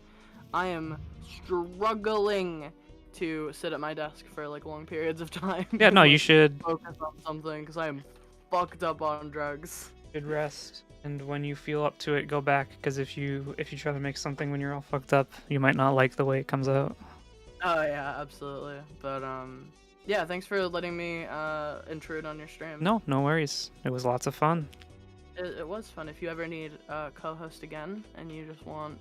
I am struggling to sit at my desk for like long periods of time. Yeah, no, you should focus on something because I am fucked up on drugs. Good rest, and when you feel up to it, go back. Because if you try to make something when you're all fucked up, you might not like the way it comes out. Oh yeah, absolutely. But yeah, thanks for letting me intrude on your stream. No worries. It was lots of fun. It was fun. If you ever need a co-host again, and you just want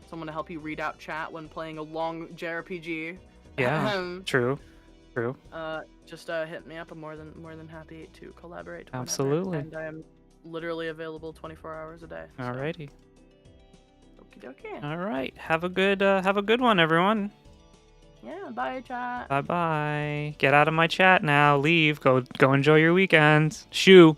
someone to help you read out chat when playing a long JRPG. Yeah, true. Just hit me up. I'm more than happy to collaborate. Absolutely. And I am literally available 24 hours a day. So. Alrighty. Okie dokie. All right. Have a good one, everyone. Yeah. Bye, chat. Bye bye. Get out of my chat now. Leave. Go enjoy your weekend. Shoo.